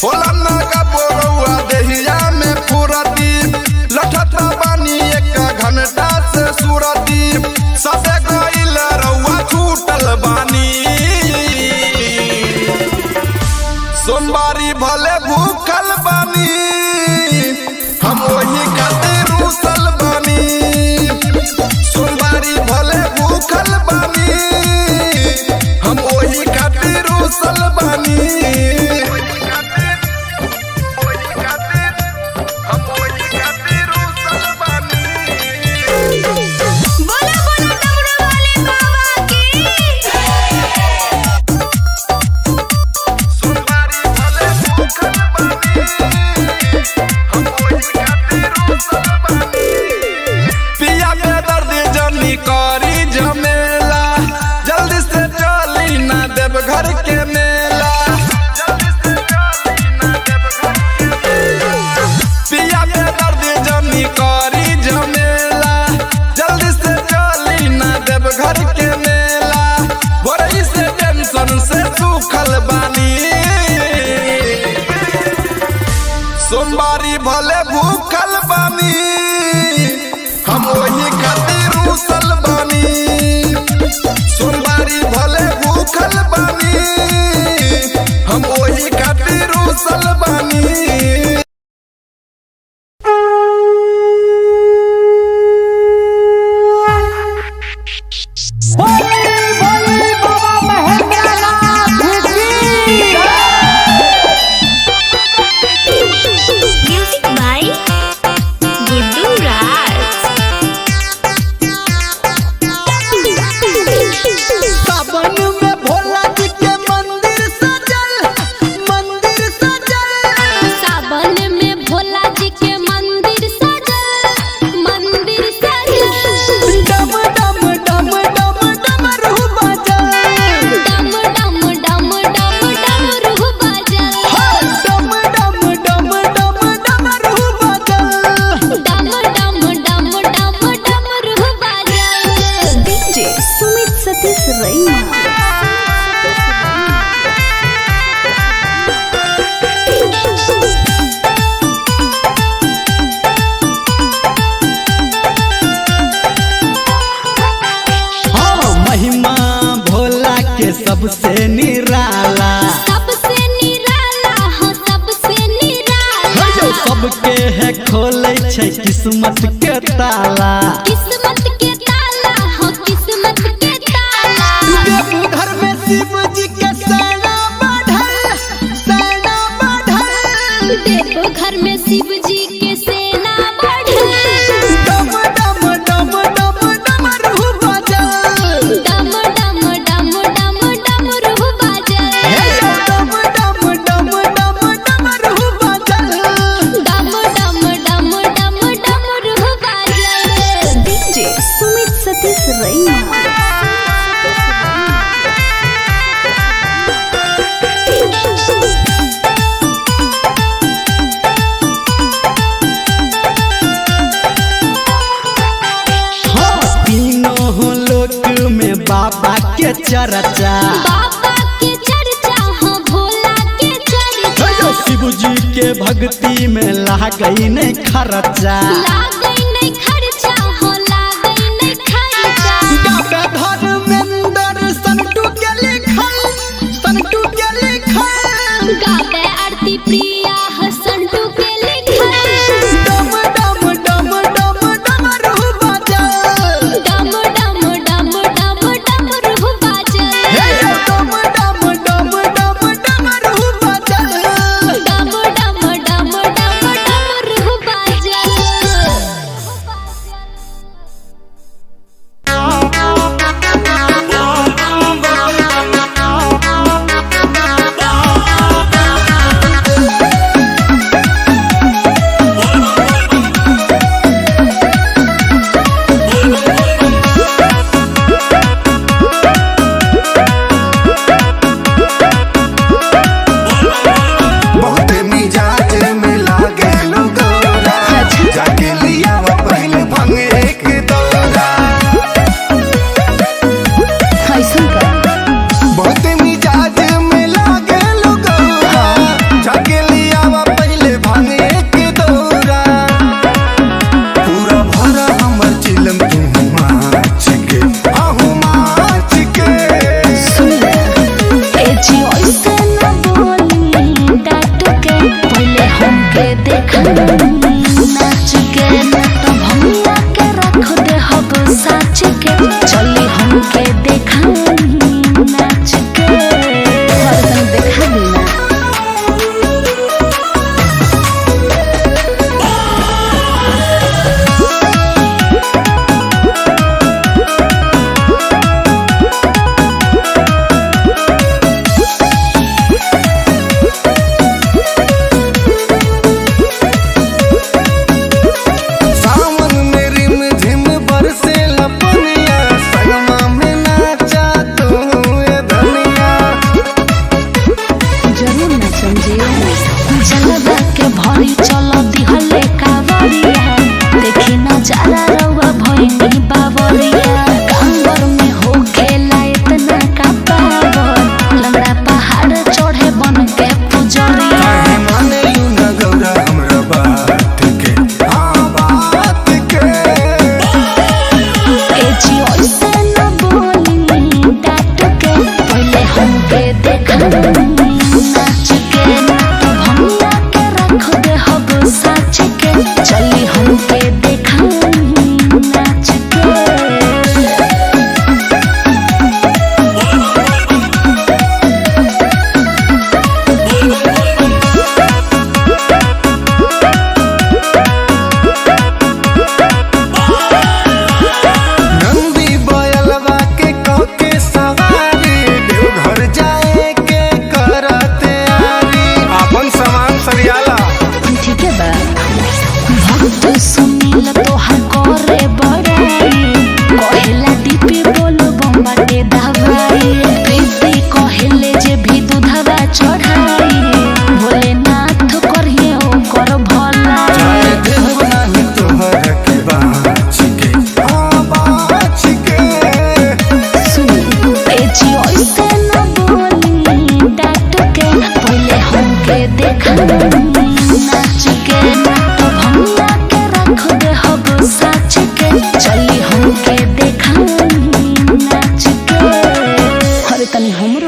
होला ना का बोरौआ देहिया में फुरती लठता बानी एक घंटा से सुरती सबे गइल रउआ छूटल बानी सोमवारी भले भूखल बानी हम वही खातिर रुसल बानी सोमवारी भले भूखल बानी हम वही खातिर रुसल बानी बोला बोला डमरू वाले बाबा की सोमवारी भले भूखल बानी हम वही खातिर रुसल बानी पिया के दर्द जमी करी झमेला जल्दी से चली ना देव घर के मेला पिया के दर्द जमी करी झमेला जल्दी से चली ना देव घर के मेला बड़ी से टेंशन से सूखल बानी सोमवारी भले भूखल बानी हम वही खातिर रुसल बानी सोमवारी भले भूखल बानी हम वही खातिर रुसल बानी म्यूजिक बाय गुड्डू राज सावन में भोला जी के मंदिर सजल सावन में भोला जी के मंदिर सजल डम डम डम डम डमरू बजल डम डम डम डम डमरू बजल डम डम डम डम डमरू बजल डम डम डम डम डमरू बजल डीजे सुमित सतीश रैना हाँ महिमा भोला के सबसे निराला सबसे निराला हो सबसे निराला जो सबके है खोले छै किस्मत के ताला किस्मत के ताला हो किस्मत के ताला देवघर में शिव जी के सेना बढ़ल देखो घर में शिव जी के सेना बढ़ल डम डम डम डम डमरू बजल डम डम डम डम डमरू बजल डम डम डम डम डमरू बजल डम डम डम डम डमरू बजल डीजे सुमित सतीश रैना हाँ तीनों लोक में बाबा के चर्चा बाबा के चर्चा हो भोला के चर्चा शिव जी के भक्ति में लागई नहीं खर्चा लागई नहीं खर्चा हो लागई नहीं खर्चा गावे धर्मेंद्र संटू के लिखल गावे आरती प्रिया हसंटू के लिखल डम डम डम डम डमरू बजल डम डम डम डम डमरू बजल डम डम डम डम डमरू बजल डम डम डम डम डमरू बजल देखा नाच के तो भैया के रख दे हब साच के चली हमके देखा नाच के हरदम देखा देना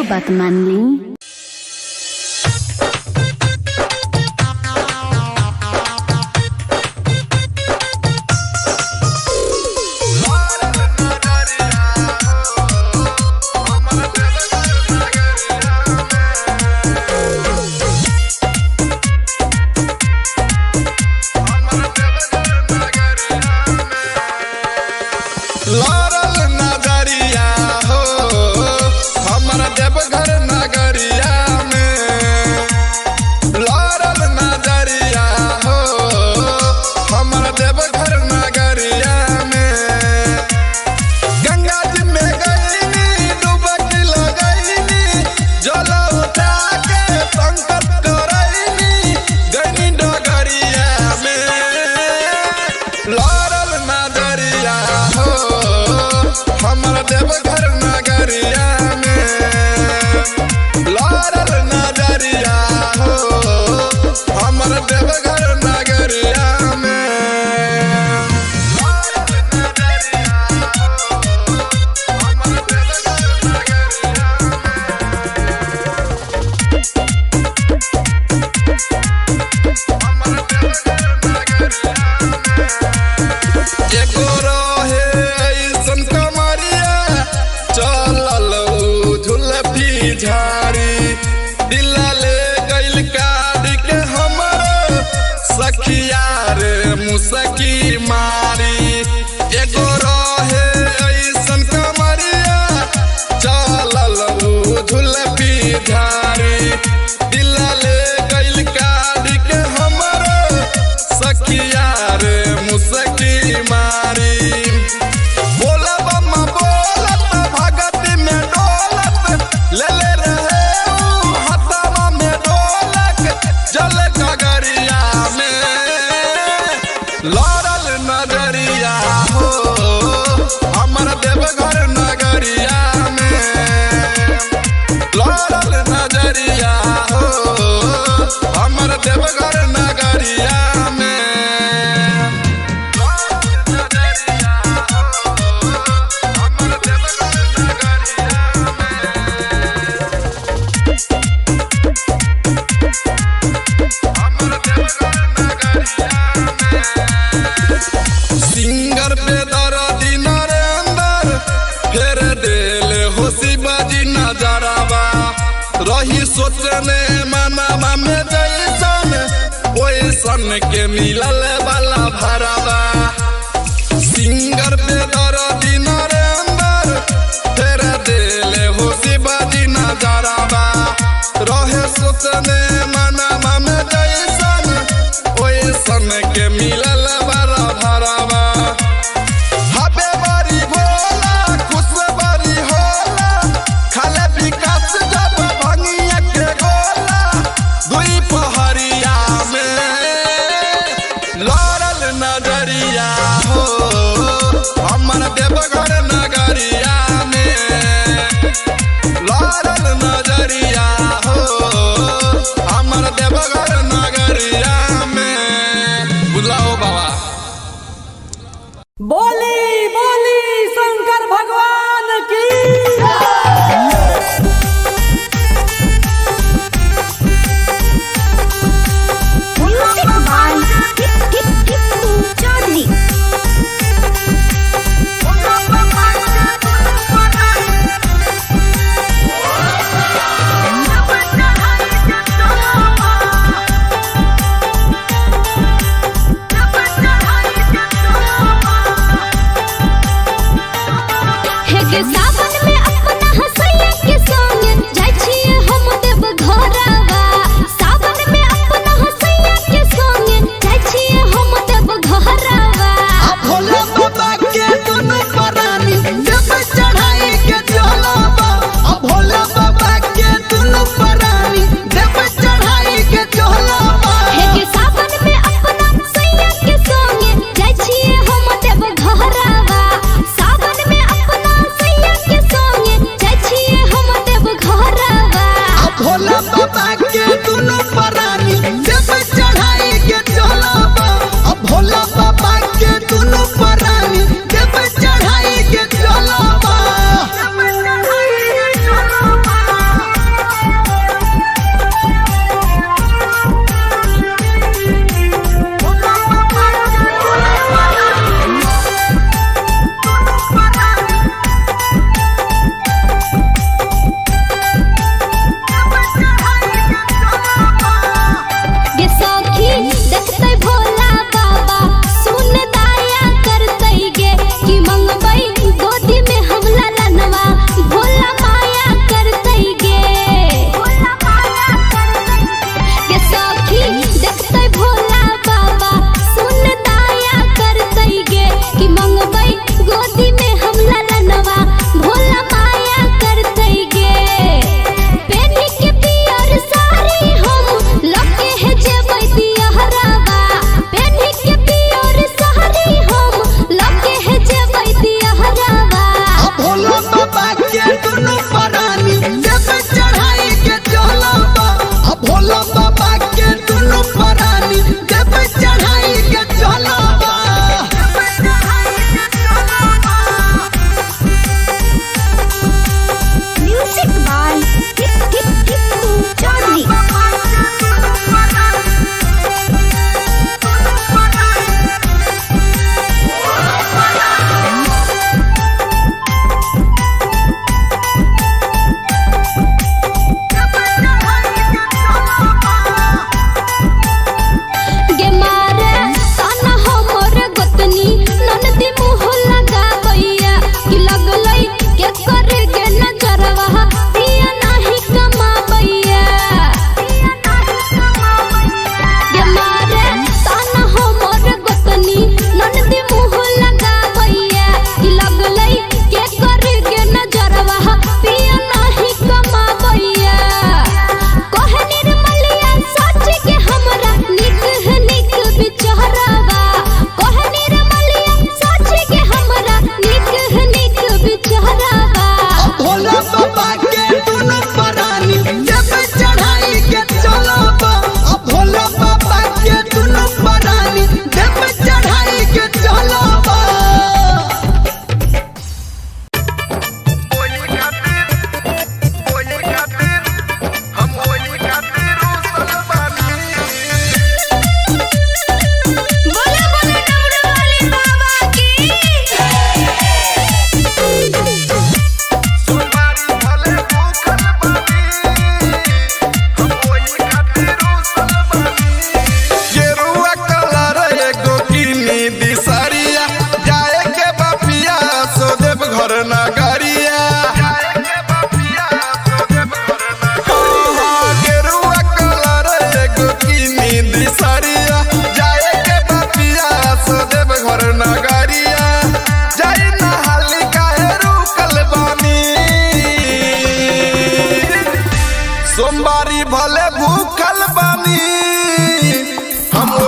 बात मान ली। मुसकी मारी एगो रहे ऐसन कमरिया चलल झुलपी झारी दिल ले गइल काढ़ी के हमर सखिया रे मुसकी मारी बोला बम्मा बोलत भगत में डोलत ले ले रहे हथवा में ढोलक जल गगरिया में लड़ल नजरिया हो हमर देवघर नगरिया में लड़ल नजरिया हो हमर देवघर नगरिया में लड़ल नजरिया हो हमर देवघर नगरिया में हमर देवघर सोचने मनवा में जैसन वैसन के मिलल वाला भरावा सिंगर पे दर्दी नरेंद्र तेरे दिले हो शिवाजी नजरावा रहे सोचने मनवा में जैसन वैसन के मिलल वाला भरावा हबे बड़ी भोला खुश बड़ी होला खाले विकास जब भंगिया के गोला दुई पहरिया में लड़ल नजरिया हो हमर देवघर नगरिया में लड़ल नजरिया हो हमर देवघर नगरिया में बुलाओ बा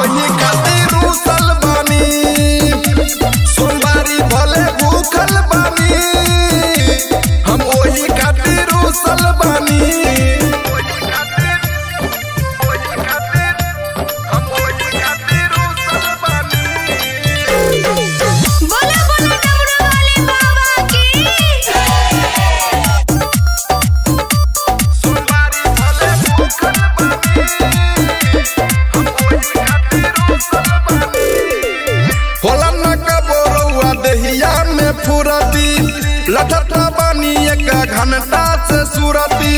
ओही खातिर रुसल बानी सोमवारी भले भूखल बानी हम ओही खातिर रुसल बानी बोला बोला डमरू वाले बाबा की सोमवारी भले भूखल बानी होला न कबो रउआ देहिया में फुरती लठता बानी एक घंटा से सुरती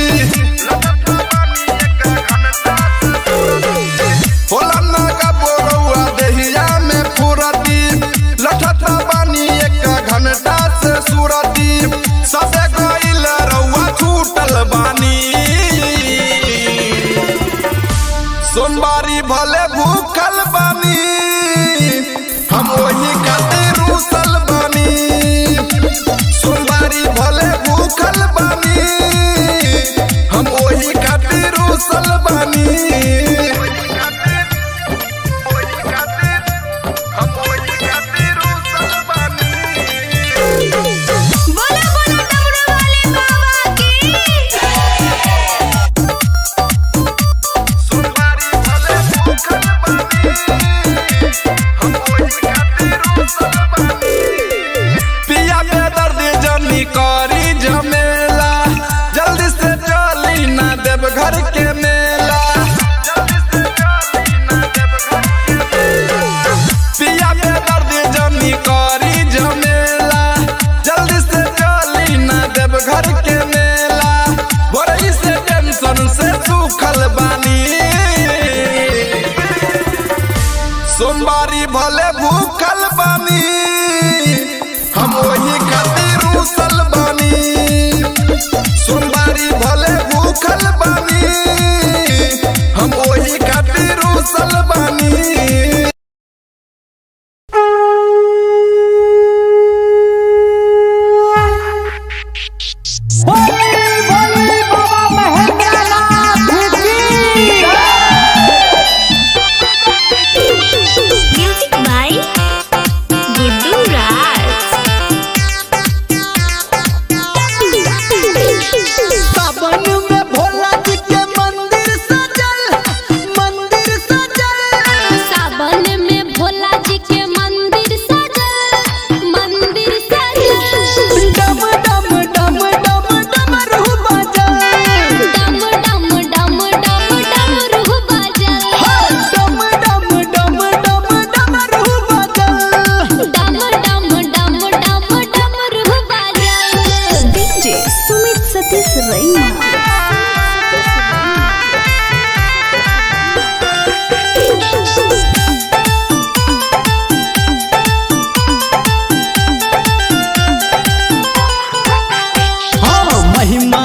होला न कबो रउआ देहिया में फुरती लठता बानी एक घंटा से सुरती सबे गइल रउआ छूटल बानी सोमवारी भले भूखल बानी हम ओही खातिर रुसल बानी सोमवारी भले भूखल बानी हम ओही खातिर रुसल बानी बोला बोला डमरू वाले बाबा की पिया के दर्द जनी करी झमेला जल्दी से चली ना देव घर के मेला पिया के दर्द जनी करी झमेला जल्दी से चली ना देव घर के मेला बड़ी से टेंशन से सूखल बानी सोमवारी भले भूखल बानी हम ओही खातिर रुसल बानी सोमवारी भले भूखल बानी हम ओही खातिर रुसल बानी म्यूजिक बाय गुड्डू राज सावन में भोला जी के मंदिर सजल सावन में भोला जी के मंदिर सजल डम डम डम डम डमरू बजल डम डम डम डम डमरू बजल डम डम डम डम डमरू बजल डम डम डम डम डमरू बजल डीजे सुमित सतीश रैना हाँ महिमा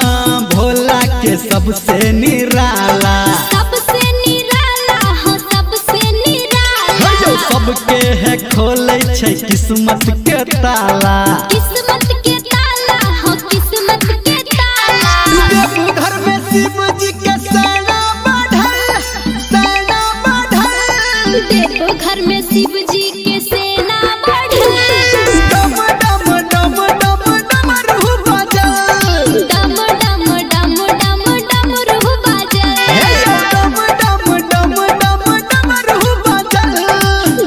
भोला के सबसे निराला सबसे निराला हो सबसे निराला जो सबके है खोले छै किस्मत के ताला किस्मत के ताला हो किस्मत के ताला देवघर में शिव जी के सेना बढ़ल देखो घर में शिव जी के सेना बढ़ल डम डम डम डम डमरू बजल डम डम डम डम डमरू बजल डम डम डम डम डमरू बजल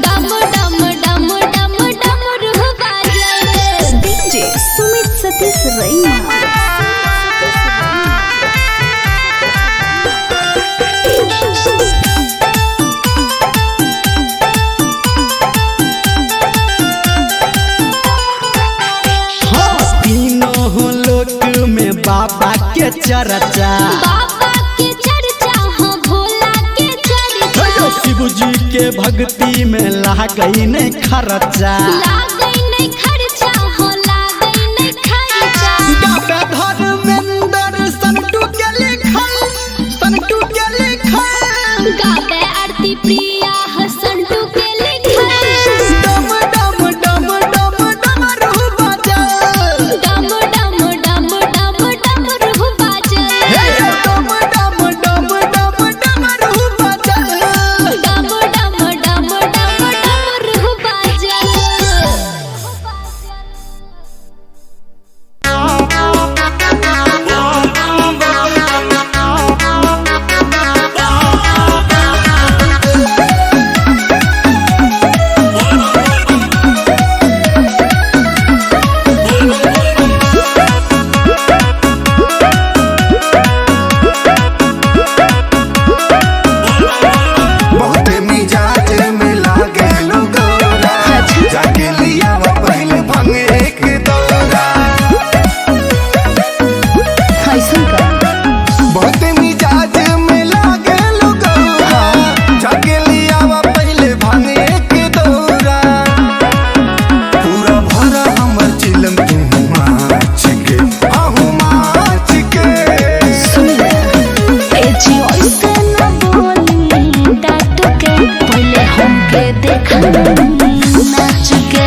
डम डम डम डम डमरू बजल डीजे सुमित सतीश रैना हाँ तीनों लोक में बाबा के चर्चा बाबा के चर्चा हो भोला के चर्चा शिव जी के भक्ति में लागई नहीं खर्चा लागई नहीं खर्चा हो लागई नहीं खर्चा गावे धर्मेंद्र संटू के लिखल गावे आरती प्रिया हसंटू के लिखल डम डम डम डम डमरू बजल डम डम डम डम डमरू बजल डम डम डम डम डमरू बजल डम डम डम के देखा नाच के